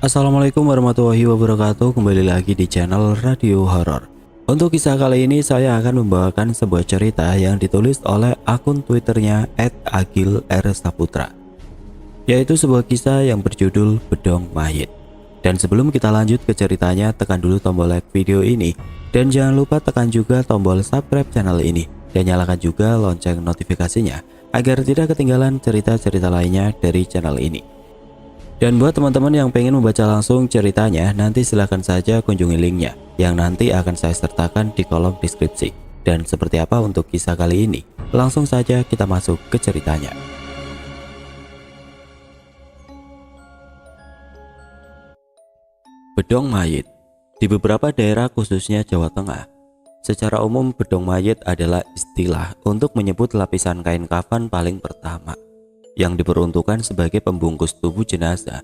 Assalamualaikum warahmatullahi wabarakatuh. Kembali lagi di channel Radio Horor. Untuk kisah kali ini saya akan membawakan sebuah cerita yang ditulis oleh akun Twitternya @agil_r_saputra, yaitu sebuah kisah yang berjudul Bedong Mayit. Dan sebelum kita lanjut ke ceritanya, tekan dulu tombol like video ini dan jangan lupa tekan juga tombol subscribe channel ini dan nyalakan juga lonceng notifikasinya agar tidak ketinggalan cerita-cerita lainnya dari channel ini. Dan buat teman-teman yang pengen membaca langsung ceritanya, nanti silahkan saja kunjungi linknya yang nanti akan saya sertakan di kolom deskripsi. Dan seperti apa untuk kisah kali ini? Langsung saja kita masuk ke ceritanya. Bedong mayit. Di beberapa daerah khususnya Jawa Tengah, secara umum bedong mayit adalah istilah untuk menyebut lapisan kain kafan paling pertama yang diperuntukkan sebagai pembungkus tubuh jenazah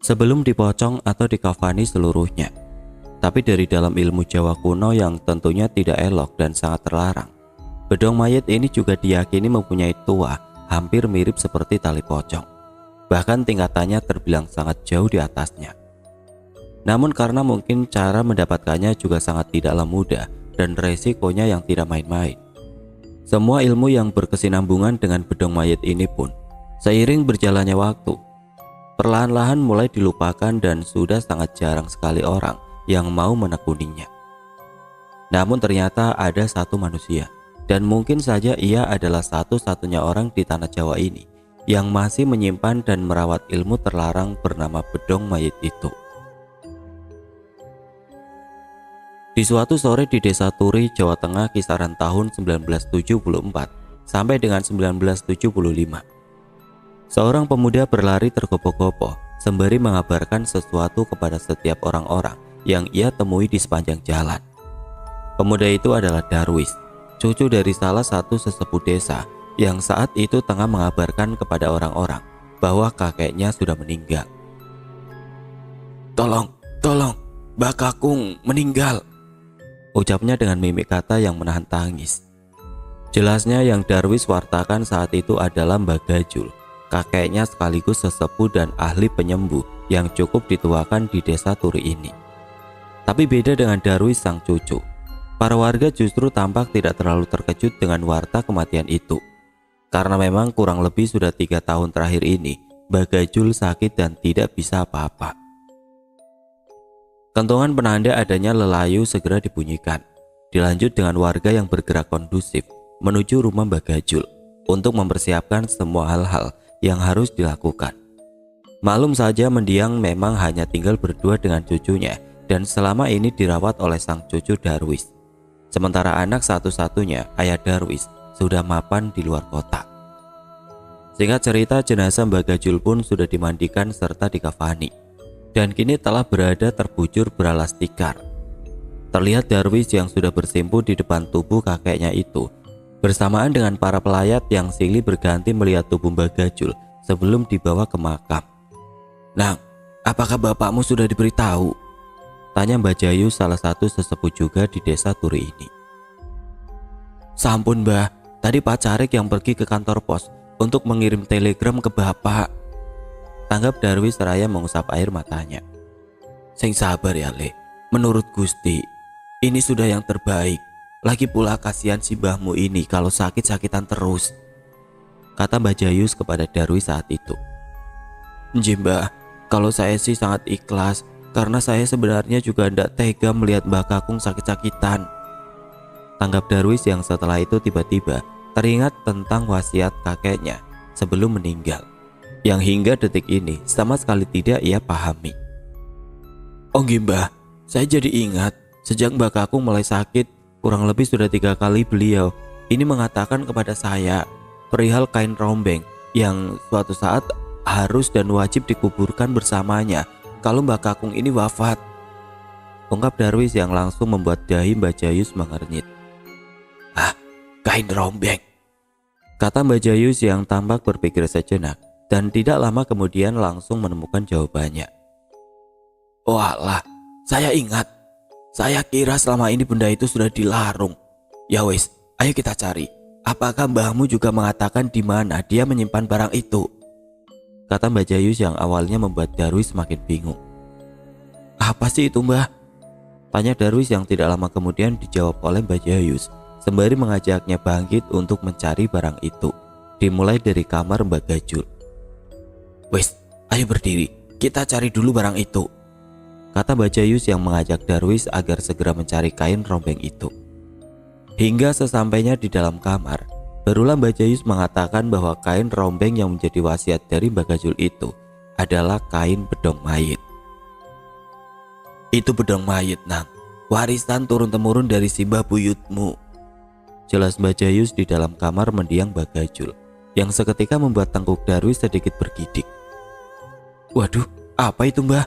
sebelum dipocong atau dikafani seluruhnya. Tapi dari dalam ilmu Jawa kuno yang tentunya tidak elok dan sangat terlarang, bedong mayit ini juga diyakini mempunyai tuah hampir mirip seperti tali pocong. Bahkan tingkatannya terbilang sangat jauh di atasnya. Namun karena mungkin cara mendapatkannya juga sangat tidaklah mudah dan resikonya yang tidak main-main, semua ilmu yang berkesinambungan dengan bedong mayit ini pun seiring berjalannya waktu, perlahan-lahan mulai dilupakan dan sudah sangat jarang sekali orang yang mau menekuninya. Namun ternyata ada satu manusia, dan mungkin saja ia adalah satu-satunya orang di tanah Jawa ini yang masih menyimpan dan merawat ilmu terlarang bernama bedong mayit itu. Di suatu sore di Desa Turi, Jawa Tengah kisaran tahun 1974 sampai dengan 1975. Seorang pemuda berlari tergopoh-gopoh sembari mengabarkan sesuatu kepada setiap orang-orang yang ia temui di sepanjang jalan. Pemuda itu adalah Darwis, cucu dari salah satu sesepuh desa yang saat itu tengah mengabarkan kepada orang-orang bahwa kakeknya sudah meninggal. Tolong, Mbak Kakung meninggal," ucapnya dengan mimik kata yang menahan tangis. Jelasnya yang Darwis wartakan saat itu adalah Mbak Gajul, kakeknya sekaligus sesepuh dan ahli penyembuh yang cukup dituakan di desa Turi ini. Tapi beda dengan Darwis sang cucu, para warga justru tampak tidak terlalu terkejut dengan warta kematian itu. Karena memang kurang lebih sudah 3 tahun terakhir ini, Mbak Gajul sakit dan tidak bisa apa-apa. Kentongan penanda adanya lelayu segera dibunyikan, dilanjut dengan warga yang bergerak kondusif menuju rumah Mbak Gajul untuk mempersiapkan semua hal-hal yang harus dilakukan. Maklum saja mendiang memang hanya tinggal berdua dengan cucunya dan selama ini dirawat oleh sang cucu Darwis. Sementara anak satu-satunya, ayah Darwis, sudah mapan di luar kota. Singkat cerita, jenazah Mbak Gajul pun sudah dimandikan serta dikafani dan kini telah berada terbujur beralas tikar. Terlihat Darwis yang sudah bersimpuh di depan tubuh kakeknya itu bersamaan dengan para pelayat yang silih berganti melihat tubuh Mbak Gajul sebelum dibawa ke makam. "Nang, apakah bapakmu sudah diberitahu?" tanya Mbak Jayu, salah satu sesepuh juga di desa Turi ini. "Sampun Mbah, tadi Pak Carik yang pergi ke kantor pos untuk mengirim telegram ke bapak," tanggap Darwis seraya mengusap air matanya. "Sing sabar ya Le, menurut Gusti, ini sudah yang terbaik. Lagi pula kasihan si mbahmu ini kalau sakit-sakitan terus," kata Mbak Jayus kepada Darwis saat itu. "Nji Mbah, kalau saya sih sangat ikhlas karena saya sebenarnya juga tidak tega melihat Mbak Kakung sakit-sakitan," tanggap Darwis yang setelah itu tiba-tiba teringat tentang wasiat kakeknya sebelum meninggal, yang hingga detik ini sama sekali tidak ia pahami. "Oh nggih Mbah, saya jadi ingat sejak Mbak Kakung mulai sakit, kurang lebih sudah 3 kali beliau ini mengatakan kepada saya perihal kain rombeng yang suatu saat harus dan wajib dikuburkan bersamanya kalau Mbak Kakung ini wafat," ungkap Darwis yang langsung membuat dahi Mbak Jayus mengernyit. "Ah, kain rombeng," kata Mbak Jayus yang tampak berpikir sejenak dan tidak lama kemudian langsung menemukan jawabannya. "Oh alah, saya ingat. Saya kira selama ini benda itu sudah dilarung. Ya wes, ayo kita cari. Apakah mbahmu juga mengatakan di mana dia menyimpan barang itu?" kata Mbak Jayus yang awalnya membuat Darwis semakin bingung. Apa sih itu Mbah? Tanya Darwis yang tidak lama kemudian dijawab oleh Mbah Jayus sembari mengajaknya bangkit untuk mencari barang itu, dimulai dari kamar Mbah Gajul. Wes, ayo berdiri, kita cari dulu barang itu, kata Mbah Jayus yang mengajak Darwis agar segera mencari kain rombeng itu. Hingga sesampainya di dalam kamar, barulah Mbah Jayus mengatakan bahwa kain rombeng yang menjadi wasiat dari Mbah Gajul itu adalah kain bedong mayit. Itu bedong mayit, Nang. Warisan turun-temurun dari si Mbah Buyutmu, jelas Mbah Jayus di dalam kamar mendiang Mbah Gajul, yang seketika membuat tengkuk Darwis sedikit bergidik. Waduh, apa itu Mbah?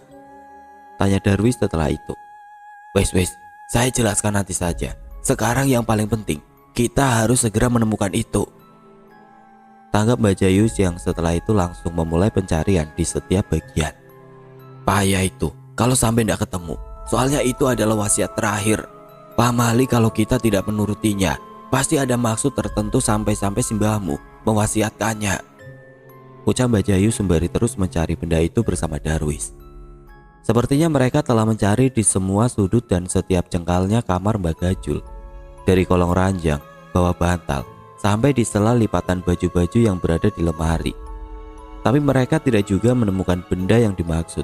Tanya Darwis setelah itu. Wes, saya jelaskan nanti saja. Sekarang yang paling penting, kita harus segera menemukan itu, tanggap Mbah Jayus yang setelah itu langsung memulai pencarian di setiap bagian. Payah itu kalau sampai tidak ketemu, soalnya itu adalah wasiat terakhir. Pamali kalau kita tidak menurutinya, pasti ada maksud tertentu sampai-sampai simbahmu mewasiatkannya, ucap Mbah Jayus sembari terus mencari benda itu bersama Darwis. Sepertinya mereka telah mencari di semua sudut dan setiap jengkalnya kamar Mbah Gajul, dari kolong ranjang, bawah bantal, sampai di sela lipatan baju-baju yang berada di lemari. Tapi mereka tidak juga menemukan benda yang dimaksud.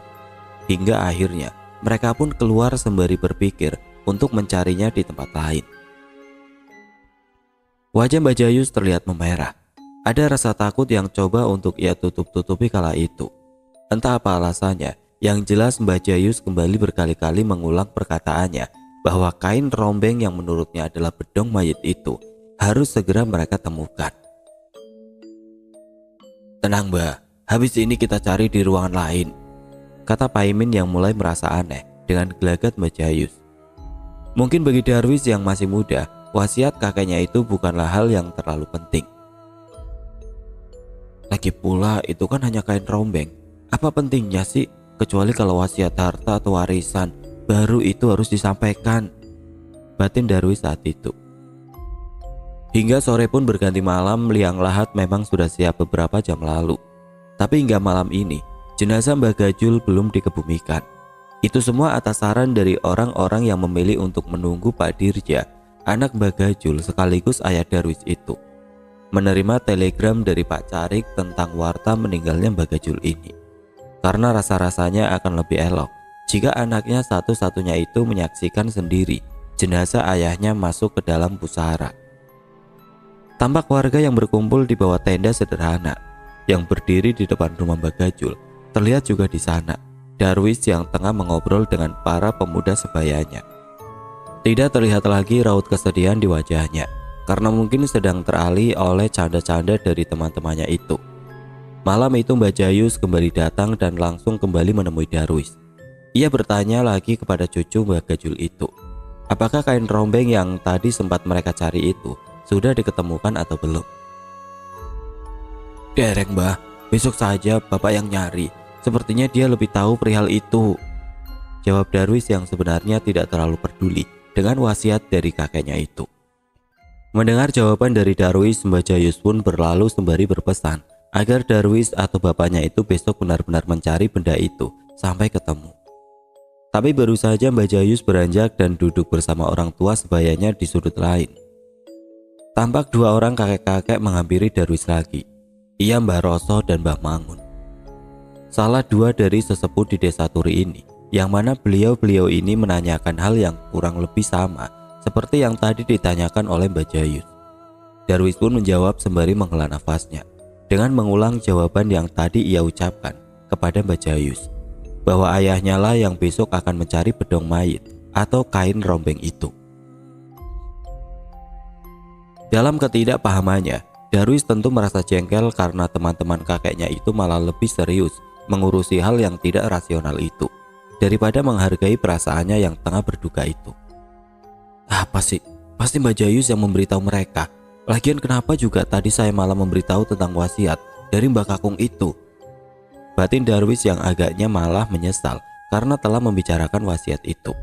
Hingga akhirnya mereka pun keluar sembari berpikir untuk mencarinya di tempat lain. Wajah Mbah Jayus terlihat memerah. Ada rasa takut yang coba untuk ia tutup-tutupi kala itu. Entah apa alasannya, yang jelas Mbah Jayus kembali berkali-kali mengulang perkataannya bahwa kain rombeng yang menurutnya adalah bedong mayit itu harus segera mereka temukan. Tenang Mbah, habis ini kita cari di ruangan lain, kata Paimin yang mulai merasa aneh dengan gelagat Mbah Jayus. Mungkin bagi Darwis yang masih muda, wasiat kakeknya itu bukanlah hal yang terlalu penting. Lagi pula itu kan hanya kain rombeng. Apa pentingnya sih? Kecuali kalau wasiat harta atau warisan, baru itu harus disampaikan, batin Darwis saat itu. Hingga sore pun berganti malam, liang lahat memang sudah siap beberapa jam lalu. Tapi hingga malam ini, jenazah Mbah Gajul belum dikebumikan. Itu semua atas saran dari orang-orang yang memilih untuk menunggu Pak Dirja, anak Mbah Gajul sekaligus ayah Darwis itu, menerima telegram dari Pak Carik tentang warta meninggalnya Mbah Gajul ini. Karena rasa-rasanya akan lebih elok jika anaknya satu-satunya itu menyaksikan sendiri jenazah ayahnya masuk ke dalam pusara. Tampak warga yang berkumpul di bawah tenda sederhana yang berdiri di depan rumah Mbah Gajul terlihat juga di sana. Darwis yang tengah mengobrol dengan para pemuda sebayanya. Tidak terlihat lagi raut kesedihan di wajahnya, karena mungkin sedang teralih oleh canda-canda dari teman-temannya itu. Malam itu Mbah Jayus kembali datang dan langsung kembali menemui Darwis. Ia bertanya lagi kepada cucu Mbah Gajul itu, apakah kain rombeng yang tadi sempat mereka cari itu sudah diketemukan atau belum. Dereng Mbah, besok saja Bapak yang nyari. Sepertinya dia lebih tahu perihal itu, jawab Darwis yang sebenarnya tidak terlalu peduli dengan wasiat dari kakeknya itu. Mendengar jawaban dari Darwis, Mbah Jayus pun berlalu sembari berpesan agar Darwis atau bapaknya itu besok benar-benar mencari benda itu sampai ketemu. Tapi baru saja Mbah Jayus beranjak dan duduk bersama orang tua sebayanya di sudut lain, tampak dua orang kakek-kakek menghampiri Darwis lagi. Ia Mbah Roso dan Mbah Mangun, salah dua dari sesepuh di desa Turi ini, yang mana beliau-beliau ini menanyakan hal yang kurang lebih sama seperti yang tadi ditanyakan oleh Mbah Jayus. Darwis pun menjawab sembari menghela nafasnya dengan mengulang jawaban yang tadi ia ucapkan kepada Mbah Jayus, bahwa ayahnya lah yang besok akan mencari bedong mayit atau kain rombeng itu. Dalam ketidakpahamannya, Darwis tentu merasa jengkel karena teman-teman kakeknya itu malah lebih serius mengurusi hal yang tidak rasional itu daripada menghargai perasaannya yang tengah berduka itu. Apa sih? Pasti Mbah Jayus yang memberitahu mereka. Lagian kenapa juga tadi saya malah memberitahu tentang wasiat dari Mbah Kakung itu, batin Darwis yang agaknya malah menyesal karena telah membicarakan wasiat itu.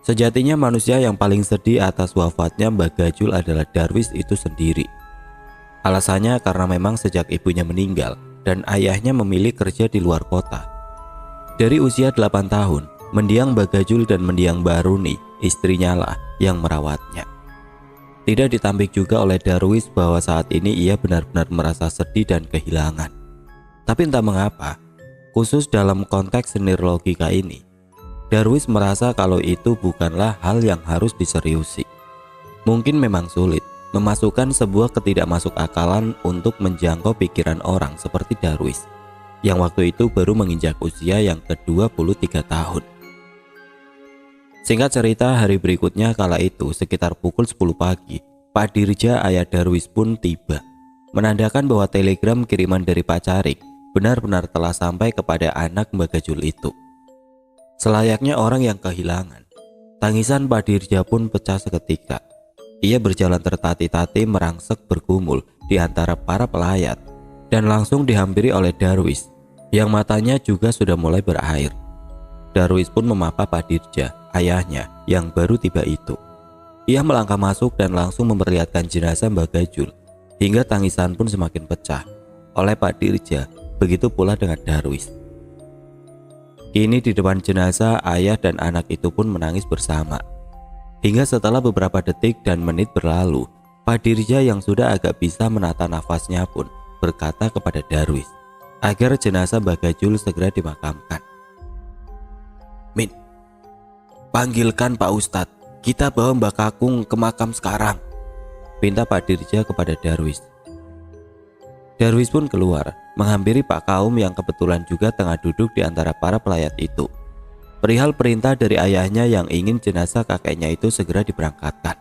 Sejatinya manusia yang paling sedih atas wafatnya Mbah Gajul adalah Darwis itu sendiri. Alasannya karena memang sejak ibunya meninggal dan ayahnya memilih kerja di luar kota, Dari usia 8 tahun, mendiang Bagajul dan mendiang Baruni, istrinya lah yang merawatnya. Tidak ditampik juga oleh Darwis bahwa saat ini ia benar-benar merasa sedih dan kehilangan. Tapi entah mengapa, khusus dalam konteks seni logika ini, Darwis merasa kalau itu bukanlah hal yang harus diseriusi. Mungkin memang sulit memasukkan sebuah ketidakmasuk akalan untuk menjangkau pikiran orang seperti Darwis, yang waktu itu baru menginjak usia yang ke-23 tahun. Singkat cerita, hari berikutnya kala itu sekitar pukul 10 pagi, Pak Dirja ayah Darwis pun tiba, menandakan bahwa telegram kiriman dari Pak Carik benar-benar telah sampai kepada anak Bagajul itu. Selayaknya orang yang kehilangan, tangisan Pak Dirja pun pecah seketika. Ia berjalan tertati-tati merangsek bergumul di antara para pelayat dan langsung dihampiri oleh Darwis yang matanya juga sudah mulai berair. Darwis pun memapa Pak Dirja, ayahnya yang baru tiba itu. Ia melangkah masuk dan langsung memperlihatkan jenazah Bagajul, hingga tangisan pun semakin pecah oleh Pak Dirja, begitu pula dengan Darwis. Kini di depan jenazah, ayah dan anak itu pun menangis bersama. Hingga setelah beberapa detik dan menit berlalu, Pak Dirja yang sudah agak bisa menata nafasnya pun berkata kepada Darwis agar jenazah Bagajul segera dimakamkan. "Min, panggilkan Pak Ustadz, kita bawa Mbak Kakung ke makam sekarang," pinta Pak Dirja kepada Darwis. Darwis pun keluar, menghampiri Pak Kaum yang kebetulan juga tengah duduk di antara para pelayat itu, perihal perintah dari ayahnya yang ingin jenazah kakeknya itu segera diberangkatkan.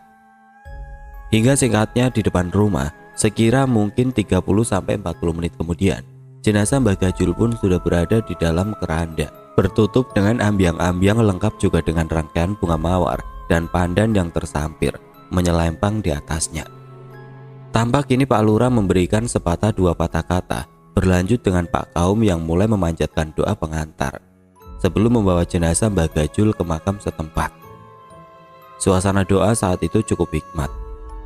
Hingga singkatnya di depan rumah, sekira mungkin 30-40 menit kemudian, jenazah Bagajul pun sudah berada di dalam keranda, bertutup dengan ambiang-ambiang lengkap juga dengan rangkaian bunga mawar dan pandan yang tersampir menyelempang di atasnya. Tampak kini Pak Lurah memberikan sepatah dua patah kata berlanjut dengan Pak Kaum yang mulai memanjatkan doa pengantar sebelum membawa jenazah Bagajul ke makam setempat. Suasana doa saat itu cukup hikmat.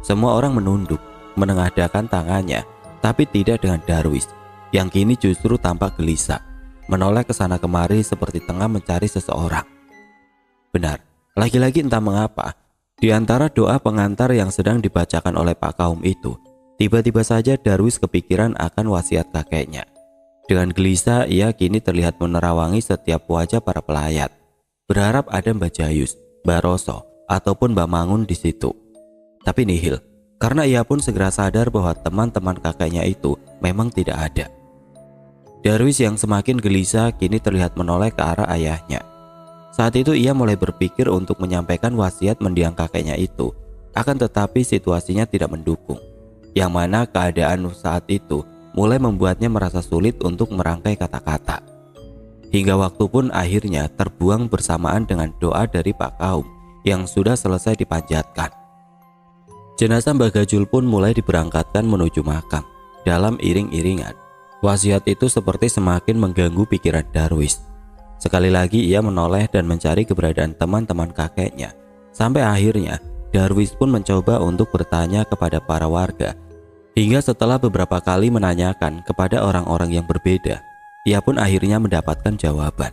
Semua orang menunduk, menengadahkan tangannya, tapi tidak dengan Darwis yang kini justru tampak gelisah, menoleh ke sana kemari seperti tengah mencari seseorang. Benar, lagi-lagi entah mengapa, di antara doa pengantar yang sedang dibacakan oleh Pak Kaum itu, tiba-tiba saja Darwis kepikiran akan wasiat kakeknya. Dengan gelisah, ia kini terlihat menerawangi setiap wajah para pelayat, berharap ada Mbak Jayus, Mbak Roso, ataupun Mbak Mangun di situ. Tapi nihil, karena ia pun segera sadar bahwa teman-teman kakeknya itu memang tidak ada. Darwis yang semakin gelisah kini terlihat menoleh ke arah ayahnya. Saat itu ia mulai berpikir untuk menyampaikan wasiat mendiang kakeknya itu, akan tetapi situasinya tidak mendukung, yang mana keadaan saat itu mulai membuatnya merasa sulit untuk merangkai kata-kata. Hingga waktu pun akhirnya terbuang bersamaan dengan doa dari Pak Kaum yang sudah selesai dipanjatkan. Jenazah Bagajul pun mulai diberangkatkan menuju makam dalam iring-iringan. Wasiat itu seperti semakin mengganggu pikiran Darwis. Sekali lagi ia menoleh dan mencari keberadaan teman-teman kakeknya. Sampai akhirnya Darwis pun mencoba untuk bertanya kepada para warga. Hingga setelah beberapa kali menanyakan kepada orang-orang yang berbeda, ia pun akhirnya mendapatkan jawaban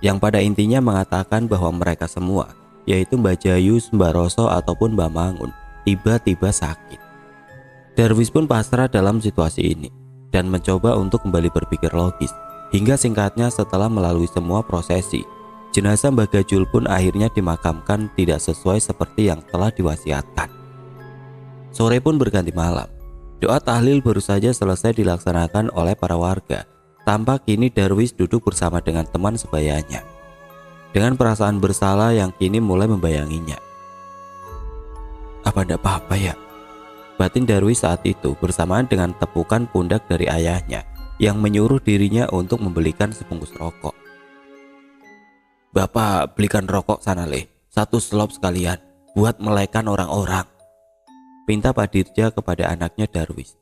yang pada intinya mengatakan bahwa mereka semua, yaitu Mbak Jayus, Mbak Roso ataupun Mbak Mangun, tiba-tiba sakit. Darwis pun pasrah dalam situasi ini dan mencoba untuk kembali berpikir logis. Hingga singkatnya setelah melalui semua prosesi, jenazah Bagajul pun akhirnya dimakamkan tidak sesuai seperti yang telah diwasiatkan. Sore pun berganti malam. Doa tahlil baru saja selesai dilaksanakan oleh para warga. Tampak kini Darwis duduk bersama dengan teman sebayanya, dengan perasaan bersalah yang kini mulai membayanginya. "Apa ndak apa-apa ya?" batin Darwis saat itu bersamaan dengan tepukan pundak dari ayahnya yang menyuruh dirinya untuk membelikan sebungkus rokok. "Bapak belikan rokok sana leh, 1 selop sekalian buat melekan orang-orang," pinta Pak Dirja kepada anaknya Darwis.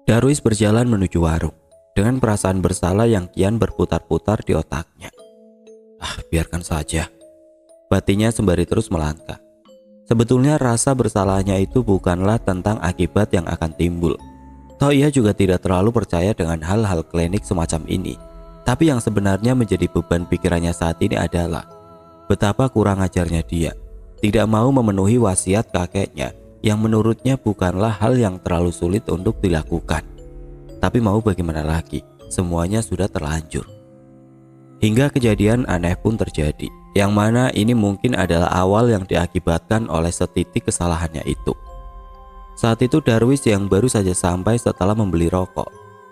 Darwis berjalan menuju warung dengan perasaan bersalah yang kian berputar-putar di otaknya. Biarkan saja, batinnya sembari terus melangkah. Sebetulnya rasa bersalahnya itu bukanlah tentang akibat yang akan timbul. Toh ia juga tidak terlalu percaya dengan hal-hal klinik semacam ini. Tapi yang sebenarnya menjadi beban pikirannya saat ini adalah betapa kurang ajarnya dia, tidak mau memenuhi wasiat kakeknya yang menurutnya bukanlah hal yang terlalu sulit untuk dilakukan. Tapi mau bagaimana lagi, semuanya sudah terlanjur. Hingga kejadian aneh pun terjadi, yang mana ini mungkin adalah awal yang diakibatkan oleh setitik kesalahannya itu. Saat itu Darwis yang baru saja sampai setelah membeli rokok,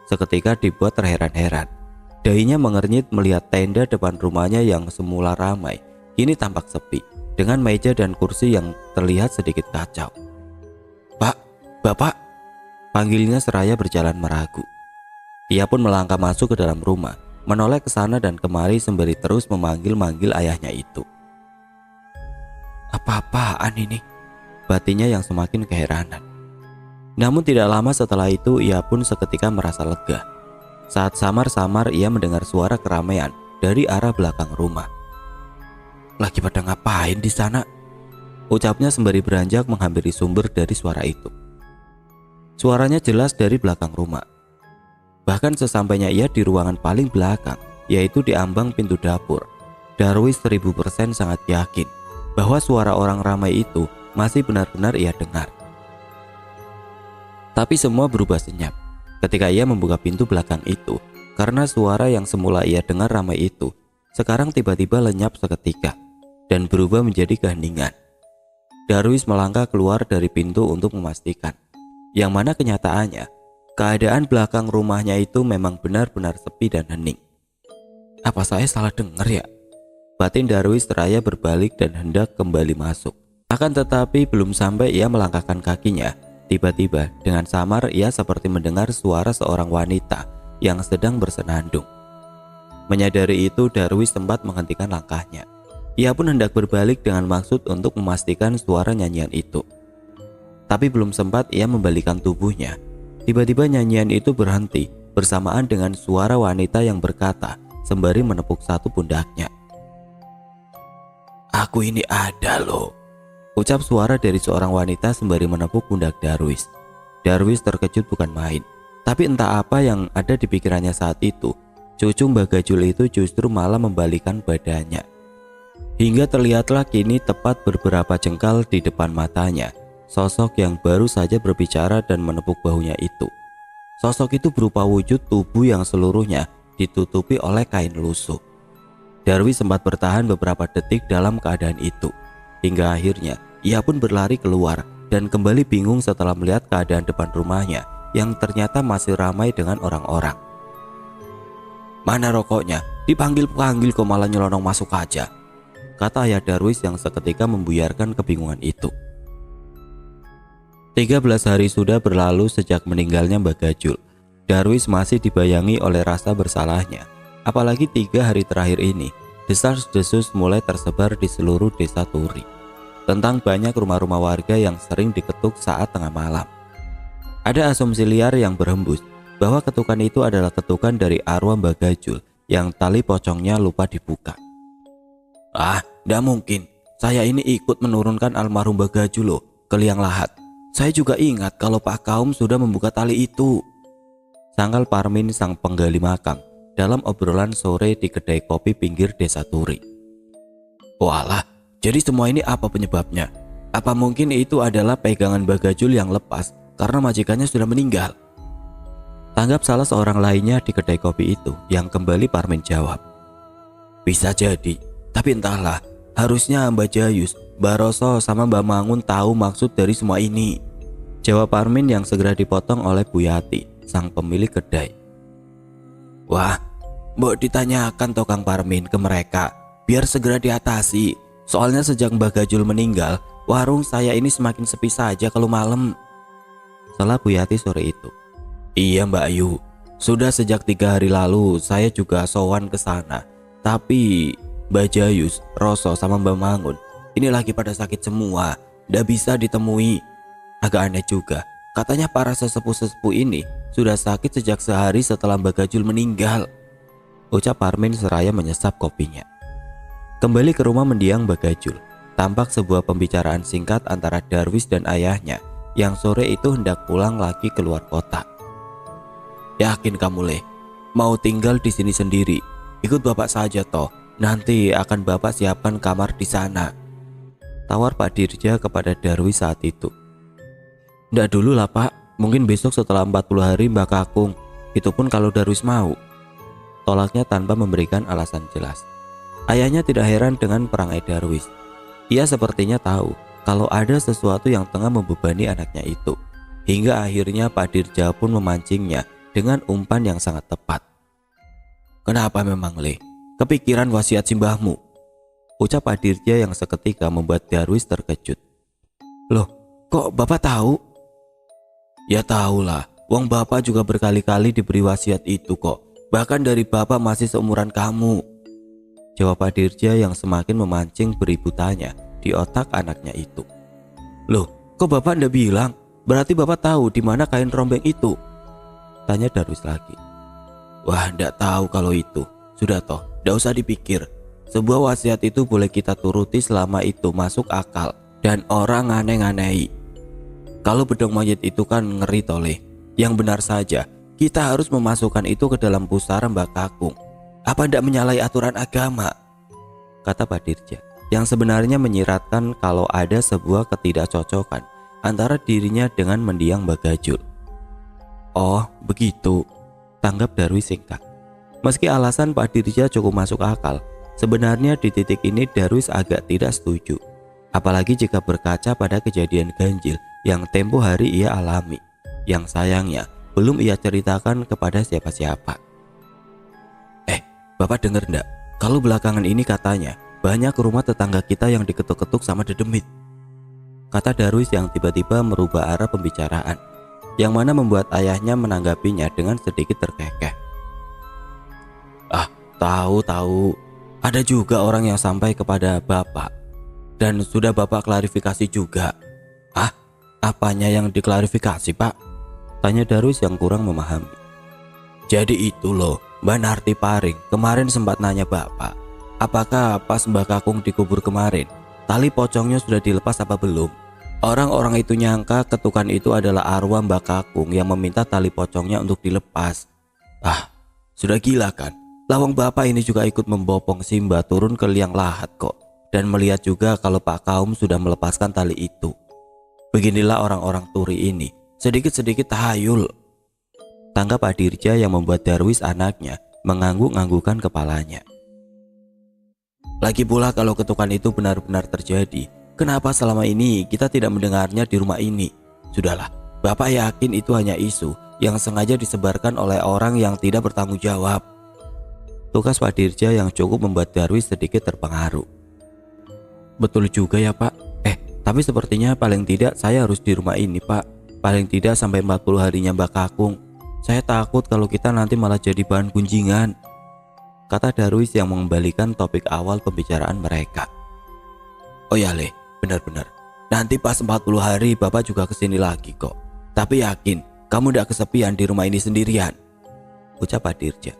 seketika dibuat terheran-heran. Dahinya mengernyit melihat tenda depan rumahnya yang semula ramai, kini tampak sepi, dengan meja dan kursi yang terlihat sedikit kacau. "Pak, Bapak," panggilnya seraya berjalan meragu. Ia pun melangkah masuk ke dalam rumah, menoleh ke sana dan kemari sembari terus memanggil-manggil ayahnya itu. "Apa-apaan ini?" batinnya yang semakin keheranan. Namun tidak lama setelah itu ia pun seketika merasa lega saat samar-samar ia mendengar suara keramaian dari arah belakang rumah. "Lagi pada ngapain di sana?" ucapnya sembari beranjak menghampiri sumber dari suara itu. Suaranya jelas dari belakang rumah. Bahkan sesampainya ia di ruangan paling belakang, yaitu di ambang pintu dapur, Darwis 1000% sangat yakin bahwa suara orang ramai itu masih benar-benar ia dengar. Tapi semua berubah senyap ketika ia membuka pintu belakang itu, karena suara yang semula ia dengar ramai itu sekarang tiba-tiba lenyap seketika dan berubah menjadi keheningan. Darwis melangkah keluar dari pintu untuk memastikan, yang mana kenyataannya keadaan belakang rumahnya itu memang benar-benar sepi dan hening. "Apa saya salah dengar ya?" batin Darwis seraya berbalik dan hendak kembali masuk. Akan tetapi belum sampai ia melangkahkan kakinya, tiba-tiba dengan samar ia seperti mendengar suara seorang wanita yang sedang bersenandung. Menyadari itu, Darwis sempat menghentikan langkahnya. Ia pun hendak berbalik dengan maksud untuk memastikan suara nyanyian itu. Tapi belum sempat ia membalikan tubuhnya, tiba-tiba nyanyian itu berhenti bersamaan dengan suara wanita yang berkata sembari menepuk satu pundaknya. "Aku ini ada loh," ucap suara dari seorang wanita sembari menepuk pundak Darwis. Darwis terkejut bukan main, tapi entah apa yang ada di pikirannya saat itu, cucu Mbak Gajul itu justru malah membalikan badannya. Hingga terlihatlah kini tepat beberapa jengkal di depan matanya sosok yang baru saja berbicara dan menepuk bahunya itu. Sosok itu berupa wujud tubuh yang seluruhnya ditutupi oleh kain lusuh. Darwis sempat bertahan beberapa detik dalam keadaan itu, hingga akhirnya ia pun berlari keluar dan kembali bingung setelah melihat keadaan depan rumahnya yang ternyata masih ramai dengan orang-orang. "Mana rokoknya? Dipanggil-panggil kok malah nyelonong masuk aja," kata ayah Darwis yang seketika membuyarkan kebingungan itu. 13 hari sudah berlalu sejak meninggalnya Mbak Gajul. Darwis masih dibayangi oleh rasa bersalahnya. Apalagi 3 hari terakhir ini, desas-desus mulai tersebar di seluruh desa Turi tentang banyak rumah-rumah warga yang sering diketuk saat tengah malam. Ada asumsi liar yang berhembus bahwa ketukan itu adalah ketukan dari arwah Mbak Gajul yang tali pocongnya lupa dibuka. "Ah, tidak mungkin. Saya ini ikut menurunkan almarhum Mbak Gajul loh ke liang lahat. Saya juga ingat kalau Pak Kaum sudah membuka tali itu," sangkal Parmin sang penggali makam dalam obrolan sore di kedai kopi pinggir desa Turi. "Walah, jadi semua ini apa penyebabnya? Apa mungkin itu adalah pegangan Mbak Gajul yang lepas karena majikannya sudah meninggal?" Tanggap salah seorang lainnya di kedai kopi itu, yang kembali Parmin jawab. "Bisa jadi, tapi entahlah, harusnya Mbak Jayus, Mbak Roso sama Mbak Mangun tahu maksud dari semua ini," jawab Parmin yang segera dipotong oleh Bu Yati, sang pemilik kedai. "Wah, mbok ditanyakan toh Kang Parmin ke mereka, biar segera diatasi. Soalnya sejak Mbak Gajul meninggal, warung saya ini semakin sepi saja kalau malam," salah Bu Yati sore itu. "Iya Mbak Ayu, sudah sejak 3 hari lalu saya juga sowan ke sana. Tapi Mbak Jayus, Roso sama Mbak Mangun ini lagi pada sakit semua, ndak bisa ditemui. Agak aneh juga, katanya para sesepuh-sesepuh ini sudah sakit sejak sehari setelah Mbak Gajul meninggal," ucap Parmin seraya menyesap kopinya. Kembali ke rumah mendiang Mbak Gajul, tampak sebuah pembicaraan singkat antara Darwis dan ayahnya yang sore itu hendak pulang lagi keluar kota. "Yakin kamu, Le? mau tinggal di sini sendiri. Ikut bapak saja toh, nanti akan bapak siapkan kamar di sana, tawar Pak Dirja kepada Darwis saat itu. Ndak dulu lah Pak, mungkin besok setelah 40 hari Mbak Kakung, itu pun kalau Darwis mau, tolaknya tanpa memberikan alasan jelas. Ayahnya tidak heran dengan perangai Darwis. Ia sepertinya tahu kalau ada sesuatu yang tengah membebani anaknya itu. Hingga akhirnya Pak Dirja pun memancingnya dengan umpan yang sangat tepat. Kenapa memang Le? Kepikiran wasiat simbahmu? Ucap Pak Dirja yang seketika membuat Darwis terkejut. Loh, kok Bapak tahu? Ya tahulah, wong Bapak juga berkali-kali diberi wasiat itu kok. Bahkan dari Bapak masih seumuran kamu, jawab Pak Dirja yang semakin memancing beributannya di otak anaknya itu. Loh, kok Bapak ndak bilang? Berarti Bapak tahu di mana kain rombeng itu? Tanya Darwis lagi. Wah, ndak tahu kalau itu. Sudah toh, ndak usah dipikir. Sebuah wasiat itu boleh kita turuti selama itu masuk akal dan orang aneh-anehi. Kalau bedong monyet itu kan ngeri toleh. Yang benar saja, kita harus memasukkan itu ke dalam pusara Mbak Kakung. Apa ndak menyalahi aturan agama? Kata Pak Dirja, yang sebenarnya menyiratkan kalau ada sebuah ketidakcocokan antara dirinya dengan mendiang Mbak Gajul. Oh, begitu, tanggap Darwis singkat. Meski alasan Pak Dirja cukup masuk akal, sebenarnya di titik ini Darwis agak tidak setuju. Apalagi jika berkaca pada kejadian ganjil yang tempo hari ia alami, yang sayangnya belum ia ceritakan kepada siapa-siapa. Bapak dengar ndak? Kalau belakangan ini katanya banyak rumah tetangga kita yang diketuk-ketuk sama dedemit, kata Darwis yang tiba-tiba merubah arah pembicaraan, yang mana membuat ayahnya menanggapinya dengan sedikit terkekeh. Tahu. Ada juga orang yang sampai kepada Bapak. Dan sudah Bapak klarifikasi juga. Apanya yang diklarifikasi Pak? Tanya Darwis yang kurang memahami. Jadi itu loh, Mbak Narti Paring kemarin sempat nanya Bapak, apakah pas Mbak Kakung dikubur kemarin, tali pocongnya sudah dilepas apa belum? Orang-orang itu nyangka ketukan itu adalah arwah Mbak Kakung yang meminta tali pocongnya untuk dilepas. Sudah gila kan? Lawang Bapak ini juga ikut membopong Simba turun ke liang lahat kok, dan melihat juga kalau Pak Kaum sudah melepaskan tali itu. Beginilah orang-orang turi ini, sedikit-sedikit tahayul, tanggap Pak Dirja yang membuat Darwis anaknya mengangguk-anggukan kepalanya. Lagi pula kalau ketukan itu benar-benar terjadi, kenapa selama ini kita tidak mendengarnya di rumah ini? Sudahlah, Bapak yakin itu hanya isu yang sengaja disebarkan oleh orang yang tidak bertanggung jawab. Tugas Pak Dirja yang cukup membuat Darwis sedikit terpengaruh. Betul juga ya Pak. Tapi sepertinya paling tidak saya harus di rumah ini Pak. Paling tidak sampai 40 harinya Mbak Kakung. Saya takut kalau kita nanti malah jadi bahan gunjingan, kata Darwis yang mengembalikan topik awal pembicaraan mereka. Oh ya Le, benar-benar. Nanti pas 40 hari Bapak juga kesini lagi kok. Tapi yakin kamu tidak kesepian di rumah ini sendirian, ucap Pak Dirja.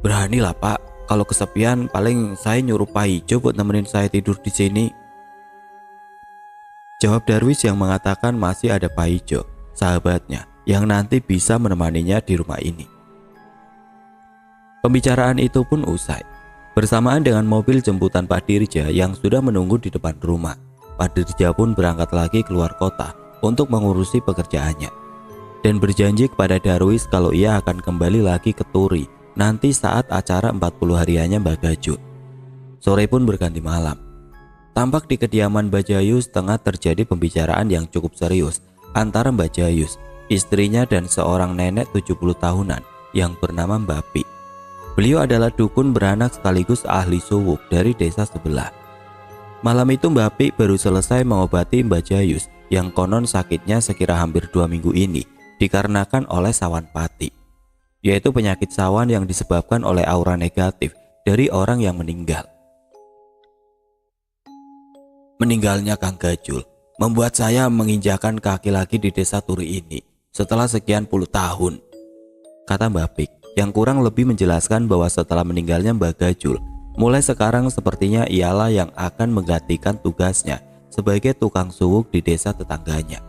Beranilah Pak, kalau kesepian paling saya nyuruh Pak Ijo buat nemenin saya tidur di sini, jawab Darwis yang mengatakan masih ada Pak Ijo, sahabatnya, yang nanti bisa menemaninya di rumah ini. Pembicaraan itu pun usai. Bersamaan dengan mobil jemputan Pak Dirja yang sudah menunggu di depan rumah, Pak Dirja pun berangkat lagi keluar kota untuk mengurusi pekerjaannya, dan berjanji kepada Darwis kalau ia akan kembali lagi ke Turi nanti saat acara 40 hariannya Mbak Gajul. Sore pun berganti malam. Tampak di kediaman Mbak Jayus tengah terjadi pembicaraan yang cukup serius antara Mbak Jayus, istrinya, dan seorang nenek 70 tahunan yang bernama Mbak Pi. Beliau adalah dukun beranak sekaligus ahli suwuk dari desa sebelah. Malam itu Mbak Pi baru selesai mengobati Mbak Jayus yang konon sakitnya sekira hampir 2 minggu ini dikarenakan oleh sawan pati, yaitu penyakit sawan yang disebabkan oleh aura negatif dari orang yang meninggal. Meninggalnya Kang Gajul membuat saya menginjakan kaki lagi di desa Turi ini setelah sekian puluh tahun, kata Mbak Pik, yang kurang lebih menjelaskan bahwa setelah meninggalnya Mbak Gajul, mulai sekarang sepertinya ialah yang akan menggantikan tugasnya sebagai tukang suwuk di desa tetangganya.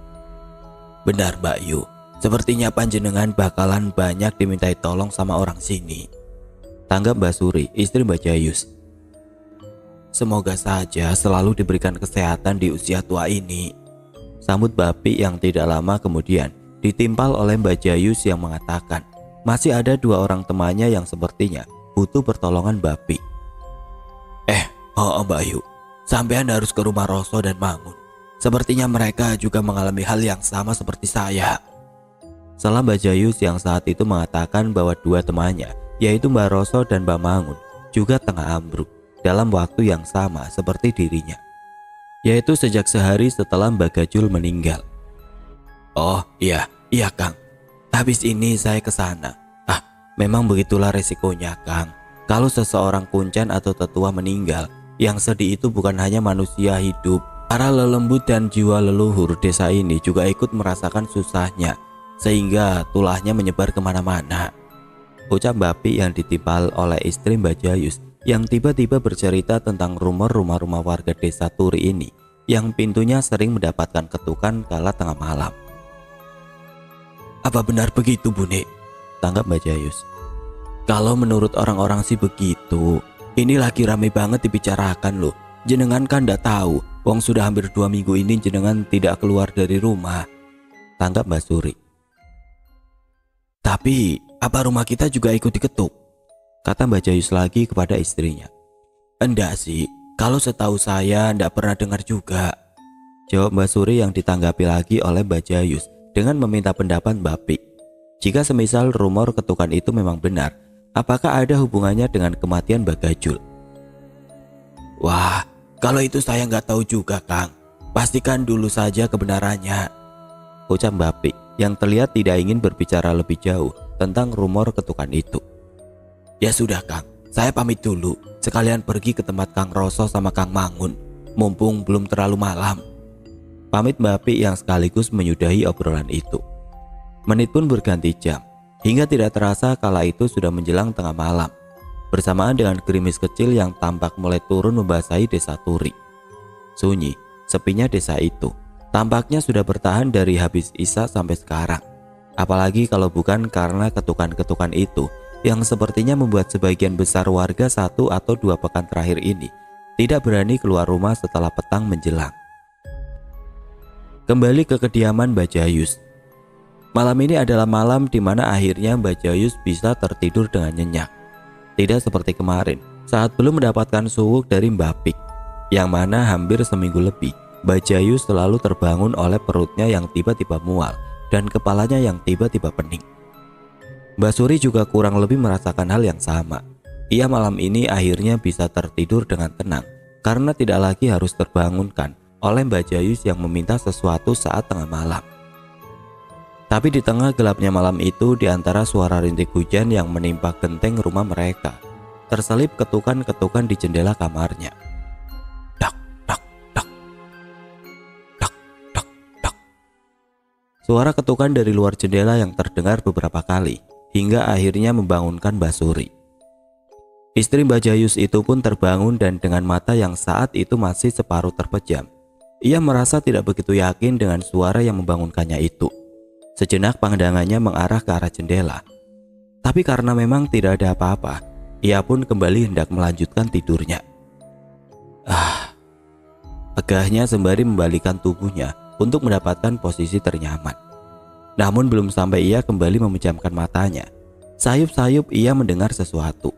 Benar Mbak Yu, Sepertinya panjenengan bakalan banyak dimintai tolong sama orang sini, tanggap Mbak Suri, istri Mbak Jayus. Semoga saja selalu diberikan kesehatan di usia tua ini, sambut Bapi yang tidak lama kemudian ditimpal oleh Mbak Jayus yang mengatakan masih ada 2 orang temannya yang sepertinya butuh pertolongan Bapi. Mbak Ayu, sampean harus ke rumah Roso dan Mangun. Sepertinya mereka juga mengalami hal yang sama seperti saya. Salah Mbak Jayus yang saat itu mengatakan bahwa 2 temannya, yaitu Mbak Roso dan Mbak Mangun, juga tengah ambruk dalam waktu yang sama seperti dirinya, yaitu sejak sehari setelah Mbak Gajul meninggal. Oh iya Kang, habis ini saya ke sana. Memang begitulah resikonya Kang. Kalau seseorang kuncen atau tetua meninggal, yang sedih itu bukan hanya manusia hidup, para lelembut dan jiwa leluhur desa ini juga ikut merasakan susahnya, sehingga tulahnya menyebar kemana-mana, ucap Bapi yang ditimpal oleh istri Mbak Jayus yang tiba-tiba bercerita tentang rumor rumah-rumah warga desa Turi ini yang pintunya sering mendapatkan ketukan kala tengah malam. Apa benar begitu Bune? Tanggap Mbak Jayus. Kalau menurut orang-orang sih begitu. Ini lagi rame banget dibicarakan loh. Jenengan kan ndak tahu, wong sudah hampir 2 minggu ini jenengan tidak keluar dari rumah, tanggap Mbak Suri. Tapi apa rumah kita juga ikut diketuk? Kata Mbak Jayus lagi kepada istrinya. Enggak sih, kalau setahu saya enggak pernah dengar juga, jawab Mbak Suri yang ditanggapi lagi oleh Mbak Jayus dengan meminta pendapat Bapi. Jika semisal rumor ketukan itu memang benar, apakah ada hubungannya dengan kematian Mbak Gajul? Wah, kalau itu saya nggak tahu juga Kang. Pastikan dulu saja kebenarannya, ucap Bapi yang terlihat tidak ingin berbicara lebih jauh tentang rumor ketukan itu. Ya sudah Kang, saya pamit dulu. Sekalian pergi ke tempat Kang Roso sama Kang Mangun, mumpung belum terlalu malam, pamit Bapi yang sekaligus menyudahi obrolan itu. Menit pun berganti jam, hingga tidak terasa kala itu sudah menjelang tengah malam, bersamaan dengan gerimis kecil yang tampak mulai turun membasahi desa Turi. Sunyi, sepinya desa itu tampaknya sudah bertahan dari habis Isya sampai sekarang. Apalagi kalau bukan karena ketukan-ketukan itu yang sepertinya membuat sebagian besar warga 1 atau 2 pekan terakhir ini tidak berani keluar rumah setelah petang menjelang. Kembali ke kediaman Mbak Jayus. Malam ini adalah malam di mana akhirnya Mbak Jayus bisa tertidur dengan nyenyak. Tidak seperti kemarin saat belum mendapatkan suwuk dari Mbak Pik, yang mana hampir seminggu lebih Mbak Jayus selalu terbangun oleh perutnya yang tiba-tiba mual dan kepalanya yang tiba-tiba pening. Mbak Suri juga kurang lebih merasakan hal yang sama. Ia malam ini akhirnya bisa tertidur dengan tenang karena tidak lagi harus terbangunkan oleh Mbak Jayus yang meminta sesuatu saat tengah malam. Tapi di tengah gelapnya malam itu, di antara suara rintik hujan yang menimpa genteng rumah mereka, terselip ketukan-ketukan di jendela kamarnya. Dak, dak, dak. Dak, dak, dak. Suara ketukan dari luar jendela yang terdengar beberapa kali hingga akhirnya membangunkan Mbak Suri. Istri Mbak Jayus itu pun terbangun dan dengan mata yang saat itu masih separuh terpejam, ia merasa tidak begitu yakin dengan suara yang membangunkannya itu. Sejenak pandangannya mengarah ke arah jendela. Tapi karena memang tidak ada apa-apa, ia pun kembali hendak melanjutkan tidurnya. Pegahnya sembari membalikkan tubuhnya untuk mendapatkan posisi ternyaman. Namun belum sampai ia kembali memejamkan matanya, sayup-sayup ia mendengar sesuatu.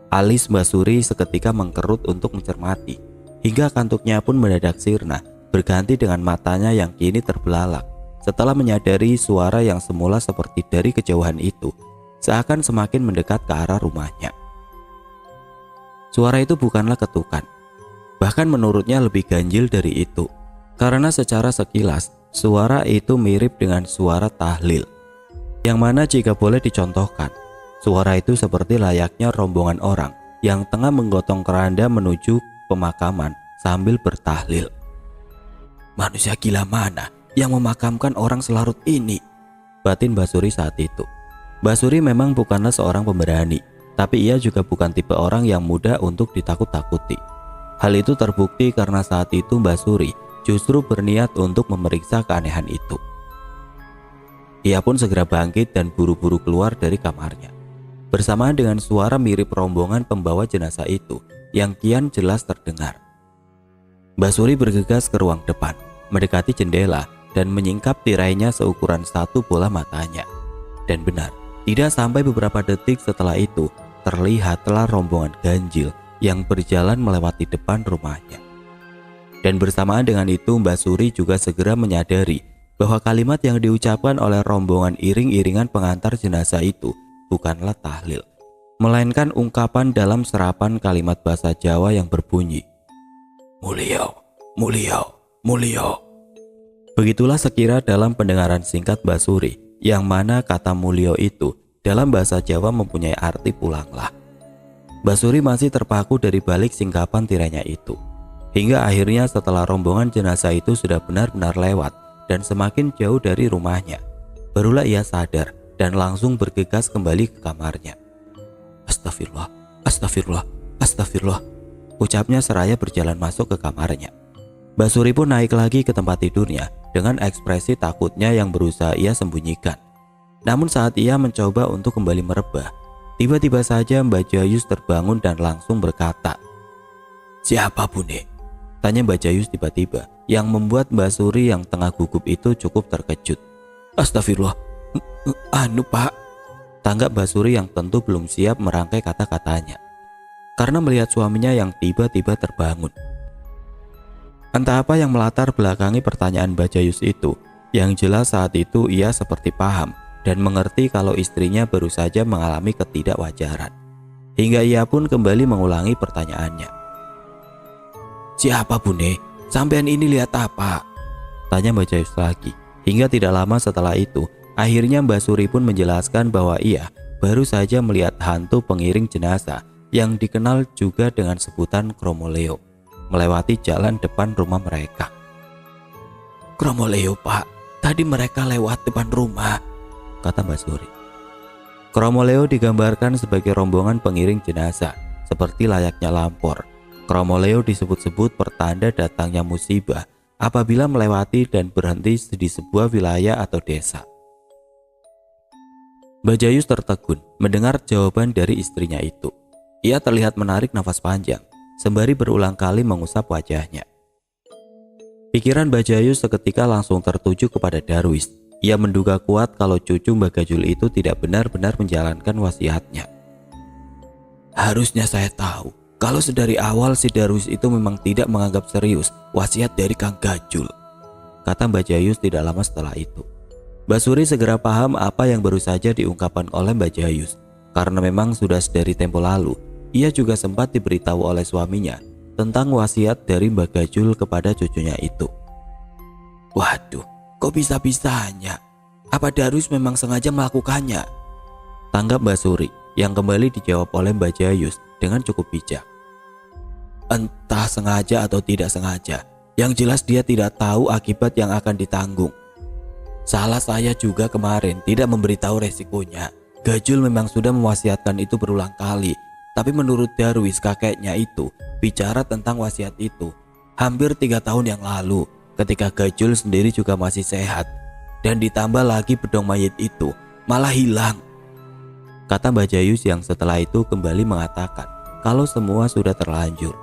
Alis Mbak Suri seketika mengkerut untuk mencermati, hingga kantuknya pun mendadak sirna, berganti dengan matanya yang kini terbelalak setelah menyadari suara yang semula seperti dari kejauhan itu seakan semakin mendekat ke arah rumahnya. Suara itu bukanlah ketukan, bahkan menurutnya lebih ganjil dari itu, karena secara sekilas suara itu mirip dengan suara tahlil, yang mana jika boleh dicontohkan, suara itu seperti layaknya rombongan orang yang tengah menggotong keranda menuju pemakaman sambil bertahlil. Manusia gila mana yang memakamkan orang selarut ini? Batin Mbak Suri saat itu. Mbak Suri memang bukanlah seorang pemberani, tapi ia juga bukan tipe orang yang mudah untuk ditakut-takuti. Hal itu terbukti karena saat itu Mbak Suri justru berniat untuk memeriksa keanehan itu. Ia pun segera bangkit dan buru-buru keluar dari kamarnya. Bersamaan dengan suara mirip rombongan pembawa jenazah itu yang kian jelas terdengar. Mbak Suri bergegas ke ruang depan, mendekati jendela dan menyingkap tirainya seukuran satu bola matanya. Dan benar, tidak sampai beberapa detik setelah itu, terlihatlah rombongan ganjil yang berjalan melewati depan rumahnya. Dan bersamaan dengan itu Mbak Suri juga segera menyadari bahwa kalimat yang diucapkan oleh rombongan iring-iringan pengantar jenazah itu bukanlah tahlil, melainkan ungkapan dalam serapan kalimat bahasa Jawa yang berbunyi, "Mulio, mulio, mulio." Begitulah sekira dalam pendengaran singkat Mbak Suri, yang mana kata mulio itu dalam bahasa Jawa mempunyai arti pulanglah. Mbak Suri masih terpaku dari balik singkapan tirainya itu. Hingga akhirnya setelah rombongan jenazah itu sudah benar-benar lewat dan semakin jauh dari rumahnya, barulah ia sadar dan langsung bergegas kembali ke kamarnya. "Astagfirullah, astagfirullah, astagfirullah," ucapnya seraya berjalan masuk ke kamarnya. Mbak Suri pun naik lagi ke tempat tidurnya dengan ekspresi takutnya yang berusaha ia sembunyikan. Namun saat ia mencoba untuk kembali merebah, tiba-tiba saja Mbak Jayus terbangun dan langsung berkata, "Siapa Bune?" tanya Mbak Jayus tiba-tiba, yang membuat Mbak Suri yang tengah gugup itu cukup terkejut. "Astagfirullah, anu Pak," tanggap Mbak Suri yang tentu belum siap merangkai kata-katanya karena melihat suaminya yang tiba-tiba terbangun. Entah apa yang melatar belakangi pertanyaan Mbak Jayus itu, yang jelas saat itu ia seperti paham dan mengerti kalau istrinya baru saja mengalami ketidakwajaran. Hingga ia pun kembali mengulangi pertanyaannya. "Siapa Bune? Sampean ini lihat apa?" tanya Mbak Jayus lagi. Hingga tidak lama setelah itu, akhirnya Mbak Suri pun menjelaskan bahwa ia baru saja melihat hantu pengiring jenazah yang dikenal juga dengan sebutan Kromoleo melewati jalan depan rumah mereka. "Kromoleo Pak, tadi mereka lewat depan rumah," kata Mbak Suri. Kromoleo digambarkan sebagai rombongan pengiring jenazah seperti layaknya lampor. Kromoleo disebut-sebut pertanda datangnya musibah apabila melewati dan berhenti di sebuah wilayah atau desa. Mbak Jayus tertegun mendengar jawaban dari istrinya itu. Ia terlihat menarik nafas panjang sembari berulang kali mengusap wajahnya. Pikiran Mbak Jayus seketika langsung tertuju kepada Darwis. Ia menduga kuat kalau cucu Mbak Gajul itu tidak benar-benar menjalankan wasiatnya. "Harusnya saya tahu kalau sedari awal si Darwis itu memang tidak menganggap serius wasiat dari Kang Gajul," kata Mbak Jayus tidak lama setelah itu. Mbak Suri segera paham apa yang baru saja diungkapkan oleh Mbak Jayus, karena memang sudah dari tempo lalu ia juga sempat diberitahu oleh suaminya tentang wasiat dari Mbak Gajul kepada cucunya itu. "Waduh, kok bisa-bisanya? Apa Darwis memang sengaja melakukannya?" tanggap Mbak Suri, yang kembali dijawab oleh Mbak Jayus dengan cukup bijak. "Entah sengaja atau tidak sengaja, yang jelas dia tidak tahu akibat yang akan ditanggung. Salah saya juga kemarin tidak memberitahu resikonya. Gajul memang sudah mewasiatkan itu berulang kali, tapi menurut Darwis kakeknya itu bicara tentang wasiat itu hampir 3 tahun yang lalu ketika Gajul sendiri juga masih sehat, dan ditambah lagi bedong mayit itu malah hilang," kata Mbak Jayus yang setelah itu kembali mengatakan kalau semua sudah terlanjur.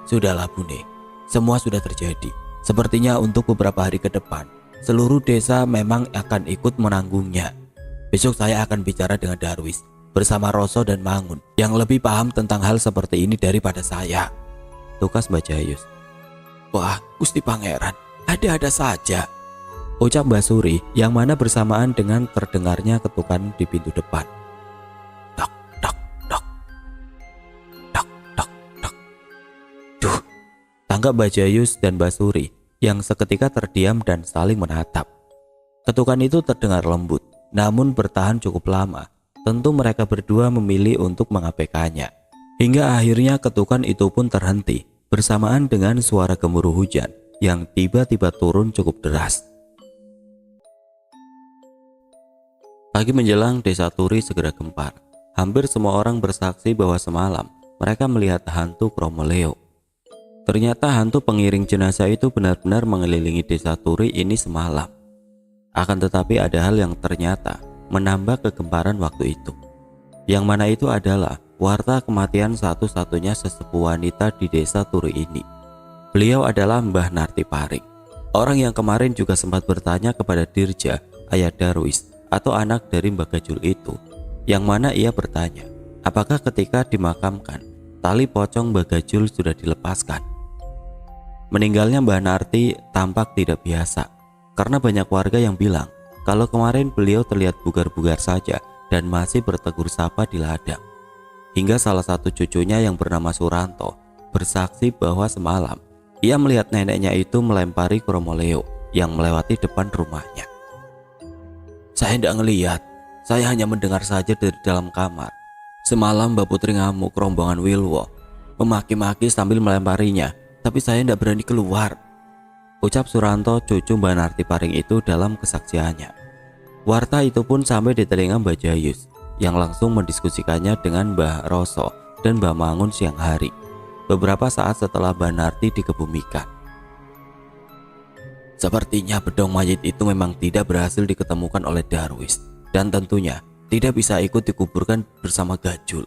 "Sudahlah Bune, semua sudah terjadi. Sepertinya untuk beberapa hari ke depan seluruh desa memang akan ikut menanggungnya. Besok saya akan bicara dengan Darwis bersama Roso dan Mangun yang lebih paham tentang hal seperti ini daripada saya," tukas Mbak Jayus. "Wah, Gusti Pangeran, ada-ada saja," ucap Mbak Suri yang mana bersamaan dengan terdengarnya ketukan di pintu depan. "Dak, dak, dak, dak, dak, dak." "Duh," tanggap Mbak Jayus dan Mbak Suri yang seketika terdiam dan saling menatap. Ketukan itu terdengar lembut, namun bertahan cukup lama. Tentu mereka berdua memilih untuk mengabaikannya. Hingga akhirnya ketukan itu pun terhenti bersamaan dengan suara gemuruh hujan yang tiba-tiba turun cukup deras. Pagi menjelang, desa Turi segera gempar. Hampir semua orang bersaksi bahwa semalam mereka melihat hantu Kromoleo. Ternyata hantu pengiring jenazah itu benar-benar mengelilingi desa Turi ini semalam. Akan tetapi ada hal yang ternyata menambah kegemparan waktu itu. Yang mana itu adalah warta kematian satu-satunya sesepuh wanita di desa Turi ini. Beliau adalah Mbah Narti Paring. Orang yang kemarin juga sempat bertanya kepada Dirja, ayah Darwis atau anak dari Mbah Gajul itu. Yang mana ia bertanya, apakah ketika dimakamkan, tali pocong Mbah Gajul sudah dilepaskan. Meninggalnya Mbah Narti tampak tidak biasa, karena banyak warga yang bilang kalau kemarin beliau terlihat bugar-bugar saja dan masih bertegur sapa di ladang. Hingga salah satu cucunya yang bernama Suranto bersaksi bahwa semalam ia melihat neneknya itu melempari Kromoleo yang melewati depan rumahnya. Saya tidak ngelihat, saya hanya mendengar saja dari dalam kamar. Semalam Mbak Putri ngamuk rombongan Wilwo, memaki-maki sambil melemparinya, tapi saya tidak berani keluar, ucap Suranto, cucu Mbak Narti Paring itu dalam kesaksiannya. Warta itu pun sampai di telinga Mbah Jayus yang langsung mendiskusikannya dengan Mbah Roso dan Mbah Mangun siang hari, beberapa saat setelah Mbah Narti dikebumikan. Sepertinya bedong mayit itu memang tidak berhasil diketemukan oleh Darwis dan tentunya tidak bisa ikut dikuburkan bersama Gajul,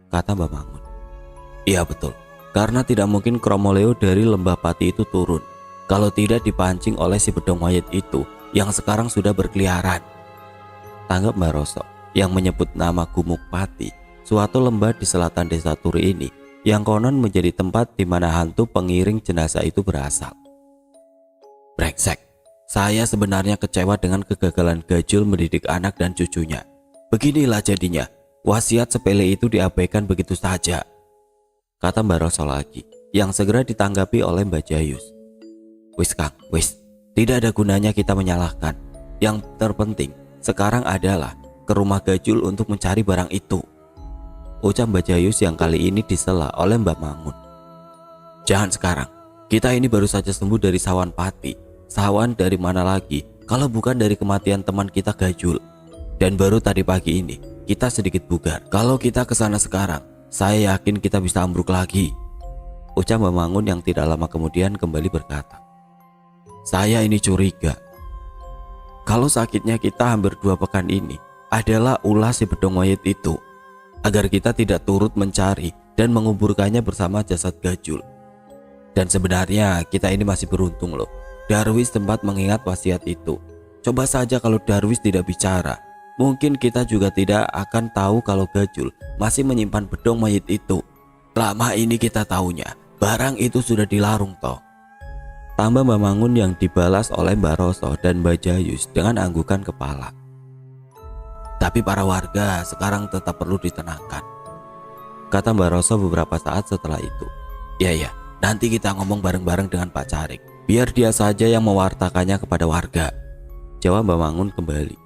kata Mbah Mangun. Iya betul, karena tidak mungkin Kromoleo dari Lembah Pati itu turun kalau tidak dipancing oleh si bedong mayit itu yang sekarang sudah berkeliaran, tanggap Mbah Roso yang menyebut nama Gumuk Pati, suatu lembah di selatan desa Turi ini yang konon menjadi tempat di mana hantu pengiring jenazah itu berasal. Brengsek, saya sebenarnya kecewa dengan kegagalan Gajul mendidik anak dan cucunya. Beginilah jadinya, wasiat sepele itu diabaikan begitu saja, kata Mbah Roso lagi, yang segera ditanggapi oleh Mbah Jayus. Wis Kang, wis, tidak ada gunanya kita menyalahkan. Yang terpenting sekarang adalah ke rumah Gajul untuk mencari barang itu, ucap Mbah Jayus yang kali ini disela oleh Mbah Mangun. Jangan sekarang, kita ini baru saja sembuh dari sawan Pati. Sawan dari mana lagi kalau bukan dari kematian teman kita Gajul. Dan baru tadi pagi ini kita sedikit bugar. Kalau kita ke sana sekarang, saya yakin kita bisa ambruk lagi, ucap Mbah Mangun yang tidak lama kemudian kembali berkata, saya ini curiga kalau sakitnya kita hampir 2 pekan ini adalah ulah si bedong mayit itu, agar kita tidak turut mencari dan menguburkannya bersama jasad Gajul. Dan sebenarnya kita ini masih beruntung loh, Darwis tempat mengingat wasiat itu. Coba saja kalau Darwis tidak bicara, mungkin kita juga tidak akan tahu kalau Gajul masih menyimpan bedong mayit itu. Lama ini kita tahunya barang itu sudah dilarung toh, tambah Mbah Mangun yang dibalas oleh Mbah Roso dan Mbah Jayus dengan anggukan kepala. Tapi para warga sekarang tetap perlu ditenangkan, kata Mbah Roso beberapa saat setelah itu. Ya, nanti kita ngomong bareng-bareng dengan Pak Carik, biar dia saja yang mewartakannya kepada warga, jawab Mbah Mangun kembali.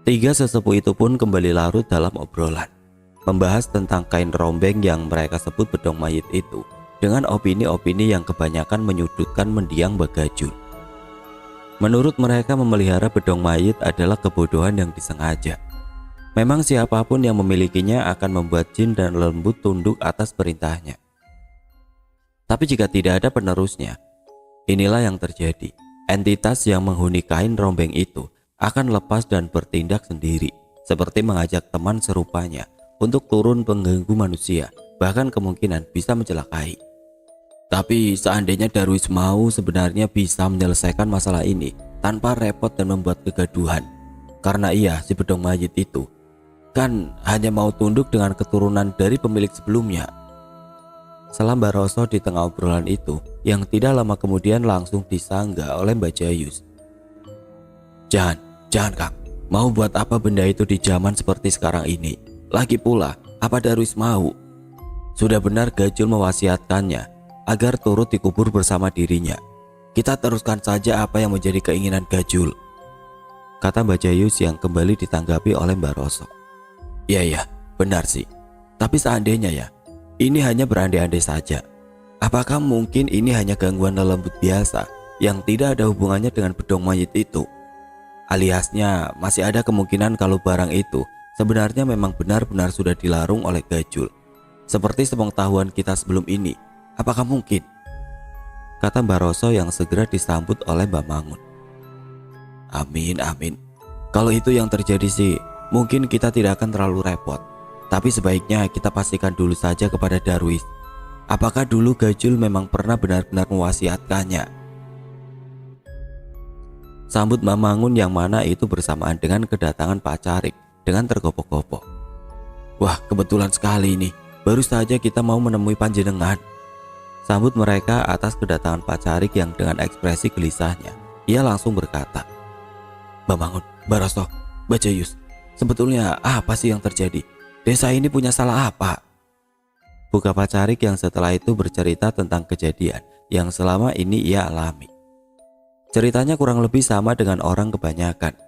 3 sesepuh itu pun kembali larut dalam obrolan, membahas tentang kain rombeng yang mereka sebut bedong mayit itu, dengan opini-opini yang kebanyakan menyudutkan mendiang Mbah Gajul. Menurut mereka memelihara bedong mayit adalah kebodohan yang disengaja. Memang siapapun yang memilikinya akan membuat jin dan lembut tunduk atas perintahnya. Tapi jika tidak ada penerusnya, inilah yang terjadi. Entitas yang menghuni kain rombeng itu akan lepas dan bertindak sendiri, seperti mengajak teman serupanya untuk turun mengganggu manusia, bahkan kemungkinan bisa mencelakai. Tapi seandainya Darwis mau, sebenarnya bisa menyelesaikan masalah ini tanpa repot dan membuat kegaduhan. Karena si bedong mayit itu kan hanya mau tunduk dengan keturunan dari pemilik sebelumnya. Selam Mbah Roso di tengah obrolan itu yang tidak lama kemudian langsung disanggah oleh Mbah Jayus. Jangan Kang, mau buat apa benda itu di zaman seperti sekarang ini? Lagi pula, apa Darwis mau? Sudah benar Gajul mewasiatkannya agar turut dikubur bersama dirinya. Kita teruskan saja apa yang menjadi keinginan Gajul, kata Mbah Jayus yang kembali ditanggapi oleh Mbah Roso. Iya, benar sih. Tapi seandainya ini hanya berandai-andai saja. Apakah mungkin ini hanya gangguan lelembut biasa yang tidak ada hubungannya dengan bedong mayit itu? Aliasnya masih ada kemungkinan kalau barang itu sebenarnya memang benar-benar sudah dilarung oleh Gajul. Seperti sepengetahuan kita sebelum ini, apakah mungkin? Kata Mbah Roso yang segera disambut oleh Mbah Mangun. Amin, amin. Kalau itu yang terjadi sih, mungkin kita tidak akan terlalu repot. Tapi sebaiknya kita pastikan dulu saja kepada Darwis, apakah dulu Gajul memang pernah benar-benar mewasiatkannya. Sambut Mbak Mangun yang mana itu bersamaan dengan kedatangan Pak Carik dengan tergopoh-gopoh. Wah, kebetulan sekali ini, baru saja kita mau menemui panjenengan. Sambut mereka atas kedatangan Pak Carik yang dengan ekspresi gelisahnya, ia langsung berkata, Mbak Mangun, Mbak Roso, Mbak Jayus, sebetulnya apa sih yang terjadi? Desa ini punya salah apa? Buka Pak Carik yang setelah itu bercerita tentang kejadian yang selama ini ia alami. Ceritanya kurang lebih sama dengan orang kebanyakan,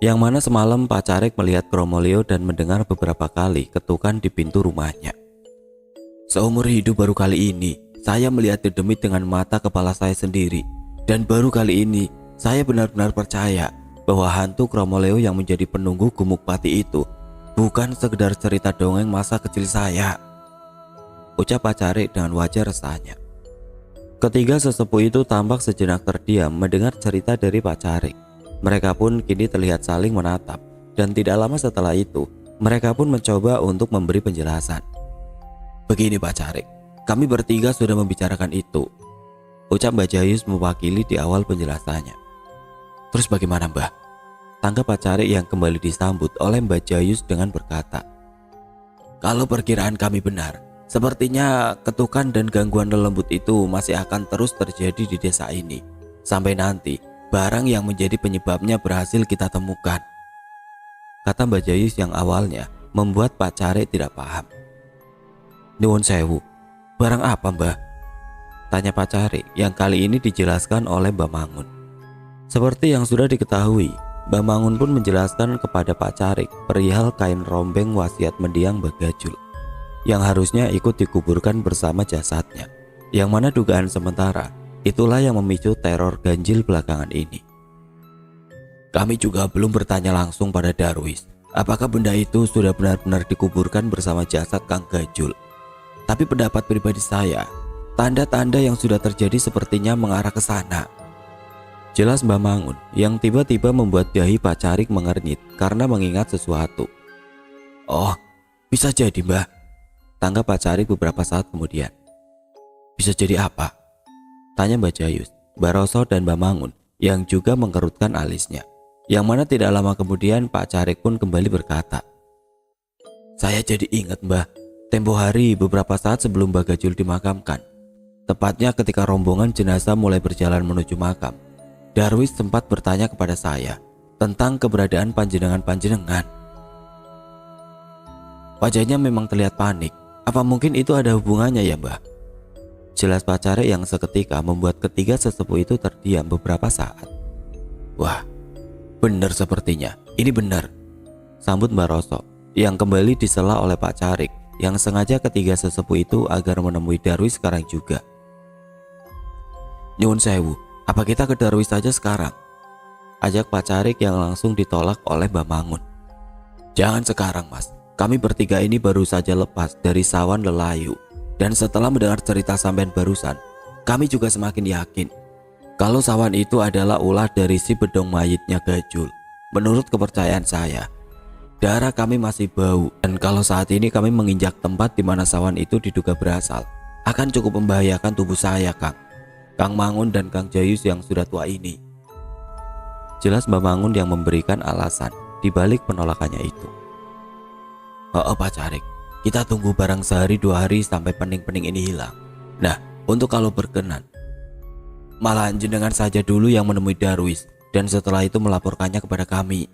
yang mana semalam Pak Carik melihat Kromolio dan mendengar beberapa kali ketukan di pintu rumahnya. Seumur hidup baru kali ini saya melihat dedemit dengan mata kepala saya sendiri, dan baru kali ini saya benar-benar percaya bahwa hantu Kromolio yang menjadi penunggu Gumuk Pati itu bukan sekedar cerita dongeng masa kecil saya, ucap Pak Carik dengan wajah resahnya. Ketiga sesepuh itu tampak sejenak terdiam mendengar cerita dari Pak Carik. Mereka pun kini terlihat saling menatap, dan tidak lama setelah itu mereka pun mencoba untuk memberi penjelasan. Begini Pak Carik, kami bertiga sudah membicarakan itu, ucap Mbak Jayus mewakili di awal penjelasannya. Terus bagaimana Mbah? Tanggap Pak Carik yang kembali disambut oleh Mbak Jayus dengan berkata, kalau perkiraan kami benar, sepertinya ketukan dan gangguan lelembut itu masih akan terus terjadi di desa ini, sampai nanti barang yang menjadi penyebabnya berhasil kita temukan, kata Mbak Jayus yang awalnya membuat Pak Carik tidak paham. Nuwun sewu, barang apa Mbah? Tanya Pak Carik yang kali ini dijelaskan oleh Mbak Mangun. Seperti yang sudah diketahui, Mbak Mangun pun menjelaskan kepada Pak Carik perihal kain rombeng wasiat mendiang Mbak Gajul yang harusnya ikut dikuburkan bersama jasadnya, yang mana dugaan sementara itulah yang memicu teror ganjil belakangan ini. Kami juga belum bertanya langsung pada Darwis apakah benda itu sudah benar-benar dikuburkan bersama jasad Kang Gajul. Tapi pendapat pribadi saya, tanda-tanda yang sudah terjadi sepertinya mengarah ke sana, jelas Mbak Mangun yang tiba-tiba membuat dahi Pak Carik mengernyit karena mengingat sesuatu. Oh, bisa jadi Mbah, tanggap Pak Carik beberapa saat kemudian. Bisa jadi apa? Tanya Mbak Jayus, Mbak Roso dan Mbak Mangun yang juga mengkerutkan alisnya. Yang mana tidak lama kemudian Pak Carik pun kembali berkata, saya jadi ingat Mbah, tempo hari beberapa saat sebelum Mbak Gajul dimakamkan, tepatnya ketika rombongan jenazah mulai berjalan menuju makam, Darwis sempat bertanya kepada saya tentang keberadaan panjenengan. Wajahnya memang terlihat panik. Apa mungkin itu ada hubungannya ya Mbah? Jelas Pak Carik yang seketika membuat ketiga sesepuh itu terdiam beberapa saat. Wah, benar sepertinya. Ini benar, sambut Mbak Roso yang kembali disela oleh Pak Carik yang sengaja ketiga sesepuh itu agar menemui Darwis sekarang juga. Nyuwun sewu, apa kita ke Darwis saja sekarang? Ajak Pak Carik yang langsung ditolak oleh Mbak Mangun. Jangan sekarang Mas, kami bertiga ini baru saja lepas dari sawan Lelayu. Dan setelah mendengar cerita sampean barusan, kami juga semakin yakin kalau sawan itu adalah ulah dari si bedong mayitnya Gajul. Menurut kepercayaan saya, darah kami masih bau, dan kalau saat ini kami menginjak tempat di mana sawan itu diduga berasal, akan cukup membahayakan tubuh saya Kang Mangun dan Kang Jayus yang sudah tua ini. Jelas Mbak Mangun yang memberikan alasan dibalik penolakannya itu. Oh Pak Carik, kita tunggu barang sehari 2 hari sampai pening-pening ini hilang. Nah, untuk kalau berkenan, malahan jenengan saja dulu yang menemui Darwis dan setelah itu melaporkannya kepada kami,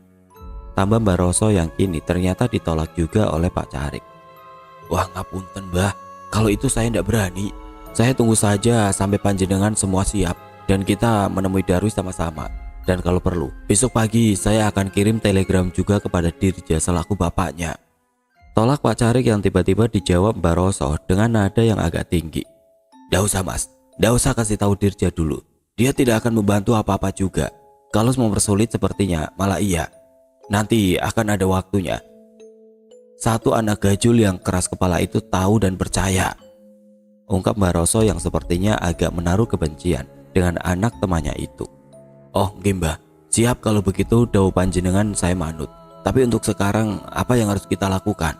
tambah Mbak Roso yang kini ternyata ditolak juga oleh Pak Carik. Wah ngapunten Mbah, kalau itu saya tidak berani. Saya tunggu saja sampai panjenengan semua siap dan kita menemui Darwis sama-sama. Dan kalau perlu, besok pagi saya akan kirim telegram juga kepada Dirja selaku bapaknya. Tolak Pak Carik yang tiba-tiba dijawab Mbak Roso dengan nada yang agak tinggi. Nggak usah Mas, nggak usah kasih tahu Dirja dulu. Dia tidak akan membantu apa-apa juga. Kalau mempersulit sepertinya malah iya. Nanti akan ada waktunya. Satu anak Gajul yang keras kepala itu tahu dan percaya, ungkap Mbak Roso yang sepertinya agak menaruh kebencian dengan anak temannya itu. Oh nggih Mbah, Siap kalau begitu, dawuh panjenengan saya manut. Tapi untuk sekarang apa yang harus kita lakukan?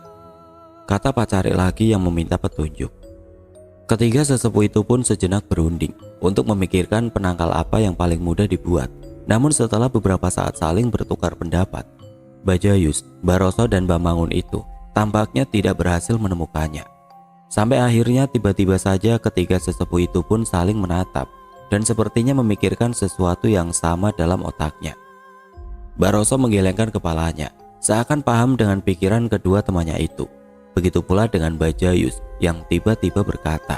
Kata Pak Carik lagi yang meminta petunjuk. Ketiga sesepuh itu pun sejenak berunding untuk memikirkan penangkal apa yang paling mudah dibuat. Namun setelah beberapa saat saling bertukar pendapat, Bajayus, Baroso dan Bamangun itu tampaknya tidak berhasil menemukannya. Sampai akhirnya tiba-tiba saja ketiga sesepuh itu pun saling menatap dan sepertinya memikirkan sesuatu yang sama dalam otaknya. Baroso menggelengkan kepalanya, seakan paham dengan pikiran kedua temannya itu. Begitu pula dengan Bajayus yang tiba-tiba berkata,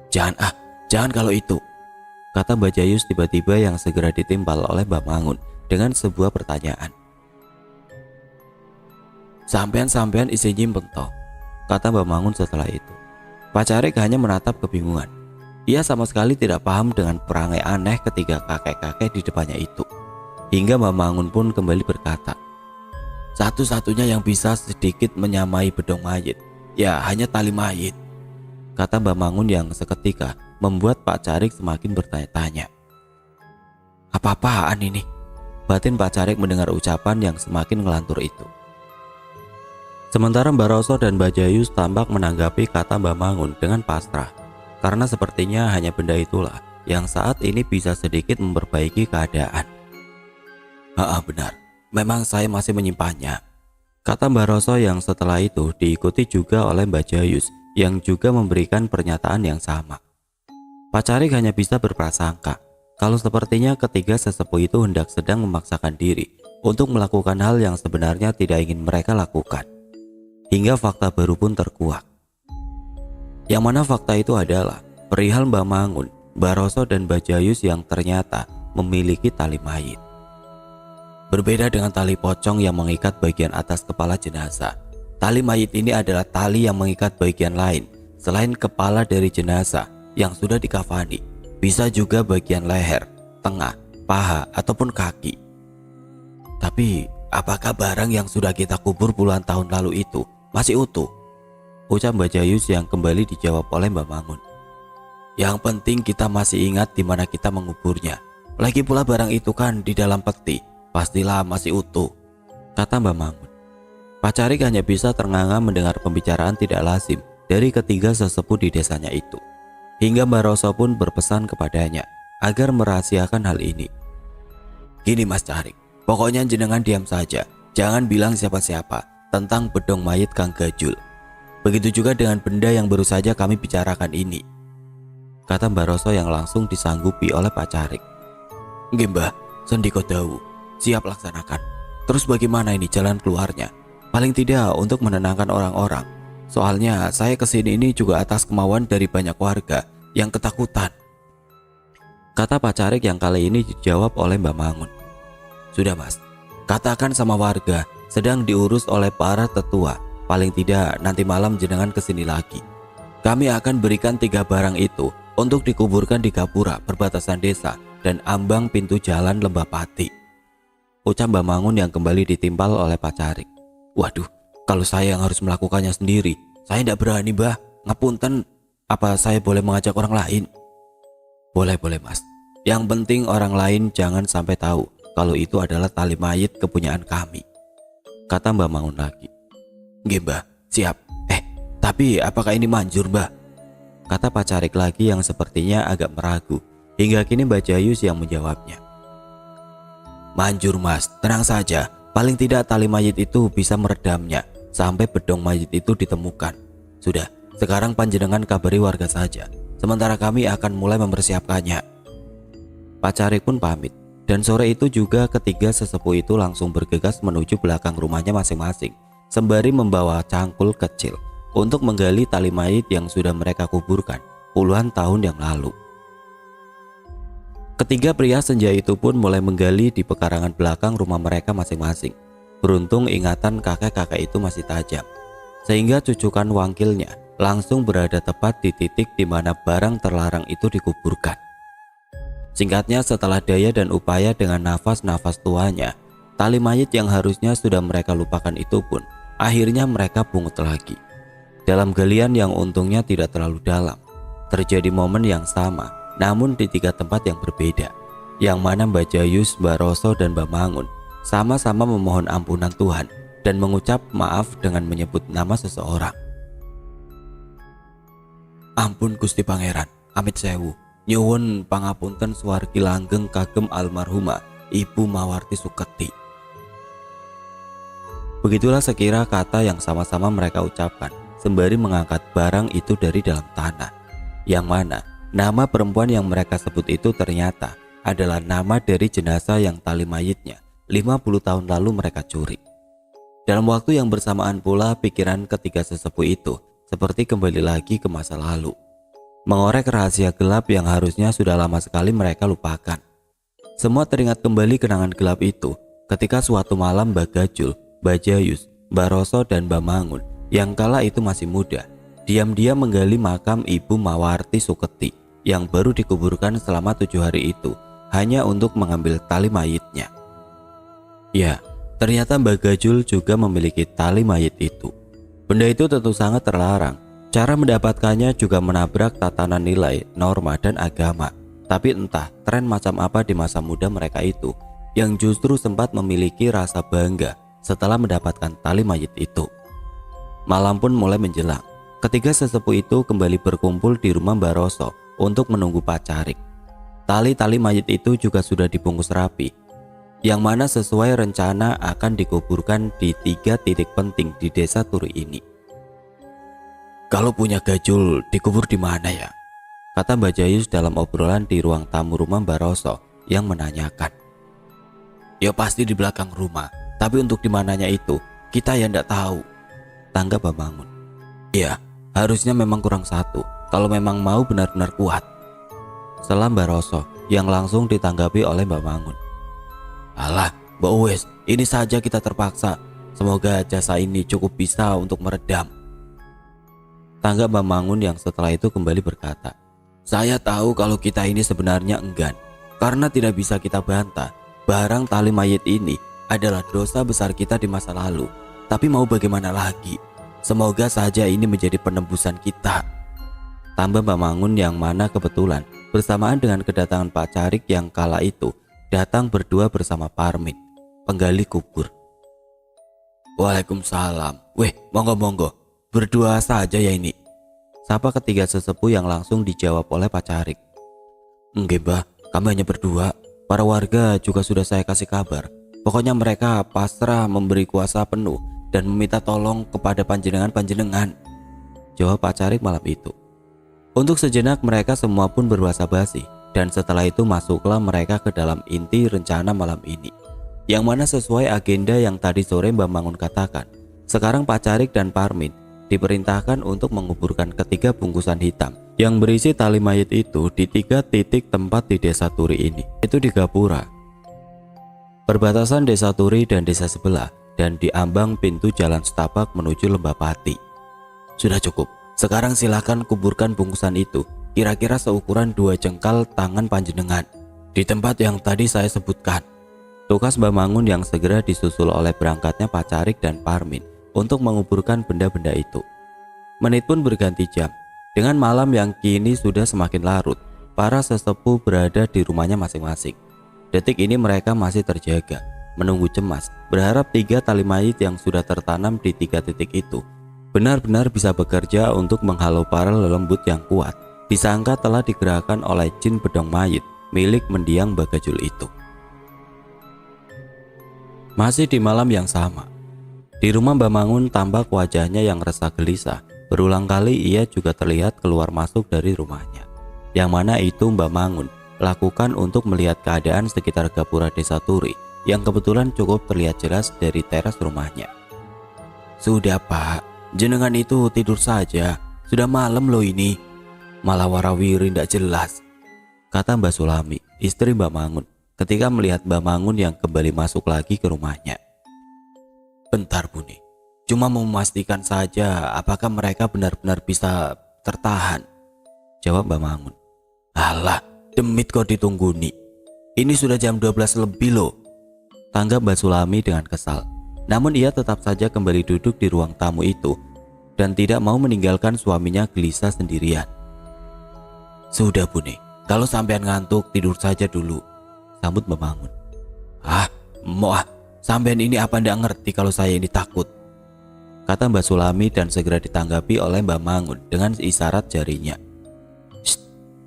Jangan kalau itu," kata Bajayus tiba-tiba yang segera ditimpal oleh Bamangun dengan sebuah pertanyaan. Sampean isi nyimpen toh," kata Bamangun setelah itu. Pak Carik hanya menatap kebingungan. Ia sama sekali tidak paham dengan perangai aneh ketiga kakek-kakek di depannya itu. Hingga Bamangun pun kembali berkata, "Satu-satunya yang bisa sedikit menyamai bedong mayit, ya hanya tali mayit," kata Bamangun yang seketika membuat Pak Carik semakin bertanya-tanya. "Apa-apaan ini?" batin Pak Carik mendengar ucapan yang semakin ngelantur itu. Sementara Baroso dan Bajayus tampak menanggapi kata Bamangun dengan pasrah, karena sepertinya hanya benda itulah yang saat ini bisa sedikit memperbaiki keadaan. Benar, memang saya masih menyimpannya," kata Baroso yang setelah itu diikuti juga oleh Bajayus yang juga memberikan pernyataan yang sama. Pak Carik hanya bisa berprasangka kalau sepertinya ketiga sesepuh itu hendak sedang memaksakan diri untuk melakukan hal yang sebenarnya tidak ingin mereka lakukan. Hingga fakta baru pun terkuak. Yang mana fakta itu adalah perihal Bamangun, Baroso dan Bajayus yang ternyata memiliki tali mayit. Berbeda dengan tali pocong yang mengikat bagian atas kepala jenazah, tali mayit ini adalah tali yang mengikat bagian lain selain kepala dari jenazah yang sudah dikafani. Bisa juga bagian leher, tengah, paha, ataupun kaki. Tapi apakah barang yang sudah kita kubur puluhan tahun lalu itu masih utuh? Ucap Bajayus yang kembali dijawab oleh Bamangun. "Yang penting kita masih ingat di mana kita menguburnya. Lagi pula barang itu kan di dalam peti, pastilah masih utuh," kata Bamangun. Pak Carik hanya bisa ternganga mendengar pembicaraan tidak lazim dari ketiga sesepuh di desanya itu. Hingga Baroso pun berpesan kepadanya agar merahasiakan hal ini. "Gini Mas Carik, pokoknya jenengan diam saja, jangan bilang siapa-siapa tentang bedong mayit Kang Gajul. Begitu juga dengan benda yang baru saja kami bicarakan ini," kata Baroso yang langsung disanggupi oleh Pak Carik. "Nggih Mbah, sendiko dawu, siap laksanakan. Terus bagaimana ini jalan keluarnya? Paling tidak untuk menenangkan orang-orang. Soalnya saya kesini ini juga atas kemauan dari banyak warga yang ketakutan," kata Pak Carik yang kali ini dijawab oleh Mbak Mangun. "Sudah Mas, katakan sama warga sedang diurus oleh para tetua. Paling tidak nanti malam jenengan kesini lagi. Kami akan berikan 3 barang itu untuk dikuburkan di Gapura perbatasan desa dan ambang pintu jalan Lembah Pati," ucap Mbak Mangun yang kembali ditimpal oleh Pak Carik. "Waduh, kalau saya yang harus melakukannya sendiri, saya tidak berani Mbah, ngapunten. Apa saya boleh mengajak orang lain?" Boleh Mas. Yang penting orang lain jangan sampai tahu kalau itu adalah tali mayit kepunyaan kami," kata Mbak Mangun lagi. "Nggih Mbah, siap. Tapi apakah ini manjur Mbah?" kata Pak Carik lagi yang sepertinya agak meragu. Hingga kini Bajayus yang menjawabnya. "Manjur Mas, tenang saja. Paling tidak tali mayit itu bisa meredamnya sampai bedong mayit itu ditemukan. Sudah, sekarang panjenengan kabari warga saja. Sementara kami akan mulai mempersiapkannya." Pak Carik pun pamit. Dan sore itu juga ketiga sesepuh itu langsung bergegas menuju belakang rumahnya masing-masing, sembari membawa cangkul kecil untuk menggali tali mayit yang sudah mereka kuburkan puluhan tahun yang lalu. Ketiga pria senja itu pun mulai menggali di pekarangan belakang rumah mereka masing-masing. Beruntung ingatan kakek-kakek itu masih tajam, sehingga cucukan wangkilnya langsung berada tepat di titik di mana barang terlarang itu dikuburkan. Singkatnya, setelah daya dan upaya dengan nafas-nafas tuanya, tali mayit yang harusnya sudah mereka lupakan itu pun akhirnya mereka pungut lagi. Dalam galian yang untungnya tidak terlalu dalam, terjadi momen yang sama namun di 3 tempat yang berbeda. yang mana Mbak Jayus, Mbak Roso, dan Mbak Mangun sama-sama memohon ampunan Tuhan dan mengucap maaf dengan menyebut nama seseorang. Ampun Gusti Pangeran, amit sewu, nyuwun pangapunten swargi langgeng kagem almarhumah Ibu Mawarti Suketi. Begitulah sekira kata yang sama-sama mereka ucapkan sembari mengangkat barang itu dari dalam tanah, yang mana nama perempuan yang mereka sebut itu ternyata adalah nama dari jenazah yang tali mayitnya 50 tahun lalu mereka curi. Dalam waktu yang bersamaan pula pikiran ketiga sesepuh itu seperti kembali lagi ke masa lalu, mengorek rahasia gelap yang harusnya sudah lama sekali mereka lupakan. Semua teringat kembali kenangan gelap itu ketika suatu malam Mbak Gajul, Mbak Jayus, Mbak Roso, dan Mbak Mangun yang kala itu masih muda diam-diam menggali makam Ibu Mawarti Suketi yang baru dikuburkan selama 7 hari itu hanya untuk mengambil tali mayitnya. Ya, ternyata Mbak Gajul juga memiliki tali mayit itu. Benda itu tentu sangat terlarang. Cara mendapatkannya juga menabrak tatanan nilai, norma, dan agama. Tapi entah tren macam apa di masa muda mereka itu yang justru sempat memiliki rasa bangga setelah mendapatkan tali mayit itu. Malam pun mulai menjelang. Ketiga sesepuh itu kembali berkumpul di rumah Mbak Roso untuk menunggu Pak Carik. Tali-tali mayit itu juga sudah dibungkus rapi, yang mana sesuai rencana akan dikuburkan di 3 titik penting di desa Turi ini. Kalau punya Gajul dikubur di mana ya? Kata Mbak Jayus dalam obrolan di ruang tamu rumah Mbak Roso yang menanyakan. Ya pasti di belakang rumah, tapi untuk di mananya itu kita ya ndak tahu. Tanggap Mbak Mangun. Iya, harusnya memang kurang satu kalau memang mau benar-benar kuat. Selam Mbak Roso yang langsung ditanggapi oleh Mbak Mangun. Alah, Mbak Uwes, ini saja kita terpaksa. Semoga jasa ini cukup bisa untuk meredam. Tanggap Mbak Mangun yang setelah itu kembali berkata, saya tahu kalau kita ini sebenarnya enggan, karena tidak bisa kita bantah. Barang tali mayit ini adalah dosa besar kita di masa lalu. Tapi mau bagaimana lagi? Semoga saja ini menjadi penembusan kita. Tambah Mbak Mangun yang mana kebetulan bersamaan dengan kedatangan Pak Carik yang kala itu datang berdua bersama Parmin, penggali kubur. Waalaikumsalam. Weh, monggo-monggo. Berdua saja ya ini. Sapa ketiga sesepuh yang langsung dijawab oleh Pak Carik. Enggak Mbah, kami hanya berdua. Para warga juga sudah saya kasih kabar. Pokoknya mereka pasrah memberi kuasa penuh dan meminta tolong kepada panjenengan. Jawab Pak Carik malam itu. Untuk sejenak mereka semua pun berbahasa basi, dan setelah itu masuklah mereka ke dalam inti rencana malam ini, yang mana sesuai agenda yang tadi sore Mbak Mangun katakan. Sekarang Pak Carik dan Parmin diperintahkan untuk menguburkan ketiga bungkusan hitam yang berisi tali mayit itu di 3 titik tempat di desa Turi ini, itu di Gapura, perbatasan desa Turi dan desa sebelah, dan di ambang pintu jalan setapak menuju Lembah Pati. Sudah cukup. Sekarang silakan kuburkan bungkusan itu kira-kira seukuran 2 jengkal tangan panjenengan di tempat yang tadi saya sebutkan. Tugas Mbak Mangun yang segera disusul oleh berangkatnya Pak Carik dan Parmin untuk menguburkan benda-benda itu. Menit pun berganti jam. Dengan malam yang kini sudah semakin larut, para sesepuh berada di rumahnya masing-masing. Detik ini mereka masih terjaga, menunggu cemas, berharap 3 tali mayit yang sudah tertanam di 3 titik itu benar-benar bisa bekerja untuk menghalau para lelembut yang kuat disangka telah digerakkan oleh jin bedong mayit milik mendiang Mbak Gajul itu. Masih di malam yang sama, di rumah Mbak Mangun tampak wajahnya yang resah gelisah. Berulang kali ia juga terlihat keluar masuk dari rumahnya, yang mana itu Mbak Mangun lakukan untuk melihat keadaan sekitar Gapura desa Turi yang kebetulan cukup terlihat jelas dari teras rumahnya. Sudah Pak, jenengan itu tidur saja, sudah malam loh ini. Malah warawiri tidak jelas, kata Mbak Sulami, istri Mbak Mangun, ketika melihat Mbak Mangun yang kembali masuk lagi ke rumahnya. Bentar Buni, cuma mau memastikan saja apakah mereka benar-benar bisa tertahan, jawab Mbak Mangun. Alah, demit kok ditungguni. Ini sudah jam 12 lebih loh, tanggap Mbak Sulami dengan kesal. Namun ia tetap saja kembali duduk di ruang tamu itu dan tidak mau meninggalkan suaminya gelisah sendirian. Sudah Bune, kalau sampean ngantuk tidur saja dulu, sambut Mbah Mangun. "Ah, mau sampean ini apa ndak ngerti kalau saya ini takut?" kata Mbah Sulami dan segera ditanggapi oleh Mbah Mangun dengan isyarat jarinya. "Shh,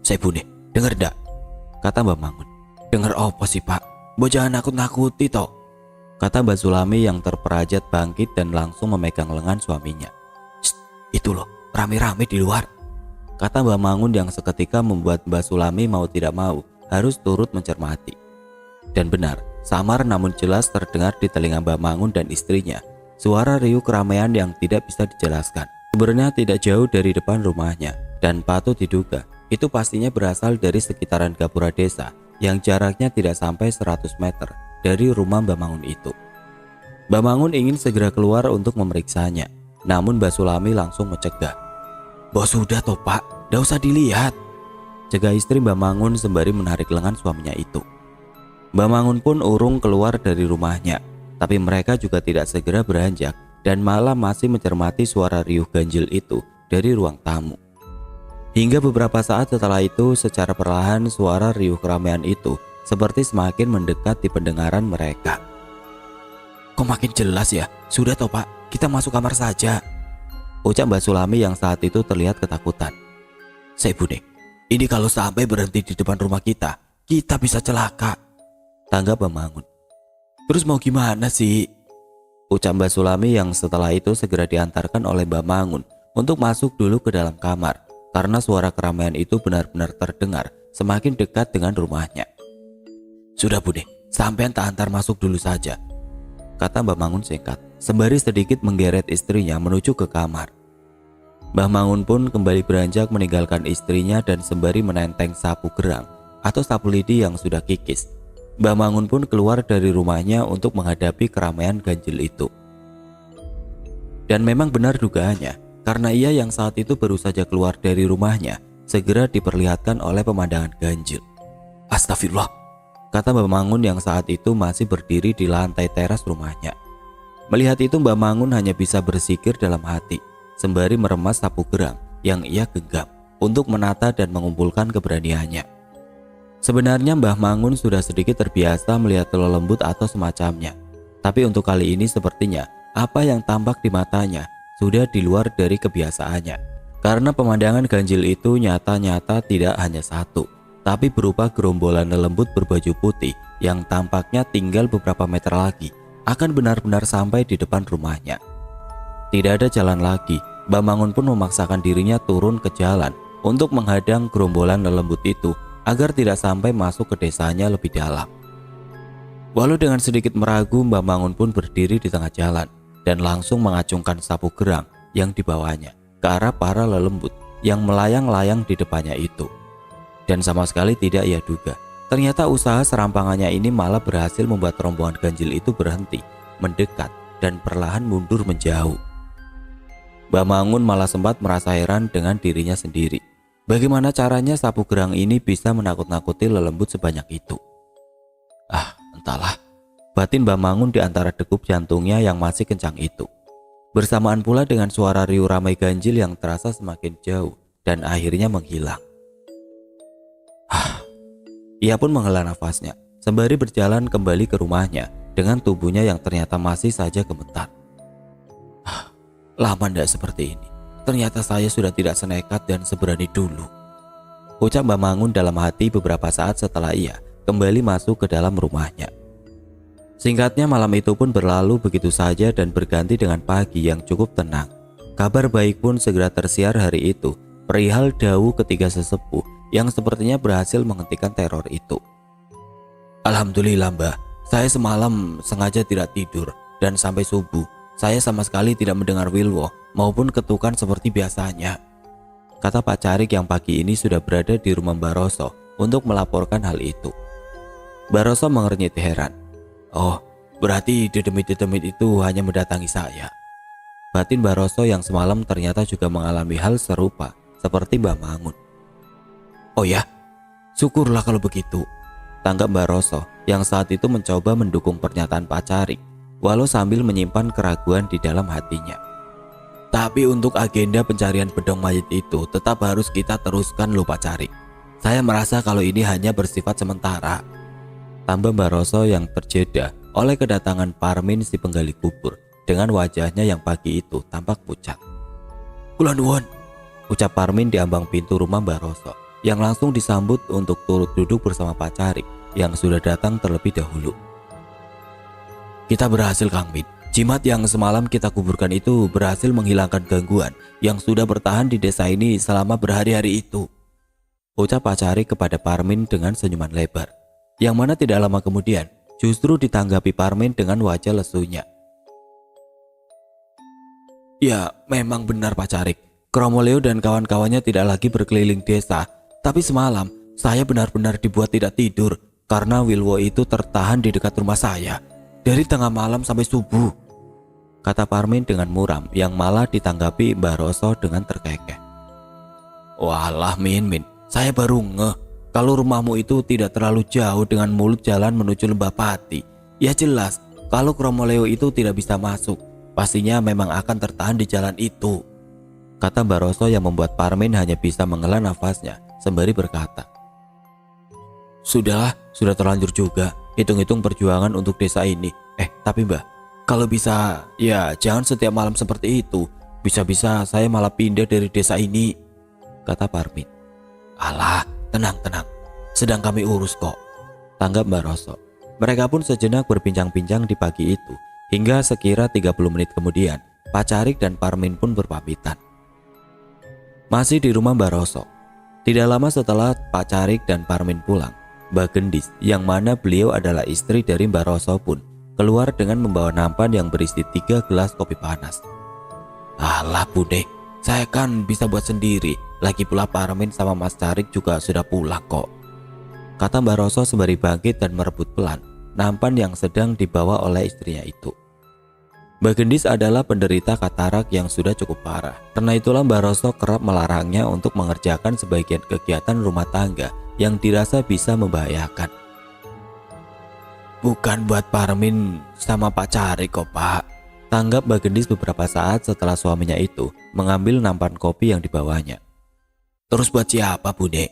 saya bune, denger ndak?" kata Mbah Mangun. "Denger apa sih Pak? Mbok jangan nakut-nakuti toh," kata Mbah Sulami yang terperajat bangkit dan langsung memegang lengan suaminya. "Shh, itu loh, rame-rame di luar," kata Mbah Mangun yang seketika membuat Mbah Sulami mau tidak mau harus turut mencermati. Dan benar, samar namun jelas terdengar di telinga Mbah Mangun dan istrinya suara riuh keramaian yang tidak bisa dijelaskan. Sumbernya tidak jauh dari depan rumahnya dan patut diduga itu pastinya berasal dari sekitaran gapura desa yang jaraknya tidak sampai 100 meter dari rumah Mbah Mangun itu. Mbah Mangun ingin segera keluar untuk memeriksanya, namun Mbah Sulami langsung mencegah. "Bos sudah toh Pak, ndak usah dilihat," cegah istri Mbah Mangun sembari menarik lengan suaminya itu. Mbah Mangun pun urung keluar dari rumahnya, tapi mereka juga tidak segera beranjak dan malah masih mencermati suara riuh ganjil itu dari ruang tamu. Hingga beberapa saat setelah itu, secara perlahan suara riuh keramaian itu seperti semakin mendekat di pendengaran mereka. "Kok makin jelas ya? Sudah toh Pak, kita masuk kamar saja," ucap Mbah Sulami yang saat itu terlihat ketakutan. "Saya Bune, ini kalau sampai berhenti di depan rumah kita bisa celaka," tanggap Mbah Mangun. "Terus mau gimana sih?" ucap Mbah Sulami yang setelah itu segera diantarkan oleh Mbah Mangun untuk masuk dulu ke dalam kamar karena suara keramaian itu benar-benar terdengar semakin dekat dengan rumahnya. "Sudah Bude, sampean tak antar masuk dulu saja," kata Mbah Mangun singkat sembari sedikit menggeret istrinya menuju ke kamar. Mbah Mangun pun kembali beranjak meninggalkan istrinya dan sembari menenteng sapu gerang atau sapu lidi yang sudah kikis, Mbah Mangun pun keluar dari rumahnya untuk menghadapi keramaian ganjil itu. Dan memang benar dugaannya, karena ia yang saat itu baru saja keluar dari rumahnya, segera diperlihatkan oleh pemandangan ganjil. "Astagfirullah," kata Mbah Mangun yang saat itu masih berdiri di lantai teras rumahnya. Melihat itu Mbah Mangun hanya bisa bersikir dalam hati, sembari meremas sapu gerang yang ia genggam untuk menata dan mengumpulkan keberaniannya. Sebenarnya Mbah Mangun sudah sedikit terbiasa melihat telur lembut atau semacamnya, tapi untuk kali ini sepertinya apa yang tampak di matanya sudah di luar dari kebiasaannya. Karena pemandangan ganjil itu nyata-nyata tidak hanya satu, tapi berupa gerombolan lembut berbaju putih yang tampaknya tinggal beberapa meter lagi akan benar-benar sampai di depan rumahnya. Tidak ada jalan lagi, Mbah Mangun pun memaksakan dirinya turun ke jalan untuk menghadang gerombolan lembut itu agar tidak sampai masuk ke desanya lebih dalam. Walau dengan sedikit meragu, Mbah Mangun pun berdiri di tengah jalan dan langsung mengacungkan sapu gerang yang dibawanya ke arah para lelembut yang melayang-layang di depannya itu. Dan sama sekali tidak ia duga, ternyata usaha serampangannya ini malah berhasil membuat rombongan ganjil itu berhenti, mendekat, dan perlahan mundur menjauh. Mbah Mangun malah sempat merasa heran dengan dirinya sendiri. Bagaimana caranya sapu gerang ini bisa menakut-nakuti lelembut sebanyak itu? Entahlah, batin Mbah Mangun di antara degup jantungnya yang masih kencang itu. Bersamaan pula dengan suara riuh ramai ganjil yang terasa semakin jauh dan akhirnya menghilang. Ia pun menghela nafasnya, sembari berjalan kembali ke rumahnya dengan tubuhnya yang ternyata masih saja gemetar. Lama ndak seperti ini. Ternyata saya sudah tidak senekat dan seberani dulu, ucap Mbah Mangun dalam hati beberapa saat setelah ia kembali masuk ke dalam rumahnya. Singkatnya malam itu pun berlalu begitu saja dan berganti dengan pagi yang cukup tenang. Kabar baik pun segera tersiar hari itu perihal dawuh ketiga sesepuh yang sepertinya berhasil menghentikan teror itu. "Alhamdulillah Mbah, saya semalam sengaja tidak tidur dan sampai subuh saya sama sekali tidak mendengar wilwo maupun ketukan seperti biasanya," kata Pak Carik yang pagi ini sudah berada di rumah Mbah Roso untuk melaporkan hal itu. Mbah Roso mengernyit heran. "Oh, berarti dedemit-dedemit itu hanya mendatangi saya," batin Mbah Roso yang semalam ternyata juga mengalami hal serupa seperti Mbah Mangun. "Oh ya, syukurlah kalau begitu," tanggap Mbah Roso yang saat itu mencoba mendukung pernyataan Pak Carik walau sambil menyimpan keraguan di dalam hatinya. "Tapi untuk agenda pencarian bedong mayat itu tetap harus kita teruskan, lupa cari. Saya merasa kalau ini hanya bersifat sementara," tambah Baroso yang terjeda oleh kedatangan Parmin si penggali kubur dengan wajahnya yang pagi itu tampak pucat. "Kula nuwun," ucap Parmin di ambang pintu rumah Baroso yang langsung disambut untuk turut duduk bersama Pak Carik yang sudah datang terlebih dahulu. "Kita berhasil, Kang Min. Jimat yang semalam kita kuburkan itu berhasil menghilangkan gangguan yang sudah bertahan di desa ini selama berhari-hari itu," ucap Pak Carik kepada Parmin dengan senyuman lebar, yang mana tidak lama kemudian justru ditanggapi Parmin dengan wajah lesunya. "Ya, memang benar Pak Carik. Kromoleo dan kawan-kawannya tidak lagi berkeliling desa, tapi semalam saya benar-benar dibuat tidak tidur karena Wilwo itu tertahan di dekat rumah saya dari tengah malam sampai subuh," kata Parmin dengan muram yang malah ditanggapi Baroso dengan terkekeh. "Walah Min, saya baru ngeh kalau rumahmu itu tidak terlalu jauh dengan mulut jalan menuju Lembah Pati. Ya jelas kalau Kromoleo itu tidak bisa masuk, pastinya memang akan tertahan di jalan itu," kata Baroso yang membuat Parmin hanya bisa menghela nafasnya sembari berkata, "Sudahlah, sudah terlanjur juga. Hitung-hitung perjuangan untuk desa ini. Tapi Mbah, kalau bisa ya jangan setiap malam seperti itu. Bisa-bisa saya malah pindah dari desa ini," kata Parmin. "Alah, tenang. Sedang kami urus kok," tanggap Baroso. Mereka pun sejenak berbincang-bincang di pagi itu. Hingga sekira 30 menit kemudian, Pak Carik dan Parmin pun berpamitan. Masih di rumah Baroso. Tidak lama setelah Pak Carik dan Parmin pulang, Mbak Gendis yang mana beliau adalah istri dari Baroso pun keluar dengan membawa nampan yang berisi 3 gelas kopi panas. "Alah Bude, saya kan bisa buat sendiri. Lagi pula Parmin sama Mas Carik juga sudah pulang kok," kata Baroso sembari bangkit dan merebut pelan nampan yang sedang dibawa oleh istrinya itu. Mbak Gendis adalah penderita katarak yang sudah cukup parah. Karena itulah Baroso kerap melarangnya untuk mengerjakan sebagian kegiatan rumah tangga yang dirasa bisa membahayakan. "Bukan buat Parmin sama Pak Carik kok Pak," tanggap Mbak Gendis beberapa saat setelah suaminya itu mengambil nampan kopi yang dibawanya. "Terus buat siapa Bude?"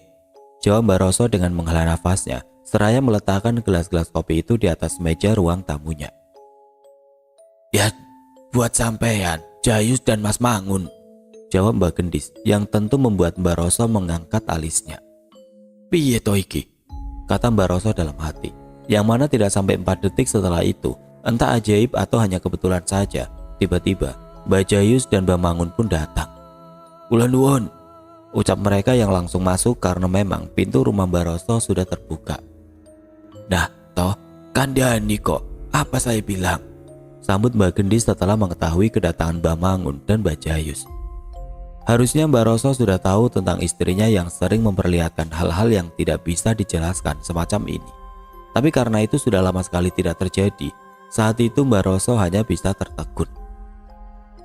jawab Baroso dengan menghela nafasnya seraya meletakkan gelas-gelas kopi itu di atas meja ruang tamunya. "Ya, buat sampean, Jayus dan Mas Mangun," jawab Mbak Gendis yang tentu membuat Baroso mengangkat alisnya. "Piye to iki?" kata Baroso dalam hati, yang mana tidak sampai 4 detik setelah itu, entah ajaib atau hanya kebetulan saja, tiba-tiba Mbak Jayus dan Mbak Mangun pun datang. "Kula nuwun," ucap mereka yang langsung masuk karena memang pintu rumah Baroso sudah terbuka. "Nah, toh, kandhani kok, apa saya bilang?" sambut Mbak Gendis setelah mengetahui kedatangan Mbak Mangun dan Mbak Jayus. Harusnya Baroso sudah tahu tentang istrinya yang sering memperlihatkan hal-hal yang tidak bisa dijelaskan semacam ini. Tapi karena itu sudah lama sekali tidak terjadi, saat itu Baroso hanya bisa tertegun.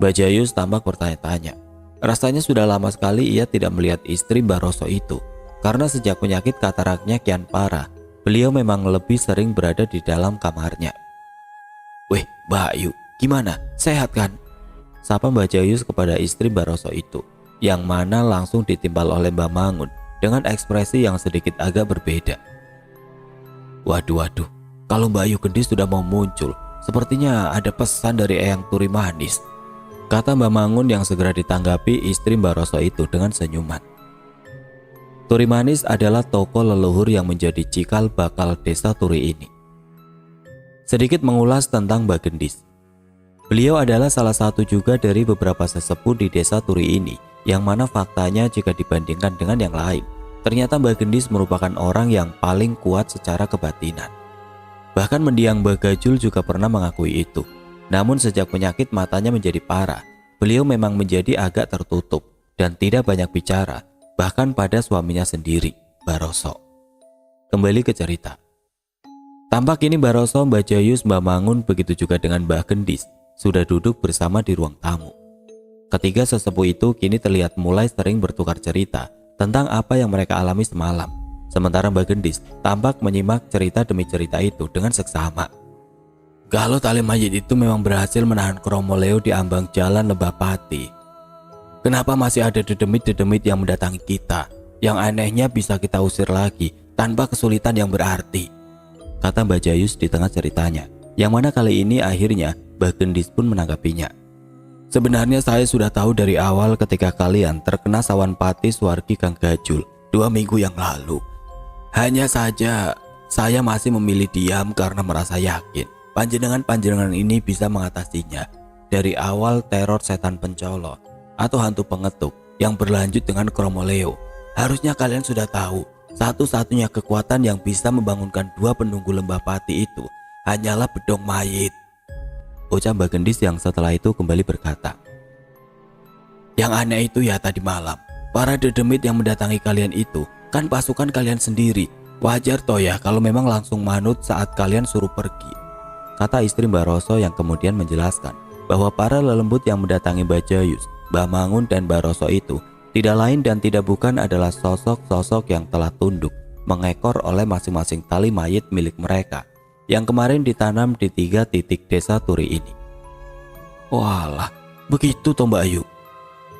Mbak Jayus tampak bertanya-tanya. Rasanya sudah lama sekali ia tidak melihat istri Baroso itu. Karena sejak penyakit kataraknya kian parah, beliau memang lebih sering berada di dalam kamarnya. "Weh, Mbak Ayu, gimana? Sehat kan?" sapa Mbak Jayus kepada istri Baroso itu, yang mana langsung ditimpal oleh Mbak Mangun dengan ekspresi yang sedikit agak berbeda. Waduh, kalau Mbak Ayu Gendis sudah mau muncul, sepertinya ada pesan dari Eyang Turi Manis," kata Mbak Mangun yang segera ditanggapi istri Baroso itu dengan senyuman. Turi Manis adalah tokoh leluhur yang menjadi cikal bakal desa Turi ini. Sedikit mengulas tentang Mbak Gendis. Beliau adalah salah satu juga dari beberapa sesepuh di desa Turi ini, yang mana faktanya jika dibandingkan dengan yang lain, ternyata Mbak Gendis merupakan orang yang paling kuat secara kebatinan. Bahkan mendiang Mbak Gajul juga pernah mengakui itu. Namun sejak penyakit matanya menjadi parah, beliau memang menjadi agak tertutup dan tidak banyak bicara, bahkan pada suaminya sendiri, Baroso. Kembali ke cerita. Tampak ini Baroso, Mbak Jayus, Mbak Mangun, begitu juga dengan Mbak Gendis, sudah duduk bersama di ruang tamu. Ketiga sesepuh itu kini terlihat mulai sering bertukar cerita tentang apa yang mereka alami semalam. Sementara Mbak Gendis tampak menyimak cerita demi cerita itu dengan seksama. "Kalau tali mayit itu memang berhasil menahan Kromoleo di ambang jalan Lembah Pati. Kenapa masih ada dedemit-dedemit yang mendatangi kita? Yang anehnya bisa kita usir lagi tanpa kesulitan yang berarti," kata Mbak Jayus di tengah ceritanya, yang mana kali ini akhirnya Mbak Gendis pun menanggapinya. Sebenarnya saya sudah tahu dari awal ketika kalian terkena sawan pati Suwargi Kang Gajul 2 minggu yang lalu. Hanya saja saya masih memilih diam karena merasa yakin panjenengan ini bisa mengatasinya. Dari awal teror setan pencolo atau hantu pengetuk yang berlanjut dengan Kromoleo. Harusnya kalian sudah tahu, satu-satunya kekuatan yang bisa membangunkan 2 penunggu lembah pati itu hanyalah bedong mayit. Ucap Mbak Gendis yang setelah itu kembali berkata, yang aneh itu ya tadi malam, para dedemit yang mendatangi kalian itu kan pasukan kalian sendiri. Wajar toh ya kalau memang langsung manut saat kalian suruh pergi, kata istri Mbak Roso yang kemudian menjelaskan bahwa para lelembut yang mendatangi Mbak Jayus, Mbak Mangun dan Mbak Roso itu tidak lain dan tidak bukan adalah sosok-sosok yang telah tunduk mengekor oleh masing-masing tali mayit milik mereka yang kemarin ditanam di 3 titik desa Turi ini. Walah, begitu toh Mbak Ayu,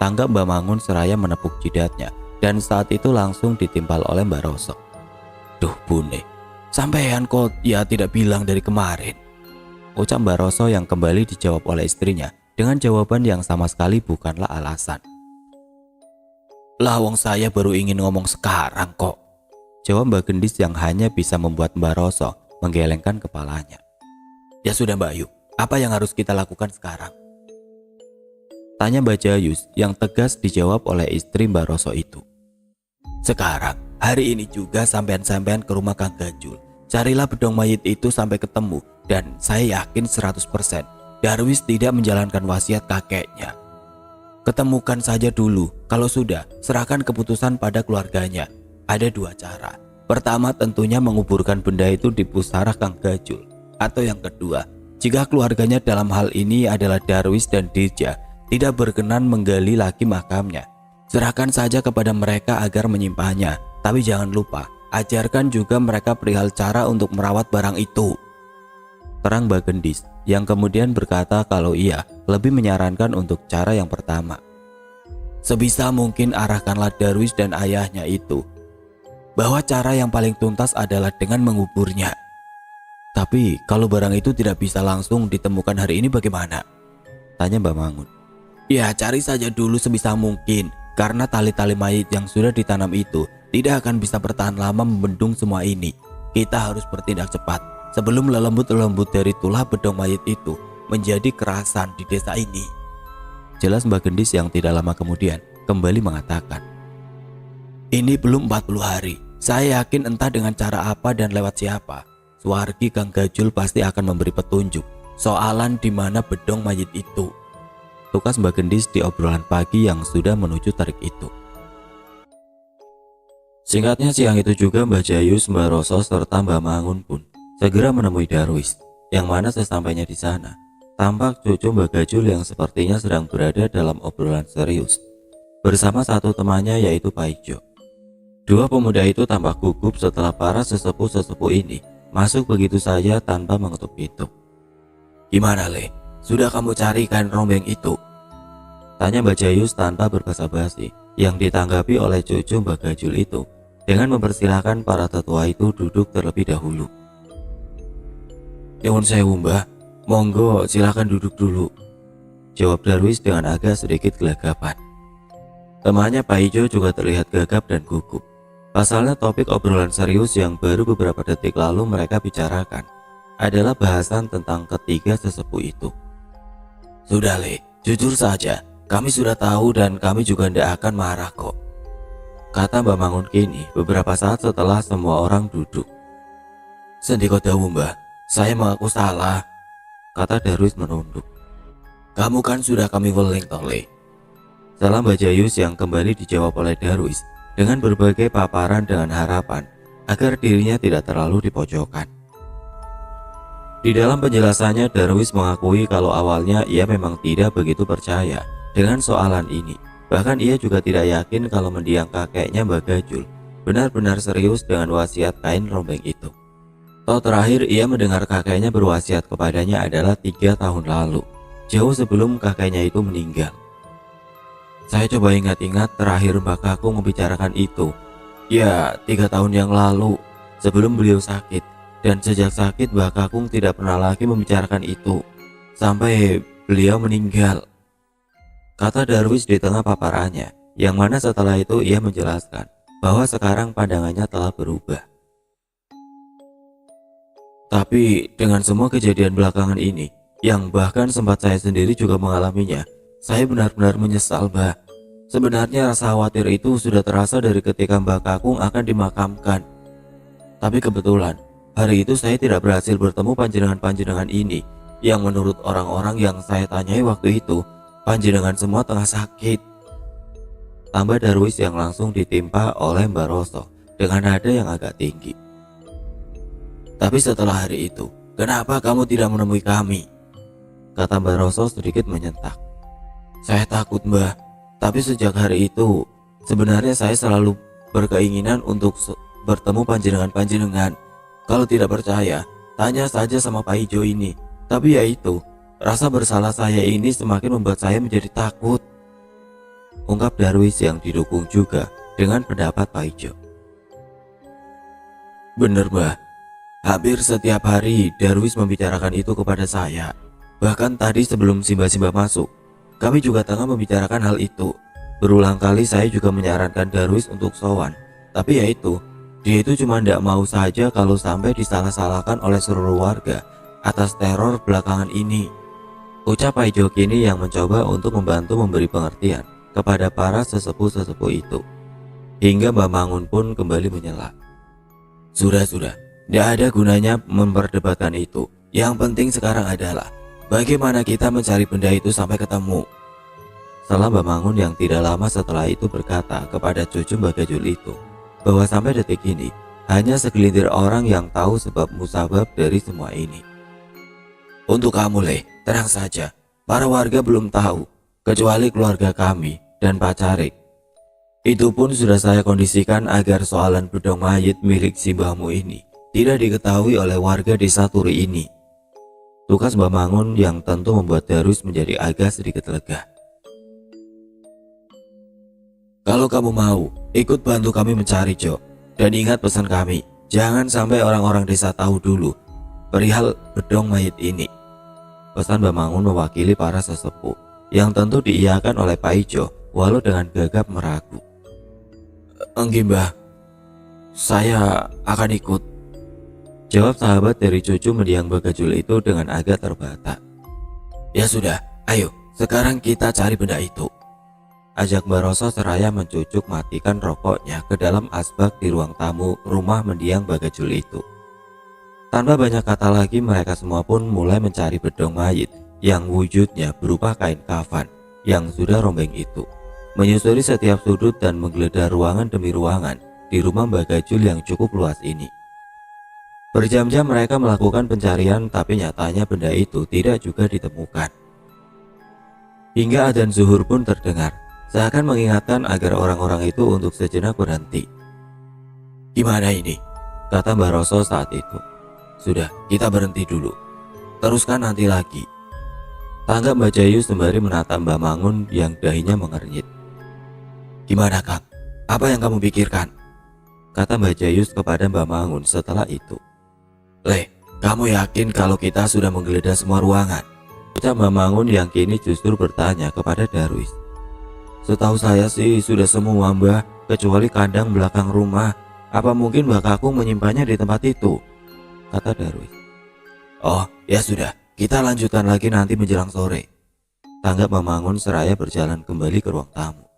tanggap Mbak Mangun seraya menepuk jidatnya dan saat itu langsung ditimpal oleh Mbak Roso. Duh Bune, sampean kok ya tidak bilang dari kemarin, ucap Mbak Roso yang kembali dijawab oleh istrinya dengan jawaban yang sama sekali bukanlah alasan. Lah wong saya baru ingin ngomong sekarang kok, jawab Mbak Gendis yang hanya bisa membuat Mbak Roso menggelengkan kepalanya. Ya sudah Mbak Ayu, apa yang harus kita lakukan sekarang? Tanya Mbak Jayus yang tegas dijawab oleh istri Mbak Roso itu. Sekarang, hari ini juga sampean-sampean ke rumah Kang Gajul. Carilah bedong mayit itu sampai ketemu dan saya yakin 100% Darwis tidak menjalankan wasiat kakeknya. Ketemukan saja dulu, kalau sudah serahkan keputusan pada keluarganya. Ada 2 cara. Pertama tentunya menguburkan benda itu di pusara Kang Gajul. Atau yang kedua, jika keluarganya dalam hal ini adalah Darwis dan Dirja tidak berkenan menggali lagi makamnya, serahkan saja kepada mereka agar menyimpannya. Tapi jangan lupa, ajarkan juga mereka perihal cara untuk merawat barang itu, terang Mbak Gendis yang kemudian berkata kalau ia lebih menyarankan untuk cara yang pertama. Sebisa mungkin arahkanlah Darwis dan ayahnya itu bahwa cara yang paling tuntas adalah dengan menguburnya. Tapi kalau barang itu tidak bisa langsung ditemukan hari ini bagaimana? Tanya Mbak Mangun. Ya cari saja dulu sebisa mungkin, karena tali-tali mayit yang sudah ditanam itu tidak akan bisa bertahan lama membendung semua ini. Kita harus bertindak cepat sebelum lelembut-lelembut dari tulah bedong mayit itu menjadi kerasan di desa ini. Jelas Mbak Gendis yang tidak lama kemudian kembali mengatakan, ini belum 40 hari. Saya yakin entah dengan cara apa dan lewat siapa, Suwargi Kang Gajul pasti akan memberi petunjuk soalan di mana bedong mayit itu. Tukas Mbak Gendis di obrolan pagi yang sudah menuju tarik itu. Singkatnya siang itu juga Mbak Jayus, Mbak Roso serta Mbak Mangun pun segera menemui Darwis, yang mana sesampainya di sana tampak cucu Mbak Gajul yang sepertinya sedang berada dalam obrolan serius bersama satu temannya yaitu Pak Ijo. 2 pemuda itu tampak gugup setelah para sesepuh-sesepuh ini masuk begitu saja tanpa mengetuk pintu. Gimana Le? Sudah kamu cari kain rombeng itu? Tanya Mbak Jayus tanpa berbasa-basi yang ditanggapi oleh cucu Mbak Gajul itu dengan mempersilahkan para tetua itu duduk terlebih dahulu. Nyuwun sewu Mbah, monggo silakan duduk dulu, jawab Darwis dengan agak sedikit gelagapan. Temannya Pak Ijo juga terlihat gagap dan gugup. Pasalnya topik obrolan serius yang baru beberapa detik lalu mereka bicarakan adalah bahasan tentang ketiga sesepuh itu. Sudah Le, jujur saja, kami sudah tahu dan kami juga tidak akan marah kok, kata Mbak Mangun kini beberapa saat setelah semua orang duduk. Sendiko dawu Mbah, saya mengaku salah, kata Darwis menunduk. Kamu kan sudah kami weling toh Le. Salam Mbak Jayus yang kembali dijawab oleh Darwis dengan berbagai paparan dengan harapan agar dirinya tidak terlalu dipojokkan. Di dalam penjelasannya Darwis mengakui kalau awalnya ia memang tidak begitu percaya dengan soalan ini. Bahkan ia juga tidak yakin kalau mendiang kakeknya Mbak Gajul benar-benar serius dengan wasiat kain rombeng itu. Toh terakhir ia mendengar kakeknya berwasiat kepadanya adalah 3 tahun lalu, jauh sebelum kakeknya itu meninggal. Saya coba ingat-ingat terakhir Mbak Kakung membicarakan itu. Ya 3 tahun yang lalu sebelum beliau sakit. Dan sejak sakit Mbah Kakung tidak pernah lagi membicarakan itu sampai beliau meninggal, kata Darwis di tengah paparannya, yang mana setelah itu ia menjelaskan bahwa sekarang pandangannya telah berubah. Tapi dengan semua kejadian belakangan ini, yang bahkan sempat saya sendiri juga mengalaminya, saya benar-benar menyesal, Mbah. Sebenarnya rasa khawatir itu sudah terasa dari ketika Mbah Kakung akan dimakamkan. Tapi kebetulan, hari itu saya tidak berhasil bertemu panjenengan-panjenengan ini, yang menurut orang-orang yang saya tanyai waktu itu, panjenengan semua tengah sakit. Tambah Darwis yang langsung ditimpa oleh Mbak Roso dengan nada yang agak tinggi. Tapi setelah hari itu, kenapa kamu tidak menemui kami? Kata Mbak Roso sedikit menyentak. Saya takut, Mbah. Tapi sejak hari itu, sebenarnya saya selalu berkeinginan untuk bertemu panjenengan-panjenengan. Kalau tidak percaya, tanya saja sama Pak Ijo ini. Tapi ya itu, rasa bersalah saya ini semakin membuat saya menjadi takut. Ungkap Darwis yang didukung juga dengan pendapat Pak Ijo. Bener, Mbah. Hampir setiap hari Darwis membicarakan itu kepada saya. Bahkan tadi sebelum Simba-Simba masuk, kami juga tengah membicarakan hal itu. Berulang kali saya juga menyarankan Darwis untuk sowan. Tapi ya itu, dia itu cuma tidak mau saja kalau sampai disalah-salahkan oleh seluruh warga atas teror belakangan ini. Ucap Pak Ijo kini yang mencoba untuk membantu memberi pengertian kepada para sesepuh-sesepuh itu. Hingga Mbak Mangun pun kembali menyela. Sudah. Tidak ada gunanya memperdebatkan itu. Yang penting sekarang adalah bagaimana kita mencari benda itu sampai ketemu. Setelah Mbak Mangun yang tidak lama setelah itu berkata kepada cucu Mbak Gajul itu bahwa sampai detik ini hanya segelintir orang yang tahu sebab musabab dari semua ini. Untuk kamu, Le, tenang saja. Para warga belum tahu kecuali keluarga kami dan Pak Carik. Itu pun sudah saya kondisikan agar soalan bedong mayit milik si mbahmu ini tidak diketahui oleh warga desa Turi ini. Tugas Mbak Mangun yang tentu membuat Darwis menjadi agak sedikit lega. Kalau kamu mau, ikut bantu kami mencari, Jo. Dan ingat pesan kami, jangan sampai orang-orang desa tahu dulu perihal bedong mayit ini. Pesan Mbak Mangun mewakili para sesepuh, yang tentu diiyakan oleh Pak Ijo, walau dengan gagap meragu. Enggak, Mbah. Saya akan ikut. Jawab sahabat dari cucu mendiang Bagajul itu dengan agak terbata. Ya sudah, ayo sekarang kita cari benda itu. Ajak Mbak Roso seraya mencucuk matikan rokoknya ke dalam asbak di ruang tamu rumah mendiang Bagajul itu. Tanpa banyak kata lagi mereka semua pun mulai mencari bedong mayit yang wujudnya berupa kain kafan yang sudah rombeng itu. Menyusuri setiap sudut dan menggeledah ruangan demi ruangan di rumah Bagajul yang cukup luas ini. Berjam-jam mereka melakukan pencarian tapi nyatanya benda itu tidak juga ditemukan. Hingga adzan zuhur pun terdengar, seakan mengingatkan agar orang-orang itu untuk sejenak berhenti. Gimana ini? Kata Mbak Roso saat itu. Sudah, kita berhenti dulu. Teruskan nanti lagi. Tanggap Mbak Jayu sembari menatap Mbak Mangun yang dahinya mengernyit. Gimana, Kang? Apa yang kamu pikirkan? Kata Mbak Jayus kepada Mbak Mangun setelah itu. Le, kamu yakin kalau kita sudah menggeledah semua ruangan? Ucap Mbak Mangun yang kini justru bertanya kepada Darwis. Setahu saya sih sudah semua, Mbah, kecuali kandang belakang rumah. Apa mungkin Mbak Kakung menyimpannya di tempat itu? Kata Darwis. Oh, ya sudah, kita lanjutkan lagi nanti menjelang sore. Tanggap Mbak Mangun seraya berjalan kembali ke ruang tamu.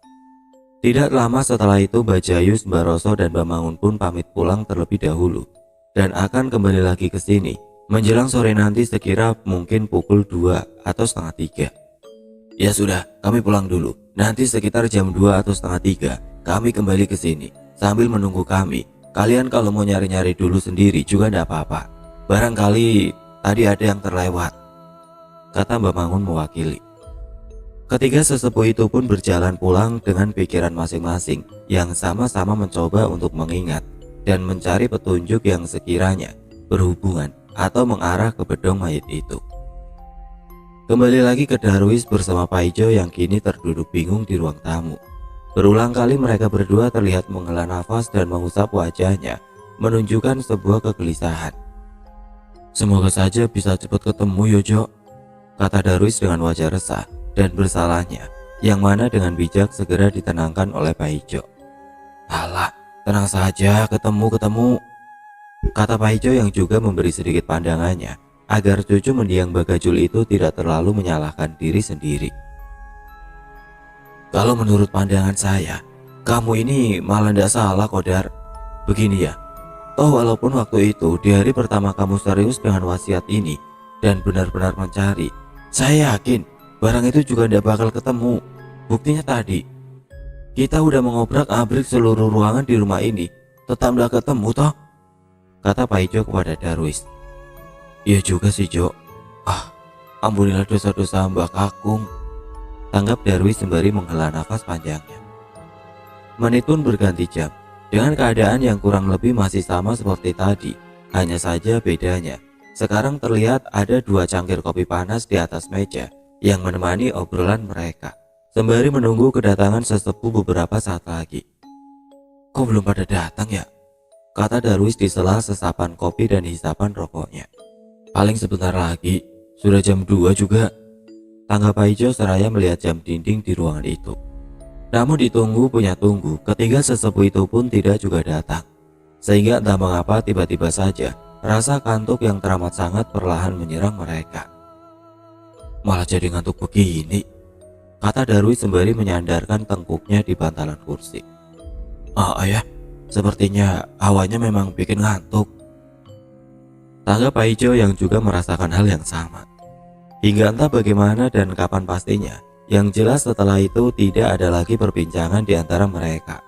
Tidak lama setelah itu Mbak Jayus, Mbak Roso dan Mbak Mangun pun pamit pulang terlebih dahulu dan akan kembali lagi ke sini menjelang sore nanti sekira mungkin pukul 2 atau setengah 3. Ya sudah, kami pulang dulu. Nanti sekitar jam 2 atau setengah 3 kami kembali ke sini sambil menunggu kami. Kalian kalau mau nyari-nyari dulu sendiri juga tidak apa-apa. Barangkali tadi ada yang terlewat, kata Mbak Mangun mewakili. Ketiga sesepuh itu pun berjalan pulang dengan pikiran masing-masing yang sama-sama mencoba untuk mengingat dan mencari petunjuk yang sekiranya berhubungan atau mengarah ke bedong mayit itu. Kembali lagi ke Darwis bersama Pak Ijo yang kini terduduk bingung di ruang tamu. Berulang kali mereka berdua terlihat menghela nafas dan mengusap wajahnya, menunjukkan sebuah kegelisahan. Semoga saja bisa cepat ketemu Yojo, kata Darwis dengan wajah resah dan bersalahnya, yang mana dengan bijak segera ditenangkan oleh Pak Ijo. Alah, tenang saja, ketemu, kata Pak Ijo yang juga memberi sedikit pandangannya agar cucu mendiang Bagajul itu tidak terlalu menyalahkan diri sendiri. Kalau menurut pandangan saya, kamu ini malah tidak salah, Kodar. Begini ya, toh walaupun waktu itu di hari pertama kamu serius dengan wasiat ini dan benar-benar mencari, saya yakin barang itu juga tidak bakal ketemu. Buktinya tadi, kita udah mengobrak-abrik seluruh ruangan di rumah ini, tetap tidak ketemu toh, kata Pak Ijo kepada Darwis. Iya juga sih Jo. Ampunilah dosa-dosa Mbak Kakung, tanggap Darwis sembari menghela nafas panjangnya. Menit pun berganti jam dengan keadaan yang kurang lebih masih sama seperti tadi. Hanya saja bedanya, sekarang terlihat ada 2 cangkir kopi panas di atas meja yang menemani obrolan mereka sembari menunggu kedatangan sesepuh beberapa saat lagi. Kok belum pada datang ya? Kata Darwis di sela sesapan kopi dan hisapan rokoknya. Paling sebentar lagi, sudah jam 2 juga, tanggap Pak Ijo seraya melihat jam dinding di ruangan itu. Namun ditunggu punya tunggu, ketiga sesepuh itu pun tidak juga datang. Sehingga entah mengapa tiba-tiba saja rasa kantuk yang teramat sangat perlahan menyerang mereka. Malah jadi ngantuk begini, kata Darwis sembari menyandarkan tengkuknya di bantalan kursi. Ayah, sepertinya hawanya memang bikin ngantuk, tanggap Pak Ijo yang juga merasakan hal yang sama. Hingga entah bagaimana dan kapan pastinya, yang jelas setelah itu tidak ada lagi perbincangan di antara mereka,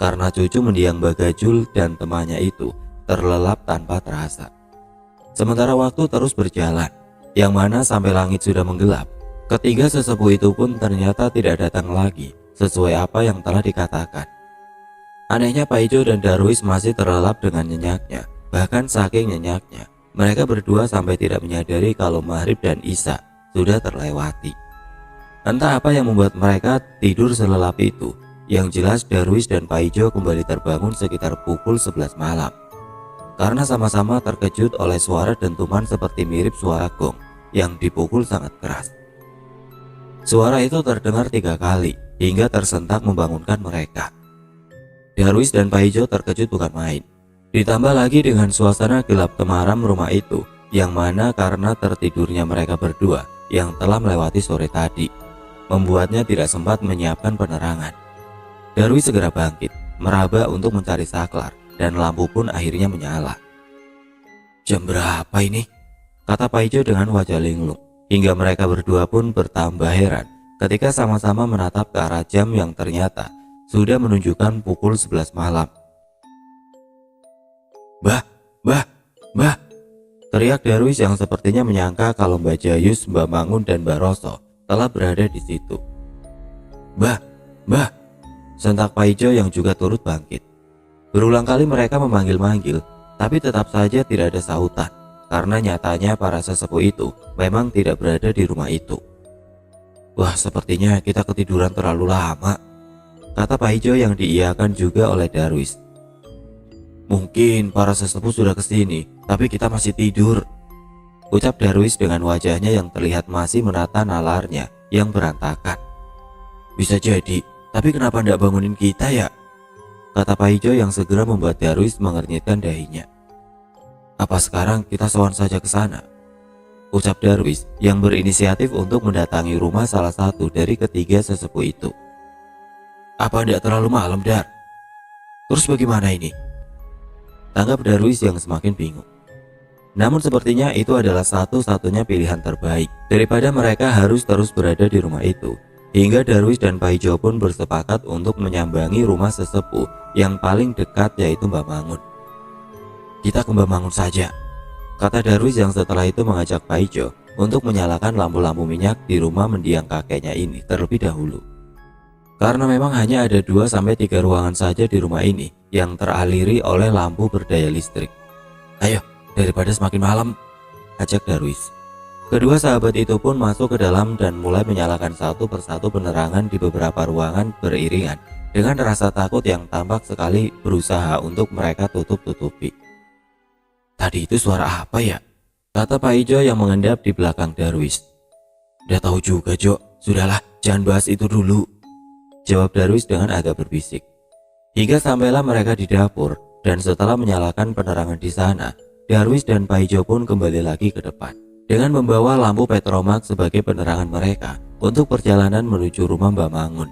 karena cucu mendiang Bagajul dan temannya itu terlelap tanpa terasa. Sementara waktu terus berjalan, yang mana sampai langit sudah menggelap, ketiga sesepuh itu pun ternyata tidak datang lagi sesuai apa yang telah dikatakan. Anehnya Pak Ijo dan Darwis masih terlelap dengan nyenyaknya. Bahkan saking nyenyaknya, mereka berdua sampai tidak menyadari kalau maghrib dan isya sudah terlewati. Entah apa yang membuat mereka tidur selelap itu. Yang jelas Darwis dan Pak Ijo kembali terbangun sekitar pukul 11 malam. Karena sama-sama terkejut oleh suara dentuman seperti mirip suara gong yang dipukul sangat keras. Suara itu terdengar 3 kali hingga tersentak membangunkan mereka. Darwis dan Pak Ijo terkejut bukan main. Ditambah lagi dengan suasana gelap temaram rumah itu, yang mana karena tertidurnya mereka berdua yang telah melewati sore tadi, membuatnya tidak sempat menyiapkan penerangan. Darwis segera bangkit, meraba untuk mencari saklar, dan lampu pun akhirnya menyala. Jam berapa ini? Kata Pak Ijo dengan wajah linglung, hingga mereka berdua pun bertambah heran ketika sama-sama menatap ke arah jam yang ternyata sudah menunjukkan pukul 11 malam. Bah, teriak Darwis yang sepertinya menyangka kalau Mbak Jayus, Mbak Mangun dan Mbak Roso telah berada di situ. Bah, sentak Pak Ijo yang juga turut bangkit. Berulang kali mereka memanggil-manggil, tapi tetap saja tidak ada sahutan, karena nyatanya para sesepuh itu memang tidak berada di rumah itu. Wah, sepertinya kita ketiduran terlalu lama, kata Pak Ijo yang diiyakan juga oleh Darwis. Mungkin para sesepuh sudah kesini, tapi kita masih tidur, ucap Darwis dengan wajahnya yang terlihat masih menata nalarnya yang berantakan. Bisa jadi, tapi kenapa tidak bangunin kita ya? Kata Pak Ijo yang segera membuat Darwis mengernyitkan dahinya. Apa sekarang kita sowan saja ke sana? Ucap Darwis yang berinisiatif untuk mendatangi rumah salah satu dari ketiga sesepuh itu. Apa tidak terlalu malam, Dar? Terus bagaimana ini? Tanggap Darwis yang semakin bingung. Namun sepertinya itu adalah satu-satunya pilihan terbaik daripada mereka harus terus berada di rumah itu. Hingga Darwis dan Pak Ijo pun bersepakat untuk menyambangi rumah sesepuh yang paling dekat, yaitu Mbak Mangun. Kita ke Mbak Mangun saja, kata Darwis yang setelah itu mengajak Pak Ijo untuk menyalakan lampu-lampu minyak di rumah mendiang kakeknya ini terlebih dahulu. Karena memang hanya ada 2-3 ruangan saja di rumah ini yang teraliri oleh lampu berdaya listrik. Ayo, daripada semakin malam, ajak Darwis. Kedua sahabat itu pun masuk ke dalam dan mulai menyalakan satu persatu penerangan di beberapa ruangan beriringan dengan rasa takut yang tampak sekali berusaha untuk mereka tutup-tutupi. Tadi itu suara apa ya? kata Pak Ijo yang mengendap di belakang Darwis. Udah tahu juga, Jo. Sudahlah, jangan bahas itu dulu, jawab Darwis dengan agak berbisik. Hingga sampailah mereka di dapur, dan setelah menyalakan penerangan di sana, Darwis dan Pak Ijo pun kembali lagi ke depan dengan membawa lampu petromak sebagai penerangan mereka untuk perjalanan menuju rumah Mbak Mangun.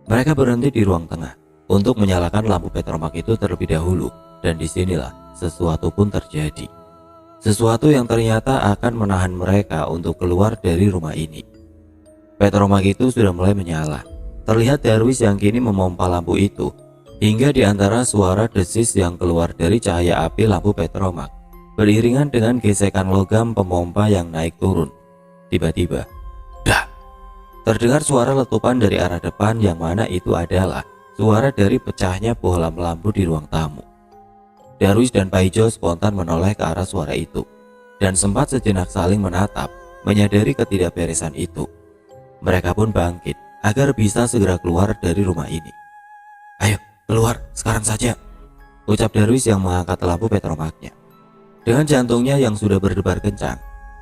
Mereka berhenti di ruang tengah untuk menyalakan lampu petromak itu terlebih dahulu, dan disinilah sesuatu pun terjadi. Sesuatu yang ternyata akan menahan mereka untuk keluar dari rumah ini. Petromak itu sudah mulai menyala. Terlihat Darwis yang kini memompa lampu itu, hingga di antara suara desis yang keluar dari cahaya api lampu petromak beriringan dengan gesekan logam pemompa yang naik turun. Tiba-tiba, dah! Terdengar suara letupan dari arah depan, yang mana itu adalah suara dari pecahnya bohlam lampu di ruang tamu. Darwis dan Pak Ijo spontan menoleh ke arah suara itu, dan sempat sejenak saling menatap, menyadari ketidakberesan itu. Mereka pun bangkit agar bisa segera keluar dari rumah ini. Ayo, keluar sekarang saja, ucap Darwis yang mengangkat lampu petromaknya. Dengan jantungnya yang sudah berdebar kencang,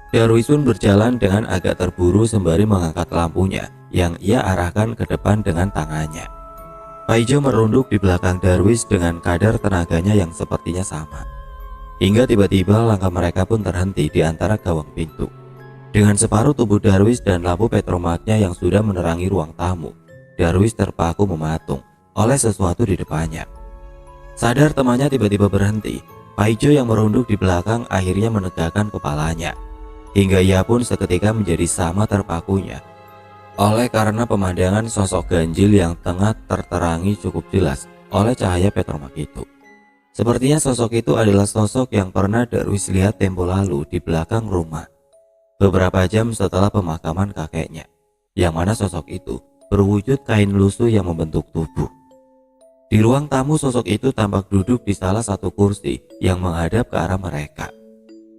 Darwis pun berjalan dengan agak terburu sembari mengangkat lampunya yang ia arahkan ke depan dengan tangannya. Pak Ijo merunduk di belakang Darwis dengan kadar tenaganya yang sepertinya sama. Hingga tiba-tiba langkah mereka pun terhenti di antara gawang pintu. Dengan separuh tubuh Darwis dan lampu petromaknya yang sudah menerangi ruang tamu, Darwis terpaku mematung oleh sesuatu di depannya. Sadar temannya tiba-tiba berhenti, Pak Ijo yang merunduk di belakang akhirnya menegakkan kepalanya. Hingga ia pun seketika menjadi sama terpakunya oleh karena pemandangan sosok ganjil yang tengah terterangi cukup jelas oleh cahaya petromak itu. Sepertinya sosok itu adalah sosok yang pernah Darwis lihat tempo lalu di belakang rumah, beberapa jam setelah pemakaman kakeknya, yang mana sosok itu berwujud kain lusuh yang membentuk tubuh. Di ruang tamu sosok itu tampak duduk di salah satu kursi yang menghadap ke arah mereka.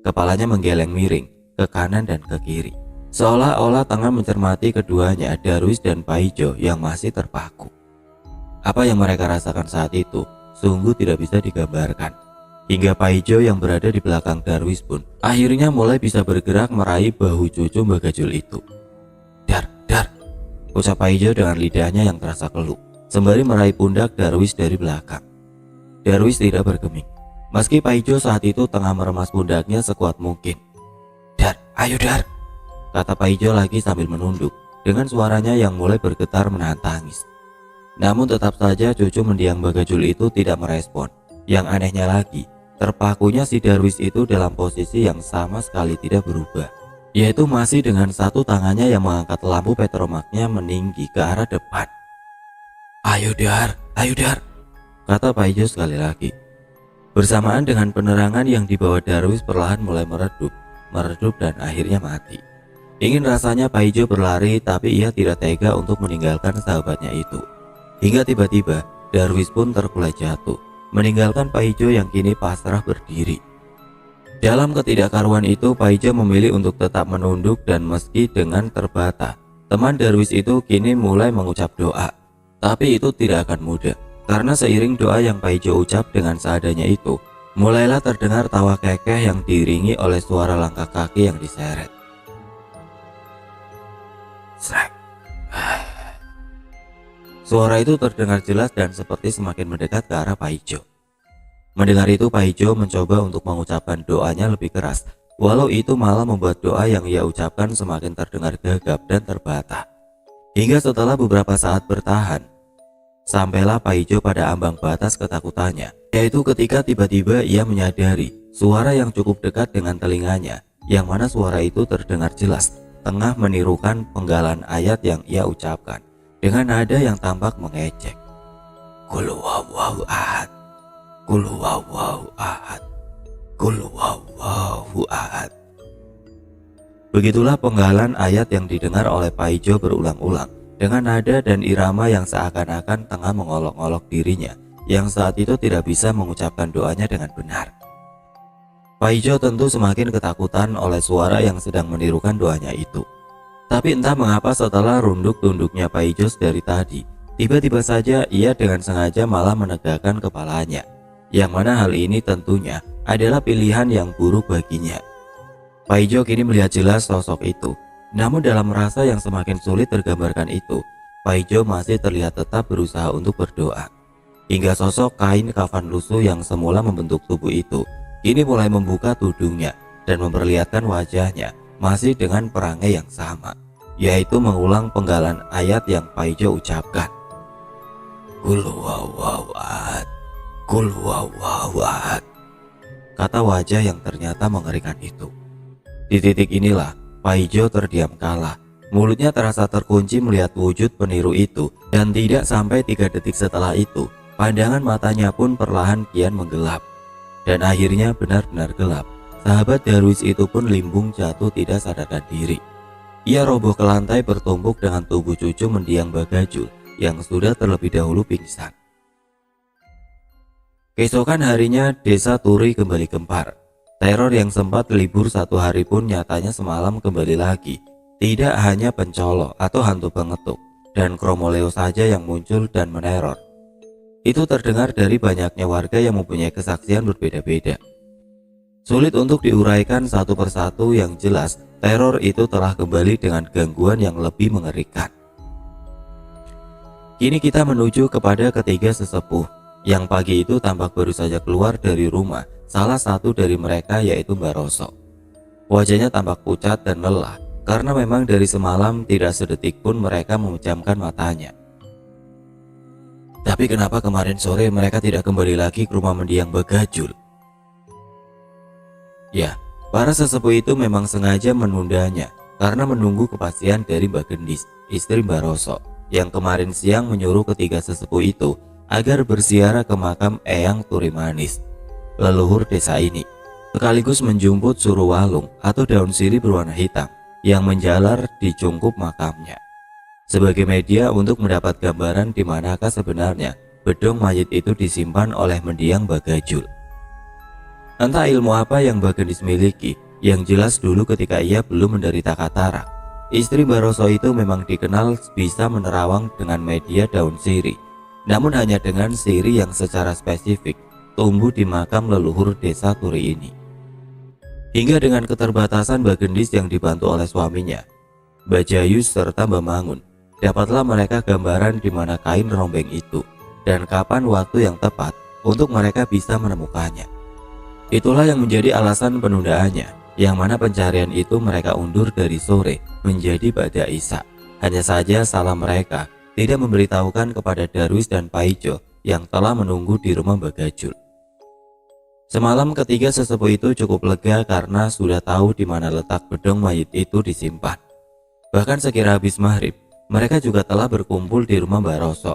Kepalanya menggeleng miring ke kanan dan ke kiri, seolah-olah tengah mencermati keduanya, Darwis dan Pak Ijo yang masih terpaku. Apa yang mereka rasakan saat itu sungguh tidak bisa digambarkan. Hingga Pak Ijo yang berada di belakang Darwis pun akhirnya mulai bisa bergerak meraih bahu cucu Mbak Gajul itu. Dar, ucap Pak Ijo dengan lidahnya yang terasa keluh, sembari meraih pundak Darwis dari belakang. Darwis tidak bergeming, meski Pak Ijo saat itu tengah meremas pundaknya sekuat mungkin. Dar, ayo Dar, kata Pak Ijo lagi sambil menunduk dengan suaranya yang mulai bergetar menahan tangis. Namun tetap saja cucu mendiang Mbak Gajul itu tidak merespon. Yang anehnya lagi, terpakunya si Darwis itu dalam posisi yang sama sekali tidak berubah, yaitu masih dengan satu tangannya yang mengangkat lampu petromaknya meninggi ke arah depan. Ayo Dar, kata Pak Ijo sekali lagi. Bersamaan dengan penerangan yang dibawa Darwis perlahan mulai meredup dan akhirnya mati. Ingin rasanya Pak Ijo berlari, tapi ia tidak tega untuk meninggalkan sahabatnya itu. Hingga tiba-tiba Darwis pun terkulai jatuh, meninggalkan Pak Ijo yang kini pasrah berdiri. Dalam ketidakkaruan itu, Pak Ijo memilih untuk tetap menunduk, dan meski dengan terbata, teman Darwis itu kini mulai mengucap doa. Tapi itu tidak akan mudah, karena seiring doa yang Pak Ijo ucap dengan seadanya itu, mulailah terdengar tawa kekeh yang diiringi oleh suara langkah kaki yang diseret. Srek. Suara itu terdengar jelas dan seperti semakin mendekat ke arah Pak Ijo. Mendengar itu, Pak Ijo mencoba untuk mengucapkan doanya lebih keras, walau itu malah membuat doa yang ia ucapkan semakin terdengar gagap dan terbata. Hingga setelah beberapa saat bertahan, sampailah Pak Ijo pada ambang batas ketakutannya, yaitu ketika tiba-tiba ia menyadari suara yang cukup dekat dengan telinganya, yang mana suara itu terdengar jelas tengah menirukan penggalan ayat yang ia ucapkan dengan nada yang tampak mengejek. Qul huwallahu ahad, Qul huwallahu ahad, Qul huwallahu ahad. Begitulah penggalan ayat yang didengar oleh Pak Ijo berulang-ulang dengan nada dan irama yang seakan-akan tengah mengolok-olok dirinya yang saat itu tidak bisa mengucapkan doanya dengan benar. Pak Ijo tentu semakin ketakutan oleh suara yang sedang menirukan doanya itu. Tapi entah mengapa setelah runduk-tunduknya Pak Ijo dari tadi, tiba-tiba saja ia dengan sengaja malah menegakkan kepalanya, yang mana hal ini tentunya adalah pilihan yang buruk baginya. Pak Ijo kini melihat jelas sosok itu. Namun dalam rasa yang semakin sulit tergambarkan itu, Pak Ijo masih terlihat tetap berusaha untuk berdoa. Hingga sosok kain kafan lusuh yang semula membentuk tubuh itu kini mulai membuka tudungnya dan memperlihatkan wajahnya masih dengan perangai yang sama, yaitu mengulang penggalan ayat yang Pak Ijo ucapkan. Kul huwallahu, kul huwallahu, kata wajah yang ternyata mengerikan itu. Di titik inilah Pak Ijo terdiam kala. Mulutnya terasa terkunci melihat wujud peniru itu, dan tidak sampai 3 detik setelah itu pandangan matanya pun perlahan kian menggelap. Dan akhirnya benar-benar gelap. Sahabat Darwis itu pun limbung jatuh tidak sadarkan diri. Ia roboh ke lantai bertumpuk dengan tubuh cucu mendiang Bagajul yang sudah terlebih dahulu pingsan. Keesokan harinya desa Turi kembali gempar. Teror yang sempat libur 1 hari pun nyatanya semalam kembali lagi. Tidak hanya pencolok atau hantu pengetuk dan Kromoleo saja yang muncul dan meneror. Itu terdengar dari banyaknya warga yang mempunyai kesaksian berbeda-beda. Sulit untuk diuraikan satu persatu, yang jelas teror itu telah kembali dengan gangguan yang lebih mengerikan. Kini kita menuju kepada ketiga sesepuh yang pagi itu tampak baru saja keluar dari rumah salah satu dari mereka, yaitu Mbak Roso. Wajahnya tampak pucat dan lelah karena memang dari semalam tidak sedetik pun mereka memejamkan matanya. Tapi kenapa kemarin sore mereka tidak kembali lagi ke rumah mendiang Bagajul? Ya, para sesepuh itu memang sengaja menundanya karena menunggu kepastian dari Mbak Gendis, istri Mbak Roso, yang kemarin siang menyuruh ketiga sesepuh itu agar berziarah ke makam Eyang Turi Manis, leluhur desa ini, sekaligus menjemput suruwalung atau daun sirih berwarna hitam yang menjalar di cungkup makamnya, sebagai media untuk mendapat gambaran di manakah sebenarnya bedong mayit itu disimpan oleh mendiang Bagajul. Entah ilmu apa yang Mbak Gendis miliki, yang jelas dulu ketika ia belum menderita katarak, istri Mbak Roso itu memang dikenal bisa menerawang dengan media daun sirih, namun hanya dengan sirih yang secara spesifik tumbuh di makam leluhur desa Turi ini. Hingga dengan keterbatasan Mbak Gendis yang dibantu oleh suaminya, Mbak Jayus serta Mbak Mangun, dapatlah mereka gambaran di mana kain rombeng itu dan kapan waktu yang tepat untuk mereka bisa menemukannya. Itulah yang menjadi alasan penundaannya, yang mana pencarian itu mereka undur dari sore menjadi pada Isya. Hanya saja salah mereka tidak memberitahukan kepada Darwis dan Pak Ijo yang telah menunggu di rumah Bagajul. Semalam ketiga sesepuh itu cukup lega karena sudah tahu di mana letak bedong mayit itu disimpan. Bahkan sekira habis maghrib, mereka juga telah berkumpul di rumah Mbak Roso.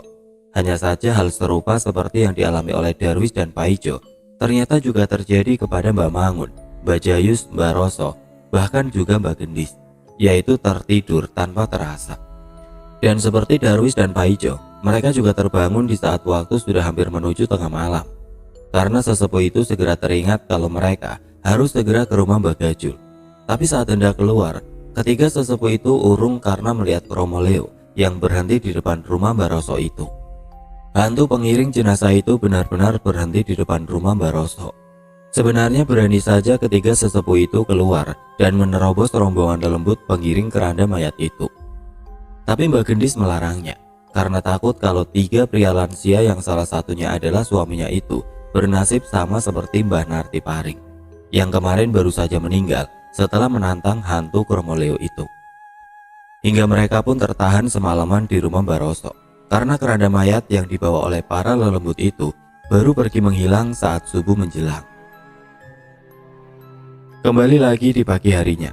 Hanya saja hal serupa seperti yang dialami oleh Darwis dan Pak Ijo ternyata juga terjadi kepada Mbak Mangun, Mbak Jayus, Mbak Roso, bahkan juga Mbak Gendis, yaitu tertidur tanpa terasa. Dan seperti Darwis dan Pak Ijo, mereka juga terbangun di saat waktu sudah hampir menuju tengah malam. Karena sesepuh itu segera teringat kalau mereka harus segera ke rumah Bagajul. Tapi saat hendak keluar, ketiga sesepuh itu urung karena melihat Kromoleo yang berhenti di depan rumah Mbak Roso itu. Hantu pengiring jenazah itu benar-benar berhenti di depan rumah Mbak Roso. Sebenarnya berani saja ketiga sesepuh itu keluar dan menerobos rombongan lembut pengiring keranda mayat itu. Tapi Mbak Gendis melarangnya karena takut kalau 3 pria lansia yang salah satunya adalah suaminya itu bernasib sama seperti Mbah Narti Paring yang kemarin baru saja meninggal setelah menantang hantu Kromoleo itu. Hingga mereka pun tertahan semalaman di rumah Mbak Roso karena keranda mayat yang dibawa oleh para lelembut itu baru pergi menghilang saat subuh menjelang. Kembali lagi di pagi harinya,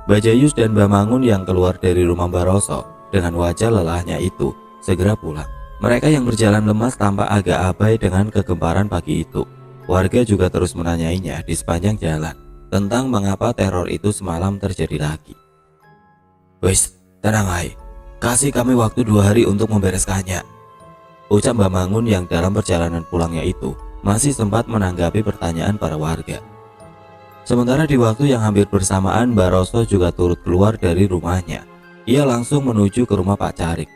Mbak Jayus dan Mbak Mangun yang keluar dari rumah Mbak Roso dengan wajah lelahnya itu segera pulang. Mereka yang berjalan lemas tampak agak abai dengan kegemparan pagi itu. Warga juga terus menanyainya di sepanjang jalan tentang mengapa teror itu semalam terjadi lagi. Wes, tenang ay, kasih kami waktu 2 hari untuk membereskannya, ucap Mbak Mangun yang dalam perjalanan pulangnya itu masih sempat menanggapi pertanyaan para warga. Sementara di waktu yang hampir bersamaan Mbak Roso juga turut keluar dari rumahnya. Ia langsung menuju ke rumah Pak Carik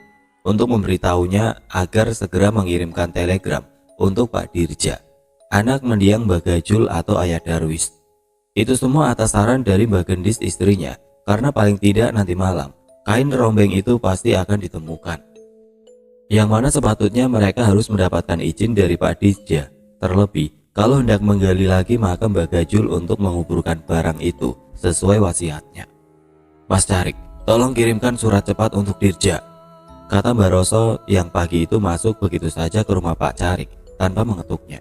untuk memberitahunya agar segera mengirimkan telegram untuk Pak Dirja, anak mendiang Bagajul atau ayah Darwis. Itu semua atas saran dari Mbak Gendis istrinya, karena paling tidak nanti malam kain rombeng itu pasti akan ditemukan. Yang mana sepatutnya mereka harus mendapatkan izin dari Pak Dirja. Terlebih kalau hendak menggali lagi makam Mbak Gajul untuk menguburkan barang itu sesuai wasiatnya. Mas Carik, tolong kirimkan surat cepat untuk Dirja, kata Mbak Roso yang pagi itu masuk begitu saja ke rumah Pak Carik tanpa mengetuknya.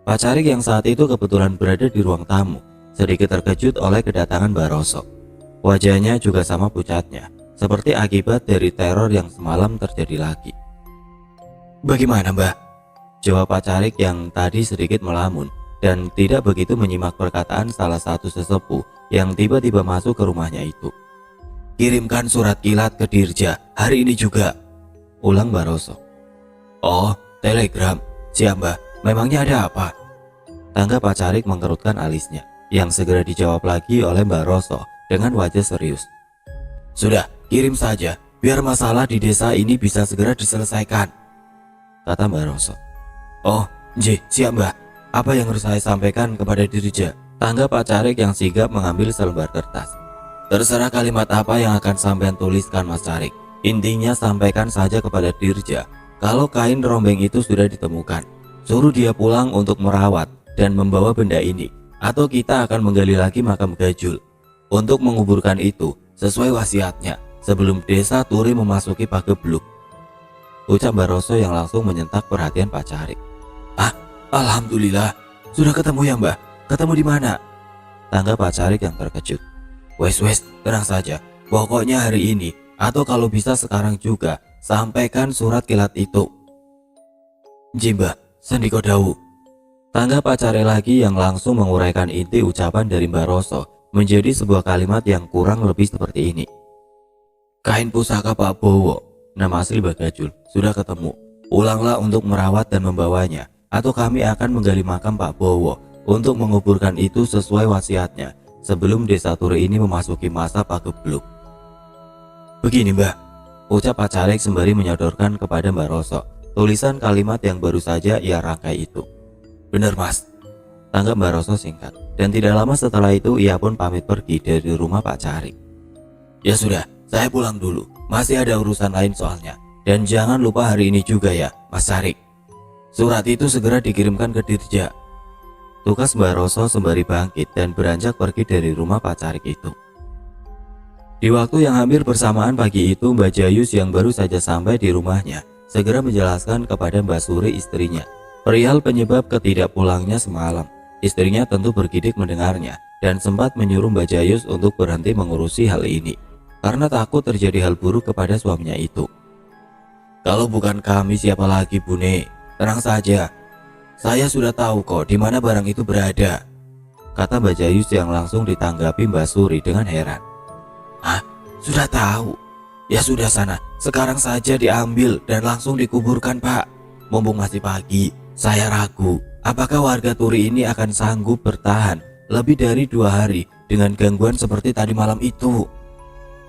Pak Carik yang saat itu kebetulan berada di ruang tamu sedikit terkejut oleh kedatangan Mbak Roso. Wajahnya juga sama pucatnya, seperti akibat dari teror yang semalam terjadi lagi. Bagaimana Mbak? Jawab Pak Carik yang tadi sedikit melamun dan tidak begitu menyimak perkataan salah satu sesepuh yang tiba-tiba masuk ke rumahnya itu. Kirimkan surat kilat ke Dirja hari ini juga, ulang Mbak Roso. Oh, telegram. Siap Mbak, memangnya ada apa? Tanggap Pak Carik mengkerutkan alisnya, yang segera dijawab lagi oleh Mbak Roso dengan wajah serius. Sudah, kirim saja, biar masalah di desa ini bisa segera diselesaikan, kata Mbak Roso. Oh, siap Mbak. Apa yang harus saya sampaikan kepada Dirja? Tanggap Pak Carik yang sigap mengambil selembar kertas. Terserah kalimat apa yang akan sampean tuliskan Mas Carik. Intinya sampaikan saja kepada Dirja kalau kain rombeng itu sudah ditemukan. Suruh dia pulang untuk merawat dan membawa benda ini, atau kita akan menggali lagi makam Gajul untuk menguburkan itu sesuai wasiatnya sebelum desa Turi memasuki Pagebluk, ucap Mbak Roso yang langsung menyentak perhatian Pak Carik. Alhamdulillah, sudah ketemu ya Mbak? Ketemu di mana? Tanggap Pak Carik yang terkejut. Wes, tenang saja. Pokoknya hari ini, atau kalau bisa sekarang juga, sampaikan surat kilat itu. Mbak, sendiko dawu. Tanggap Pak Carik lagi yang langsung menguraikan inti ucapan dari Mbak Roso menjadi sebuah kalimat yang kurang lebih seperti ini. Kain pusaka Pak Bowo, nama asli Mbak Gajul, sudah ketemu. Pulanglah untuk merawat dan membawanya, atau kami akan menggali makam Pak Bowo untuk menguburkan itu sesuai wasiatnya sebelum desa Turi ini memasuki masa Pagebluk. Begini Mbak, ucap Pak Carik sembari menyodorkan kepada Mbak Roso tulisan kalimat yang baru saja ia rangkai itu. Benar Mas, tanggap Mbak Roso singkat, dan tidak lama setelah itu ia pun pamit pergi dari rumah Pak Carik. Ya sudah, saya pulang dulu, masih ada urusan lain soalnya, dan jangan lupa hari ini juga ya Mas Carik. Surat itu segera dikirimkan ke Dirja, tugas Mbak Roso sembari bangkit dan beranjak pergi dari rumah Pak Carik itu. Di waktu yang hampir bersamaan pagi itu, Mbak Jayus yang baru saja sampai di rumahnya segera menjelaskan kepada Mbak Suri istrinya perihal penyebab ketidakpulangnya semalam. Istrinya tentu bergidik mendengarnya dan sempat menyuruh Mbak Jayus untuk berhenti mengurusi hal ini karena takut terjadi hal buruk kepada suaminya itu. Kalau bukan kami siapa lagi Bune? Tenang saja, saya sudah tahu kok di mana barang itu berada, kata Mbak Jayus yang langsung ditanggapi Mbak Suri dengan heran. Sudah tahu? Ya sudah sana, sekarang saja diambil dan langsung dikuburkan Pak. Mumpung masih pagi, saya ragu apakah warga Turi ini akan sanggup bertahan lebih dari 2 hari dengan gangguan seperti tadi malam itu,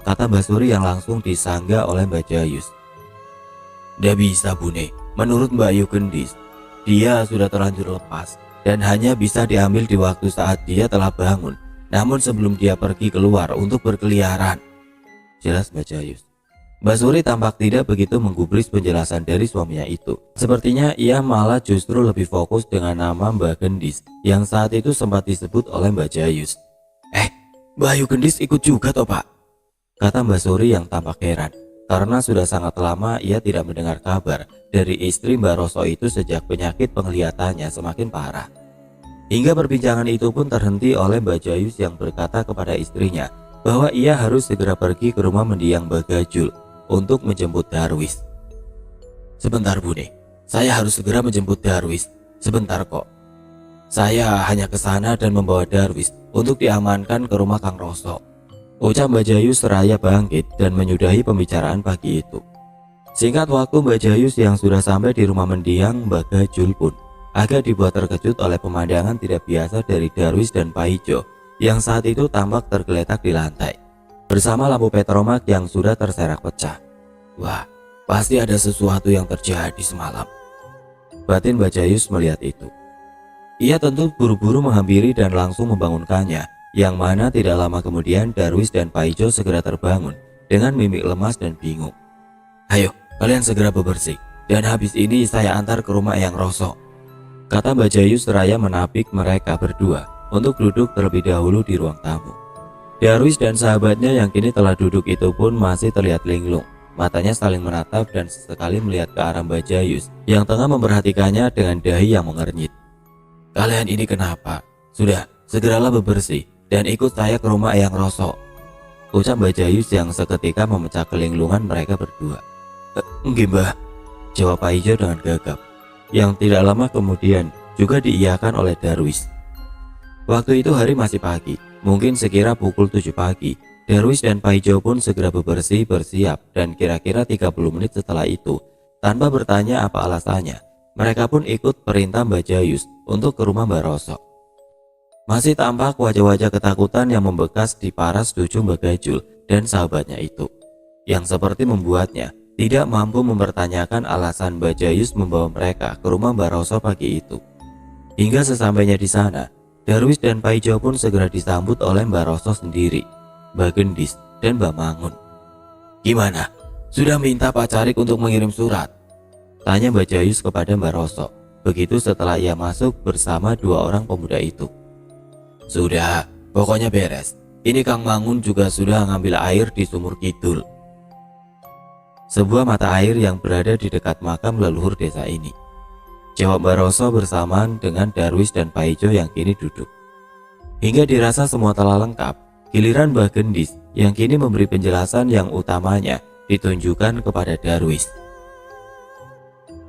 kata Mbak Suri yang langsung disanggah oleh Mbak Jayus. Tidak bisa Bune, menurut Mbak Yu Gendis, dia sudah terlanjur lepas dan hanya bisa diambil di waktu saat dia telah bangun, namun sebelum dia pergi keluar untuk berkeliaran, jelas Mbak Jayus. Mbak Suri tampak tidak begitu menggubris penjelasan dari suaminya itu. Sepertinya ia malah justru lebih fokus dengan nama Mbak Gendis yang saat itu sempat disebut oleh Mbak Jayus. Mbak Yu Gendis ikut juga toh Pak? Kata Mbak Suri yang tampak heran, karena sudah sangat lama ia tidak mendengar kabar dari istri Mbak Roso itu sejak penyakit penglihatannya semakin parah. Hingga perbincangan itu pun terhenti oleh Mbak Jayus yang berkata kepada istrinya bahwa ia harus segera pergi ke rumah mendiang Mbak Gajul untuk menjemput Darwis. Sebentar Bune, saya harus segera menjemput Darwis. Sebentar kok. Saya hanya ke sana dan membawa Darwis untuk diamankan ke rumah Kang Roso, ucap Mbak Jayus seraya bangkit dan menyudahi pembicaraan pagi itu. Singkat waktu Mbak Jayus yang sudah sampai di rumah mendiang Mbak Gajul pun agak dibuat terkejut oleh pemandangan tidak biasa dari Darwis dan Pak Ijo yang saat itu tampak tergeletak di lantai bersama lampu petromak yang sudah terserak pecah. Wah, pasti ada sesuatu yang terjadi semalam, batin Mbak Jayus melihat itu. Ia tentu buru-buru menghampiri dan langsung membangunkannya, yang mana tidak lama kemudian Darwis dan Paijo segera terbangun dengan mimik lemas dan bingung. "Ayo, kalian segera bebersih, dan habis ini saya antar ke rumah Eyang Roso," kata Mbak Jayu seraya menapik mereka berdua untuk duduk terlebih dahulu di ruang tamu. Darwis dan sahabatnya yang kini telah duduk itu pun masih terlihat linglung. Matanya saling menatap dan sesekali melihat ke arah Mbak Jayus yang tengah memperhatikannya dengan dahi yang mengernyit. "Kalian ini kenapa? Sudah, segeralah bebersih dan ikut saya ke rumah Eyang Roso," ucap Mbak Jayus yang seketika memecah kelinglungan mereka berdua. "Nggih Mbah," jawab Paijo dengan gagap, yang tidak lama kemudian juga diiyakan oleh Darwis. Waktu itu hari masih pagi, mungkin sekira pukul 7 pagi. Darwis dan Paijo pun segera bebersih bersiap, dan kira-kira 30 menit setelah itu, tanpa bertanya apa alasannya, mereka pun ikut perintah Mbak Jayus untuk ke rumah Mbak Roso. Masih tampak wajah-wajah ketakutan yang membekas di paras tujuh Mbak Gajul dan sahabatnya itu, yang seperti membuatnya tidak mampu mempertanyakan alasan Mbak Jayus membawa mereka ke rumah Mbak Roso pagi itu. Hingga sesampainya di sana, Darwis dan Paijo pun segera disambut oleh Mbak Roso sendiri, Mbak Gendis, dan Mbak Mangun. "Gimana? Sudah minta Pak Carik untuk mengirim surat?" tanya Mbak Jayus kepada Mbak Roso, begitu setelah ia masuk bersama dua orang pemuda itu. "Sudah, pokoknya beres. Ini Kang Mangun juga sudah ngambil air di sumur kidul," sebuah mata air yang berada di dekat makam leluhur desa ini, jawab Mbak Roso bersamaan dengan Darwis dan Paijo yang kini duduk. Hingga dirasa semua telah lengkap, giliran Mbak Gendis yang kini memberi penjelasan yang utamanya ditunjukkan kepada Darwis.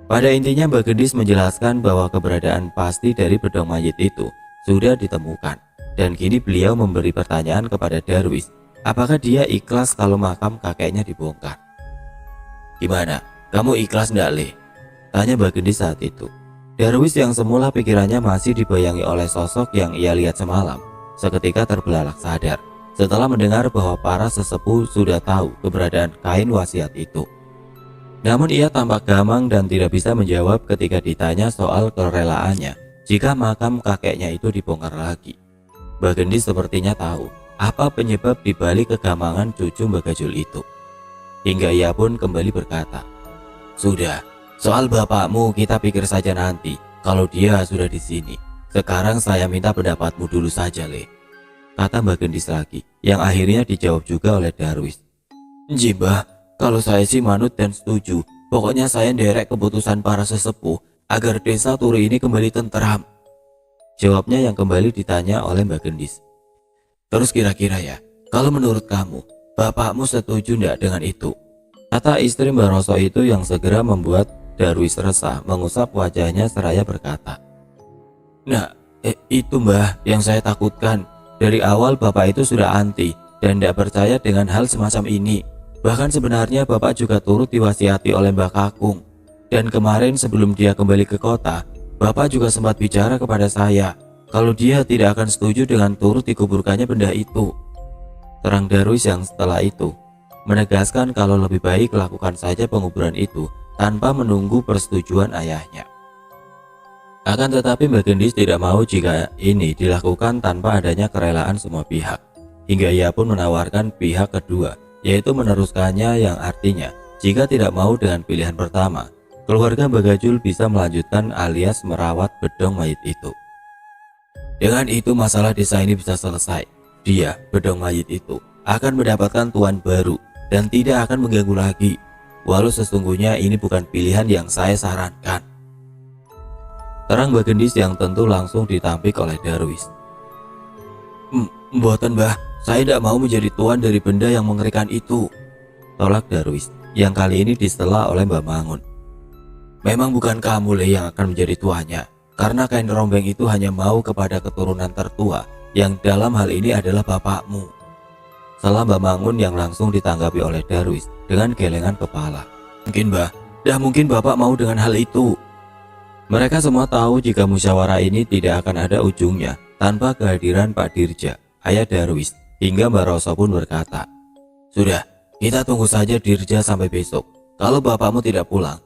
Pada intinya Mbak Gendis menjelaskan bahwa keberadaan pasti dari bedong mayit itu sudah ditemukan, dan kini beliau memberi pertanyaan kepada Darwis, apakah dia ikhlas kalau makam kakeknya dibongkar. "Gimana, kamu ikhlas ndak, Le?" tanya Mbak Gendis saat itu. Darwis yang semula pikirannya masih dibayangi oleh sosok yang ia lihat semalam, seketika terbelalak sadar setelah mendengar bahwa para sesepuh sudah tahu keberadaan kain wasiat itu. Namun ia tampak gamang dan tidak bisa menjawab ketika ditanya soal kerelaannya jika makam kakeknya itu dibongkar lagi. Mbak Gendis sepertinya tahu apa penyebab dibalik kegamangan cucu Mbak Gajul itu. Hingga ia pun kembali berkata, "Sudah, soal bapakmu kita pikir saja nanti kalau dia sudah di sini. Sekarang saya minta pendapatmu dulu saja, Le," kata Mbak Gendis lagi, yang akhirnya dijawab juga oleh Darwis. "Nji Mbah, kalau saya sih manut dan setuju. Pokoknya saya nderek keputusan para sesepuh agar desa Turi ini kembali tenteram," jawabnya yang kembali ditanya oleh Mbak Gendis. "Terus kira-kira ya, kalau menurut kamu, bapakmu setuju ndak dengan itu?" kata istri Mbak Roso itu, yang segera membuat Darwis resah mengusap wajahnya seraya berkata, "Nah, itu Mbah yang saya takutkan. Dari awal bapak itu sudah anti dan tidak percaya dengan hal semacam ini. Bahkan sebenarnya bapak juga turut diwasiati oleh Mbah Kakung. Dan kemarin sebelum dia kembali ke kota, bapak juga sempat bicara kepada saya kalau dia tidak akan setuju dengan turut dikuburkannya benda itu," terang Darwis yang setelah itu menegaskan kalau lebih baik lakukan saja penguburan itu tanpa menunggu persetujuan ayahnya. Akan tetapi Mbak Gendis tidak mau jika ini dilakukan tanpa adanya kerelaan semua pihak. Hingga ia pun menawarkan pihak kedua, yaitu meneruskannya, yang artinya jika tidak mau dengan pilihan pertama, keluarga Mbak Gajul bisa melanjutkan alias merawat bedong mayit itu. Dengan itu masalah desa ini bisa selesai. Dia, bedong mayit itu, akan mendapatkan tuan baru dan tidak akan mengganggu lagi. Walau sesungguhnya ini bukan pilihan yang saya sarankan, terang Mbak Gendis yang tentu langsung ditampik oleh Darwis. Mboten Mbah, saya tidak mau menjadi tuan dari benda yang mengerikan itu," tolak Darwis, yang kali ini disela oleh Mbak Mangun. "Memang bukan kamu, Le, yang akan menjadi tuannya, karena kain rombeng itu hanya mau kepada keturunan tertua, yang dalam hal ini adalah bapakmu," salah Mbak Mangun, yang langsung ditanggapi oleh Darwis dengan gelengan kepala. "Mungkin Mbah, dah mungkin bapak mau dengan hal itu." Mereka semua tahu jika musyawarah ini tidak akan ada ujungnya tanpa kehadiran Pak Dirja, ayah Darwis, hingga Mbak Roso pun berkata, "Sudah, kita tunggu saja Dirja sampai besok. Kalau bapakmu tidak pulang,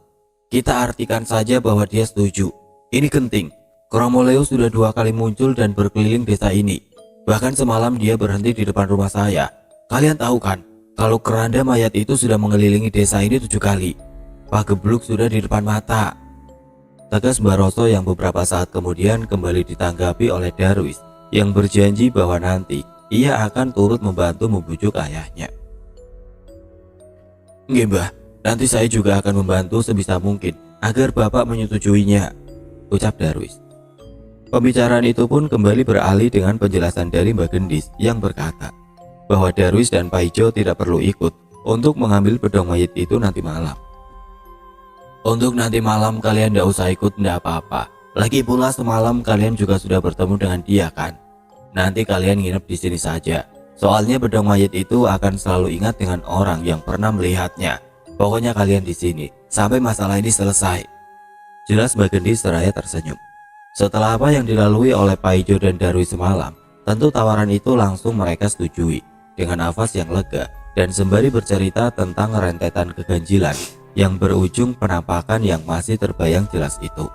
kita artikan saja bahwa dia setuju. Ini genting. Kromoleo sudah 2 kali muncul dan berkeliling desa ini. Bahkan semalam dia berhenti di depan rumah saya. Kalian tahu kan, kalau keranda mayat itu sudah mengelilingi desa ini 7 kali. Pak Gebluk sudah di depan mata. Tegas Baroso yang beberapa saat kemudian kembali ditanggapi oleh Darwis yang berjanji bahwa nanti ia akan turut membantu membujuk ayahnya. Nggih Mbah, nanti saya juga akan membantu sebisa mungkin agar Bapak menyetujuinya, ucap Darwis. Pembicaraan itu pun kembali beralih dengan penjelasan dari Mbak Gendis yang berkata bahwa Darwis dan Pak Ijo tidak perlu ikut untuk mengambil bedong mayat itu nanti malam. Untuk nanti malam kalian tidak usah ikut, tidak apa-apa. Lagi pula semalam kalian juga sudah bertemu dengan dia kan? Nanti kalian nginep di sini saja. Soalnya bedong mayat itu akan selalu ingat dengan orang yang pernah melihatnya. Pokoknya kalian di sini sampai masalah ini selesai. Jelas Mbak Gendis seraya tersenyum. Setelah apa yang dilalui oleh Pak Ijo dan Darwis semalam, tentu tawaran itu langsung mereka setujui dengan nafas yang lega dan sembari bercerita tentang rentetan keganjilan yang berujung penampakan yang masih terbayang jelas itu.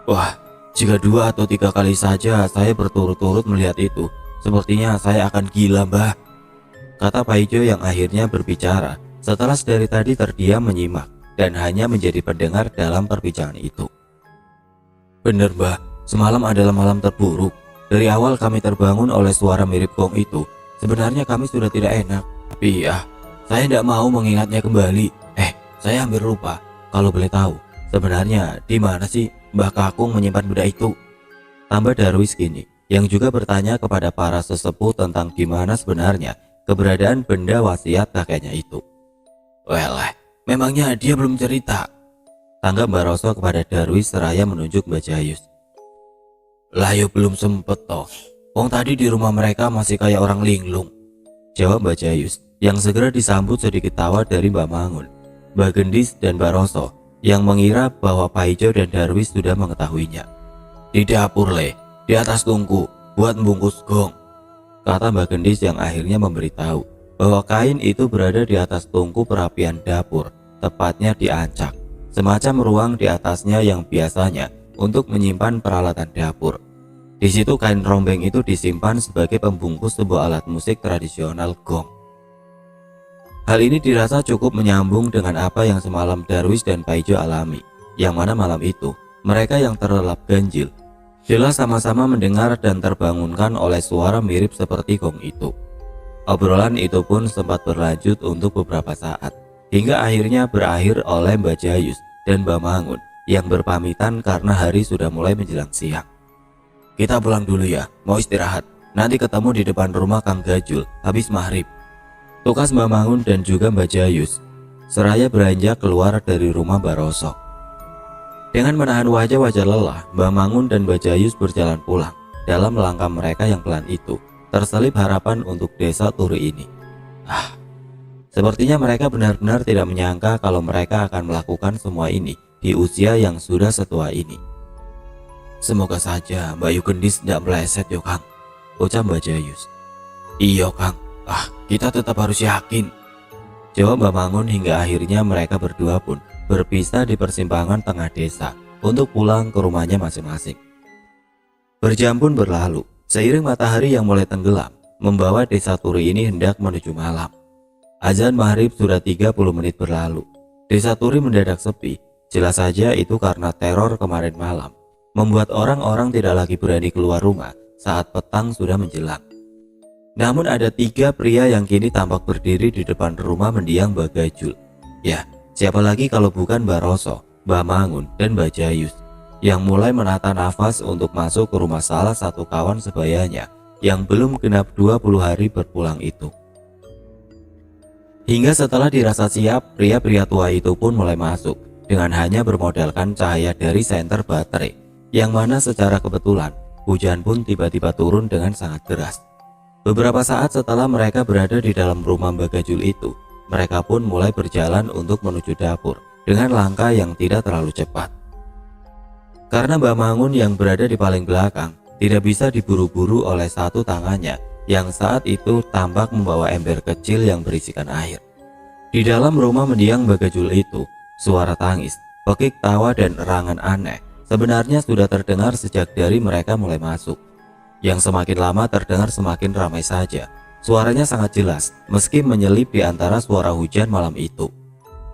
Wah, jika 2 atau 3 kali saja saya berturut-turut melihat itu, sepertinya saya akan gila Mbah, kata Pak Ijo yang akhirnya berbicara setelah sedari tadi terdiam menyimak dan hanya menjadi pendengar dalam perbincangan itu. Bener Mbah, semalam adalah malam terburuk. Dari awal kami terbangun oleh suara mirip gong itu. Sebenarnya kami sudah tidak enak, tapi saya tidak mau mengingatnya kembali. Saya hampir lupa. Kalau boleh tahu, sebenarnya di mana sih Mbah Kakung menyimpan benda itu? Tambah Darwis kini, yang juga bertanya kepada para sesepuh tentang di mana sebenarnya keberadaan benda wasiat kakeknya itu. Memangnya dia belum cerita? Tanggap Baroso kepada Darwis seraya menunjuk Mbak Jayus. Lah yo belum sempet toh. Wong tadi di rumah mereka masih kayak orang linglung, jawab Mbak Jayus yang segera disambut sedikit tawa dari Mbak Mangun, Mbak Gendis dan Baroso yang mengira bahwa Pak Ijo dan Darwis sudah mengetahuinya. Di dapur di atas tungku buat membungkus gong, kata Mbak Gendis yang akhirnya memberitahu bahwa kain itu berada di atas tungku perapian dapur, tepatnya di ancak. Semacam ruang di atasnya yang biasanya untuk menyimpan peralatan dapur. Di situ kain rombeng itu disimpan sebagai pembungkus sebuah alat musik tradisional gong. Hal ini dirasa cukup menyambung dengan apa yang semalam Darwis dan Pak Ijo alami, yang mana malam itu mereka yang terlelap ganjil jelas sama-sama mendengar dan terbangunkan oleh suara mirip seperti gong itu. Obrolan itu pun sempat berlanjut untuk beberapa saat, hingga akhirnya berakhir oleh Mbak Jayus dan Mbak Mangun yang berpamitan karena hari sudah mulai menjelang siang. Kita pulang dulu ya, mau istirahat. Nanti ketemu di depan rumah Kang Gajul habis maghrib, tukas Mbak Mangun dan juga Mbak Jayus seraya beranjak keluar dari rumah Baroso. Dengan menahan wajah-wajah lelah, Mbak Mangun dan Mbak Jayus berjalan pulang. Dalam langkah mereka yang pelan itu terselip harapan untuk desa Turi ini. Sepertinya mereka benar-benar tidak menyangka kalau mereka akan melakukan semua ini di usia yang sudah setua ini. Semoga saja Mbak Yu Gendis tidak meleset yo Kang, ucap Mbak Jayus. Iya Kang, kita tetap harus yakin, jawab Mbak Mangun hingga akhirnya mereka berdua pun berpisah di persimpangan tengah desa untuk pulang ke rumahnya masing-masing. Berjam pun berlalu, seiring matahari yang mulai tenggelam membawa desa Turi ini hendak menuju malam. Azan maghrib sudah 30 menit berlalu. Desa Turi mendadak sepi. Jelas saja itu karena teror kemarin malam membuat orang-orang tidak lagi berani keluar rumah saat petang sudah menjelang. Namun ada 3 pria yang kini tampak berdiri di depan rumah mendiang Mbak Gajul. Ya, siapa lagi kalau bukan Baroso, Mbak Mangun, dan Mbak Jayus yang mulai menata nafas untuk masuk ke rumah salah satu kawan sebayanya yang belum genap 20 hari berpulang itu. Hingga setelah dirasa siap, pria-pria tua itu pun mulai masuk dengan hanya bermodalkan cahaya dari senter baterai, yang mana secara kebetulan hujan pun tiba-tiba turun dengan sangat deras. Beberapa saat setelah mereka berada di dalam rumah Mbak Gajul itu, mereka pun mulai berjalan untuk menuju dapur dengan langkah yang tidak terlalu cepat. Karena Mbak Mangun yang berada di paling belakang tidak bisa diburu-buru oleh satu tangannya yang saat itu tampak membawa ember kecil yang berisikan air. Di dalam rumah mendiang Mbak Gajul itu, suara tangis, pekik tawa dan erangan aneh sebenarnya sudah terdengar sejak dari mereka mulai masuk. Yang semakin lama terdengar semakin ramai saja. Suaranya sangat jelas meski menyelip di antara suara hujan malam itu.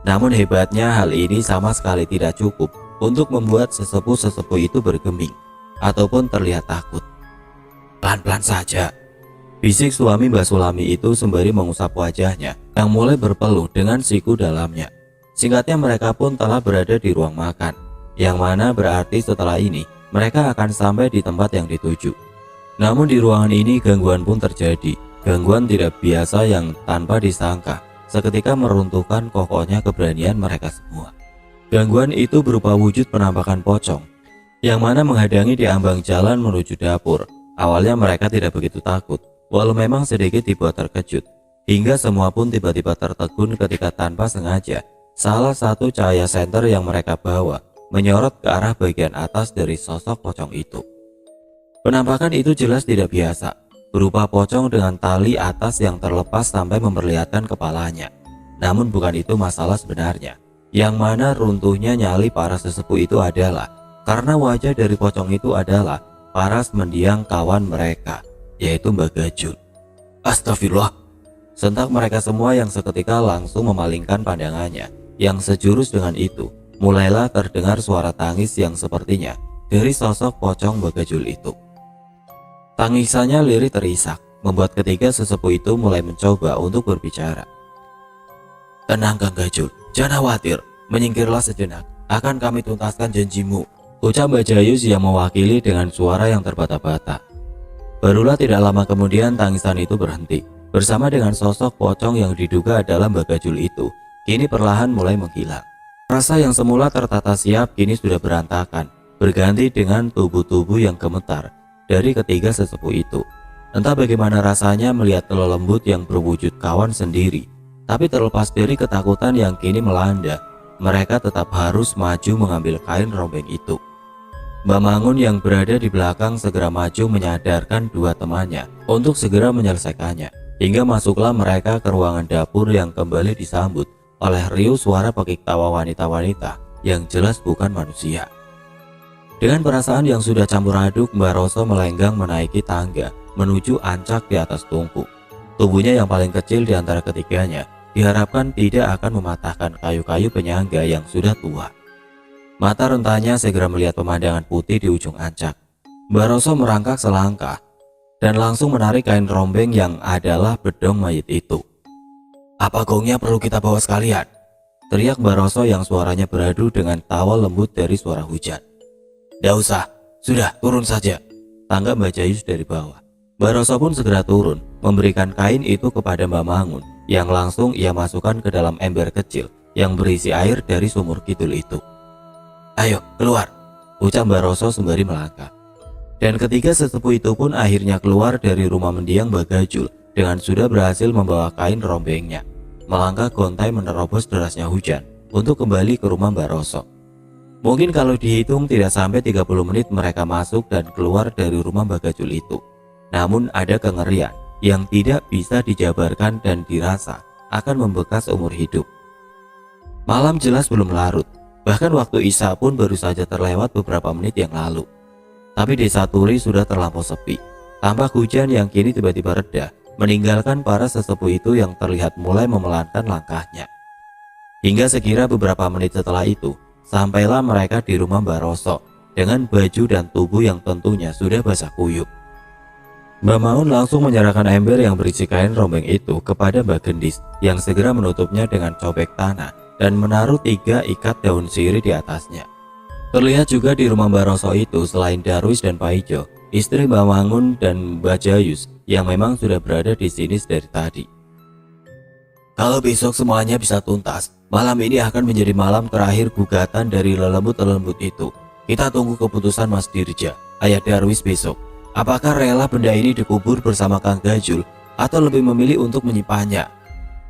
Namun hebatnya hal ini sama sekali tidak cukup untuk membuat sesepuh-sesepuh itu bergeming ataupun terlihat takut. Pelan-pelan saja, bisik suami Mbak Sulami itu sembari mengusap wajahnya yang mulai berpeluh dengan siku dalamnya. Singkatnya mereka pun telah berada di ruang makan, yang mana berarti setelah ini mereka akan sampai di tempat yang dituju. Namun di ruangan ini gangguan pun terjadi, gangguan tidak biasa yang tanpa disangka seketika meruntuhkan kokohnya keberanian mereka semua. Gangguan itu berupa wujud penampakan pocong, yang mana menghadangi di ambang jalan menuju dapur. Awalnya mereka tidak begitu takut, walau memang sedikit dibuat terkejut, hingga semua pun tiba-tiba tertegun ketika tanpa sengaja salah satu cahaya senter yang mereka bawa menyorot ke arah bagian atas dari sosok pocong itu. Penampakan itu jelas tidak biasa, berupa pocong dengan tali atas yang terlepas sampai memperlihatkan kepalanya. Namun bukan itu masalah sebenarnya, yang mana runtuhnya nyali para sesepuh itu adalah karena wajah dari pocong itu adalah paras mendiang kawan mereka, yaitu Mbak Gajul. Astagfirullah, sentak mereka semua yang seketika langsung memalingkan pandangannya. Yang sejurus dengan itu, mulailah terdengar suara tangis yang sepertinya dari sosok pocong Mbak Gajul itu. Tangisannya lirih terisak, membuat ketiga sesepuh itu mulai mencoba untuk berbicara. Tenang Kang Gajul, jangan khawatir, menyingkirlah sejenak, akan kami tuntaskan janjimu, ucap Mbak Jayus yang mewakili dengan suara yang terbata-bata. Barulah tidak lama kemudian tangisan itu berhenti, bersama dengan sosok pocong yang diduga adalah Mbak Gajul itu, kini perlahan mulai menghilang. Rasa yang semula tertata siap kini sudah berantakan, berganti dengan tubuh-tubuh yang gemetar dari ketiga sesepuh itu. Entah bagaimana rasanya melihat telur lembut yang berwujud kawan sendiri, tapi terlepas dari ketakutan yang kini melanda, mereka tetap harus maju mengambil kain rombeng itu. Mbak Mangun yang berada di belakang segera maju menyadarkan dua temannya untuk segera menyelesaikannya, hingga masuklah mereka ke ruangan dapur yang kembali disambut oleh riuh suara pekik tawa wanita-wanita yang jelas bukan manusia. Dengan perasaan yang sudah campur aduk, Mbak Roso melenggang menaiki tangga menuju ancak di atas tungku. Tubuhnya yang paling kecil di antara ketiganya diharapkan tidak akan mematahkan kayu-kayu penyangga yang sudah tua. Mata rentanya segera melihat pemandangan putih di ujung ancak. Mbak Roso merangkak selangkah dan langsung menarik kain rombeng yang adalah bedong mayit itu. Apa gongnya perlu kita bawa sekalian? Teriak Mbak Roso yang suaranya beradu dengan tawa lembut dari suara hujan. Tidak usah, sudah turun saja, tanggap Mbak Jayus dari bawah. Mbak Roso pun segera turun, memberikan kain itu kepada Mbak Mangun, yang langsung ia masukkan ke dalam ember kecil yang berisi air dari sumur kidul itu. Ayo keluar, ucap Mbak Roso sembari melangkah. Dan ketiga sesepuh itu pun akhirnya keluar dari rumah mendiang Mbak Gajul dengan sudah berhasil membawa kain rombengnya. Melangkah gontai menerobos derasnya hujan untuk kembali ke rumah Mbak Roso. Mungkin kalau dihitung tidak sampai 30 menit mereka masuk dan keluar dari rumah Mbak Gajul itu. Namun ada kengerian yang tidak bisa dijabarkan dan dirasa akan membekas umur hidup. Malam jelas belum larut. Bahkan waktu Isya pun baru saja terlewat beberapa menit yang lalu. Tapi desa Turi sudah terlampau sepi. Tampak hujan yang kini tiba-tiba reda, meninggalkan para sesepuh itu yang terlihat mulai memelankan langkahnya. Hingga sekira beberapa menit setelah itu, sampailah mereka di rumah Mbak Roso dengan baju dan tubuh yang tentunya sudah basah kuyup. Mbak Maun langsung menyerahkan ember yang berisi kain rombeng itu kepada Mbak Gendis yang segera menutupnya dengan cobek tanah dan menaruh 3 ikat daun sirih di atasnya. Terlihat juga di rumah Mbak Roso itu selain Darwis dan Pak Ijo, istri Mbak Mangun dan Mbak Jayus yang memang sudah berada di sini dari tadi. Kalau besok semuanya bisa tuntas, malam ini akan menjadi malam terakhir gugatan dari lelembut-lelembut itu. Kita tunggu keputusan Mas Dirja, ayah Darwis besok. Apakah rela benda ini dikubur bersama Kang Gajul atau lebih memilih untuk menyimpannya?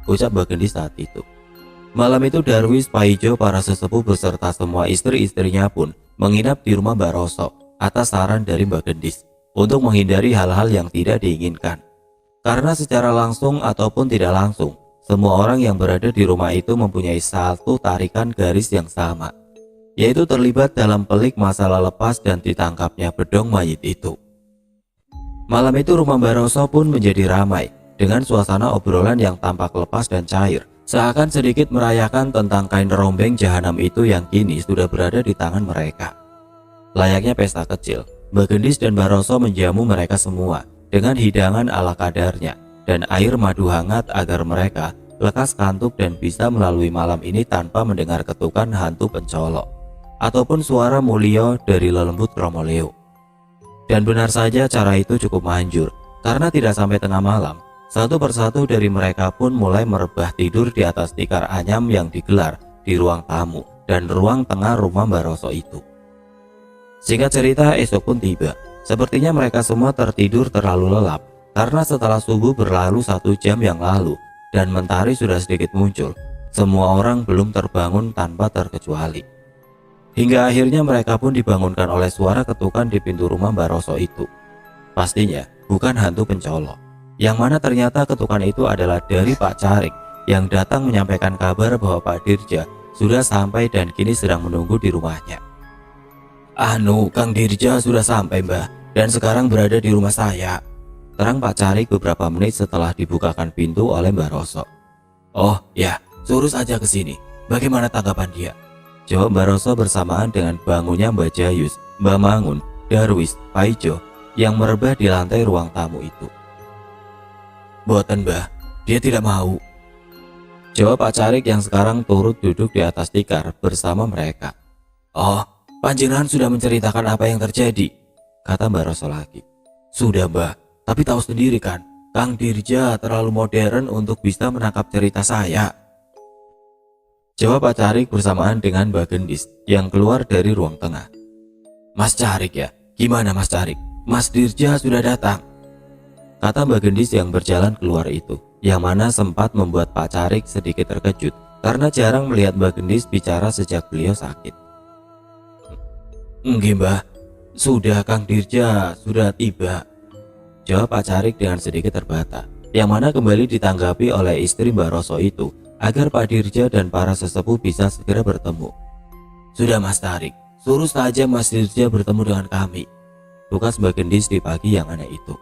Ucap Mbak Gendis saat itu. Malam itu Darwis, Pak Ijo, para sesepuh beserta semua istri-istrinya pun menginap di rumah Mbak Roso atas saran dari Mbak Gendis untuk menghindari hal-hal yang tidak diinginkan. Karena secara langsung ataupun tidak langsung, semua orang yang berada di rumah itu mempunyai satu tarikan garis yang sama, yaitu terlibat dalam pelik masalah lepas dan ditangkapnya bedong mayit itu. Malam itu rumah Baroso pun menjadi ramai dengan suasana obrolan yang tampak lepas dan cair, seakan sedikit merayakan tentang kain rombeng jahanam itu yang kini sudah berada di tangan mereka. Layaknya pesta kecil, Mbak Gendis dan Baroso menjamu mereka semua dengan hidangan ala kadarnya dan air madu hangat agar mereka lekas kantuk dan bisa melalui malam ini tanpa mendengar ketukan hantu pencolok ataupun suara Mulyo dari lelembut Kromoleo. Dan benar saja cara itu cukup manjur, karena tidak sampai tengah malam, satu persatu dari mereka pun mulai merebah tidur di atas tikar anyam yang digelar di ruang tamu dan ruang tengah rumah Baroso itu. Singkat cerita, esok pun tiba. Sepertinya mereka semua tertidur terlalu lelap, karena setelah subuh berlalu 1 jam yang lalu dan mentari sudah sedikit muncul, semua orang belum terbangun tanpa terkecuali. Hingga akhirnya mereka pun dibangunkan oleh suara ketukan di pintu rumah Baroso itu. Pastinya bukan hantu pencolok, yang mana ternyata ketukan itu adalah dari Pak Carik yang datang menyampaikan kabar bahwa Pak Dirja sudah sampai dan kini sedang menunggu di rumahnya. "Anu, Kang Dirja sudah sampai, Mbah, dan sekarang berada di rumah saya," terang Pak Carik beberapa menit setelah dibukakan pintu oleh Baroso. "Oh ya, suruh saja ke sini. Bagaimana tanggapan dia?" jawab Baroso bersamaan dengan bangunnya Mbak Jayus, Mbak Mangun, Darwis, Paijo yang merebah di lantai ruang tamu itu. "Boten, Mbah, dia tidak mau," jawab Pak Carik yang sekarang turut duduk di atas tikar bersama mereka. "Oh, panjenengan sudah menceritakan apa yang terjadi?" kata Baroso lagi. "Sudah, Mbah, tapi tahu sendiri kan, Kang Dirja terlalu modern untuk bisa menangkap cerita saya," jawab Pak Carik bersamaan dengan Mbak Gendis yang keluar dari ruang tengah. "Mas Carik ya? Gimana Mas Carik? Mas Dirja sudah datang," kata Mbak Gendis yang berjalan keluar itu, yang mana sempat membuat Pak Carik sedikit terkejut karena jarang melihat Mbak Gendis bicara sejak beliau sakit. "Nggih, Mbah, sudah Kang Dirja sudah tiba," jawab Pak Carik dengan sedikit terbata, yang mana kembali ditanggapi oleh istri Baroso itu agar Pak Dirja dan para sesepuh bisa segera bertemu. "Sudah Mas Tarik, suruh saja Mas Dirja bertemu dengan kami," tugas Mbak Gendis di pagi yang aneh itu.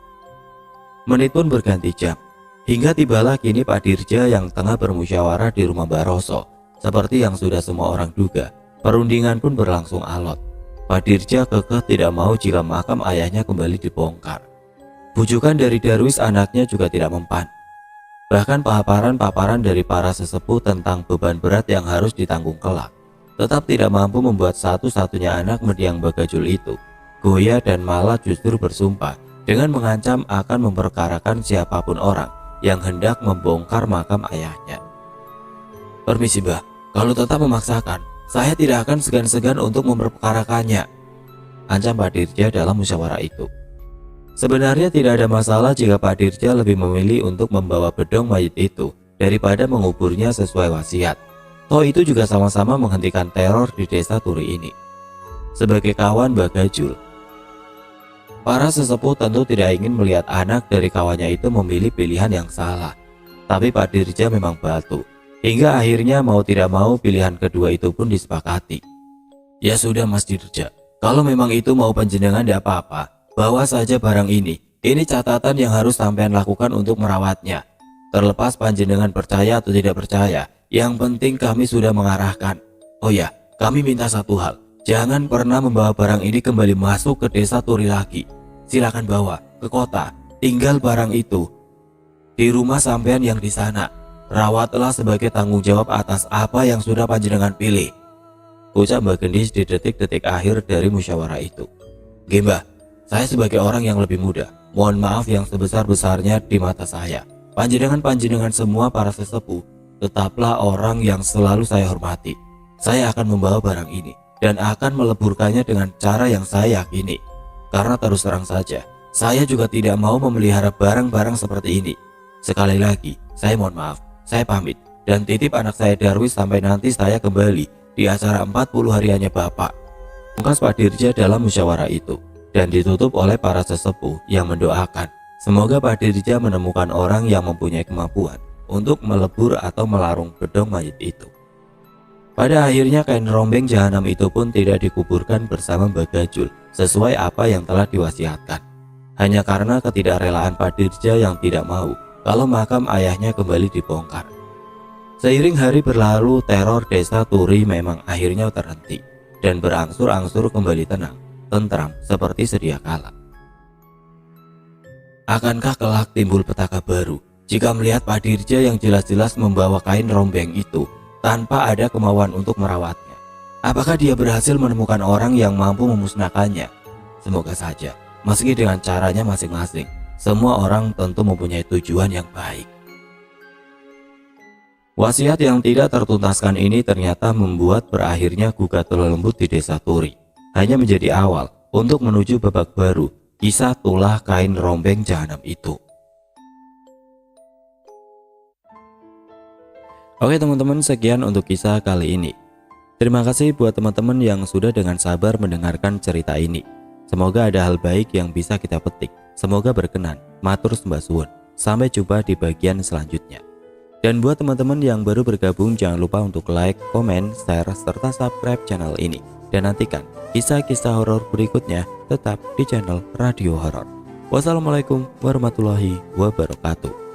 Menit pun berganti jam, hingga tibalah kini Pak Dirja yang tengah bermusyawarah di rumah Baroso. Seperti yang sudah semua orang duga, perundingan pun berlangsung alot. Pak Dirja kekeh tidak mau jika makam ayahnya kembali dibongkar. Bujukan dari Darwis anaknya juga tidak mempan. Bahkan paparan-paparan dari para sesepuh tentang beban berat yang harus ditanggung kelak tetap tidak mampu membuat satu-satunya anak mendiang Bagajul itu goyah dan malah justru bersumpah dengan mengancam akan memperkarakan siapapun orang yang hendak membongkar makam ayahnya. "Permisi, Mbah, kalau tetap memaksakan, saya tidak akan segan-segan untuk memperkarakannya," ancam Pak Dirja dalam musyawarah itu. Sebenarnya tidak ada masalah jika Pak Dirja lebih memilih untuk membawa bedong mayit itu daripada menguburnya sesuai wasiat. Toh itu juga sama-sama menghentikan teror di desa Turi ini. Sebagai kawan Bagajul, para sesepuh tentu tidak ingin melihat anak dari kawannya itu memilih pilihan yang salah. Tapi Pak Dirja memang batu, hingga akhirnya mau tidak mau pilihan kedua itu pun disepakati. "Ya sudah Mas Dirja, kalau memang itu mau panjenengan tidak apa-apa. Bawa saja barang ini catatan yang harus sampean lakukan untuk merawatnya. Terlepas panjenengan percaya atau tidak percaya, yang penting kami sudah mengarahkan. Oh ya, kami minta satu hal, jangan pernah membawa barang ini kembali masuk ke desa Turi lagi. Silakan bawa ke kota, tinggal barang itu di rumah sampean yang di sana. Rawatlah sebagai tanggung jawab atas apa yang sudah panjenengan pilih," ucap Mbak Gendis di detik-detik akhir dari musyawarah itu. "Nggih, Mbah, saya sebagai orang yang lebih muda, mohon maaf yang sebesar-besarnya di mata saya. Panjenengan semua para sesepuh, tetaplah orang yang selalu saya hormati. Saya akan membawa barang ini dan akan meleburkannya dengan cara yang saya yakini. Karena terus terang saja, saya juga tidak mau memelihara barang-barang seperti ini. Sekali lagi, saya mohon maaf, saya pamit dan titip anak saya Darwis sampai nanti saya kembali di acara 40 hariannya Bapak," pungkas Pak Dirja dalam musyawarah itu. Dan ditutup oleh para sesepuh yang mendoakan semoga Pak Dirja menemukan orang yang mempunyai kemampuan untuk melebur atau melarung bedong mayit itu. Pada akhirnya kain rombeng jahanam itu pun tidak dikuburkan bersama Mbah Gajul sesuai apa yang telah diwasiatkan. Hanya karena ketidakrelaan Pak Dirja yang tidak mau kalau makam ayahnya kembali dibongkar. Seiring hari berlalu, teror desa Turi memang akhirnya terhenti dan berangsur-angsur kembali tenang, tentram seperti sedia kala. Akankah kelak timbul petaka baru jika melihat Pak Dirja yang jelas-jelas membawa kain rombeng itu tanpa ada kemauan untuk merawatnya? Apakah dia berhasil menemukan orang yang mampu memusnahkannya? Semoga saja, meski dengan caranya masing-masing, semua orang tentu mempunyai tujuan yang baik. Wasiat yang tidak tertuntaskan ini ternyata membuat berakhirnya Gugatula Lembut di desa Turi hanya menjadi awal untuk menuju babak baru kisah tulah kain rombeng jahanam itu. Oke teman-teman, sekian untuk kisah kali ini. Terima kasih buat teman-teman yang sudah dengan sabar mendengarkan cerita ini. Semoga ada hal baik yang bisa kita petik. Semoga berkenan. Matur sembah suwun. Sampai jumpa di bagian selanjutnya. Dan buat teman-teman yang baru bergabung, jangan lupa untuk like, komen, share, serta subscribe channel ini. Dan nantikan kisah-kisah horor berikutnya tetap di channel Radio Horor. Wassalamualaikum warahmatullahi wabarakatuh.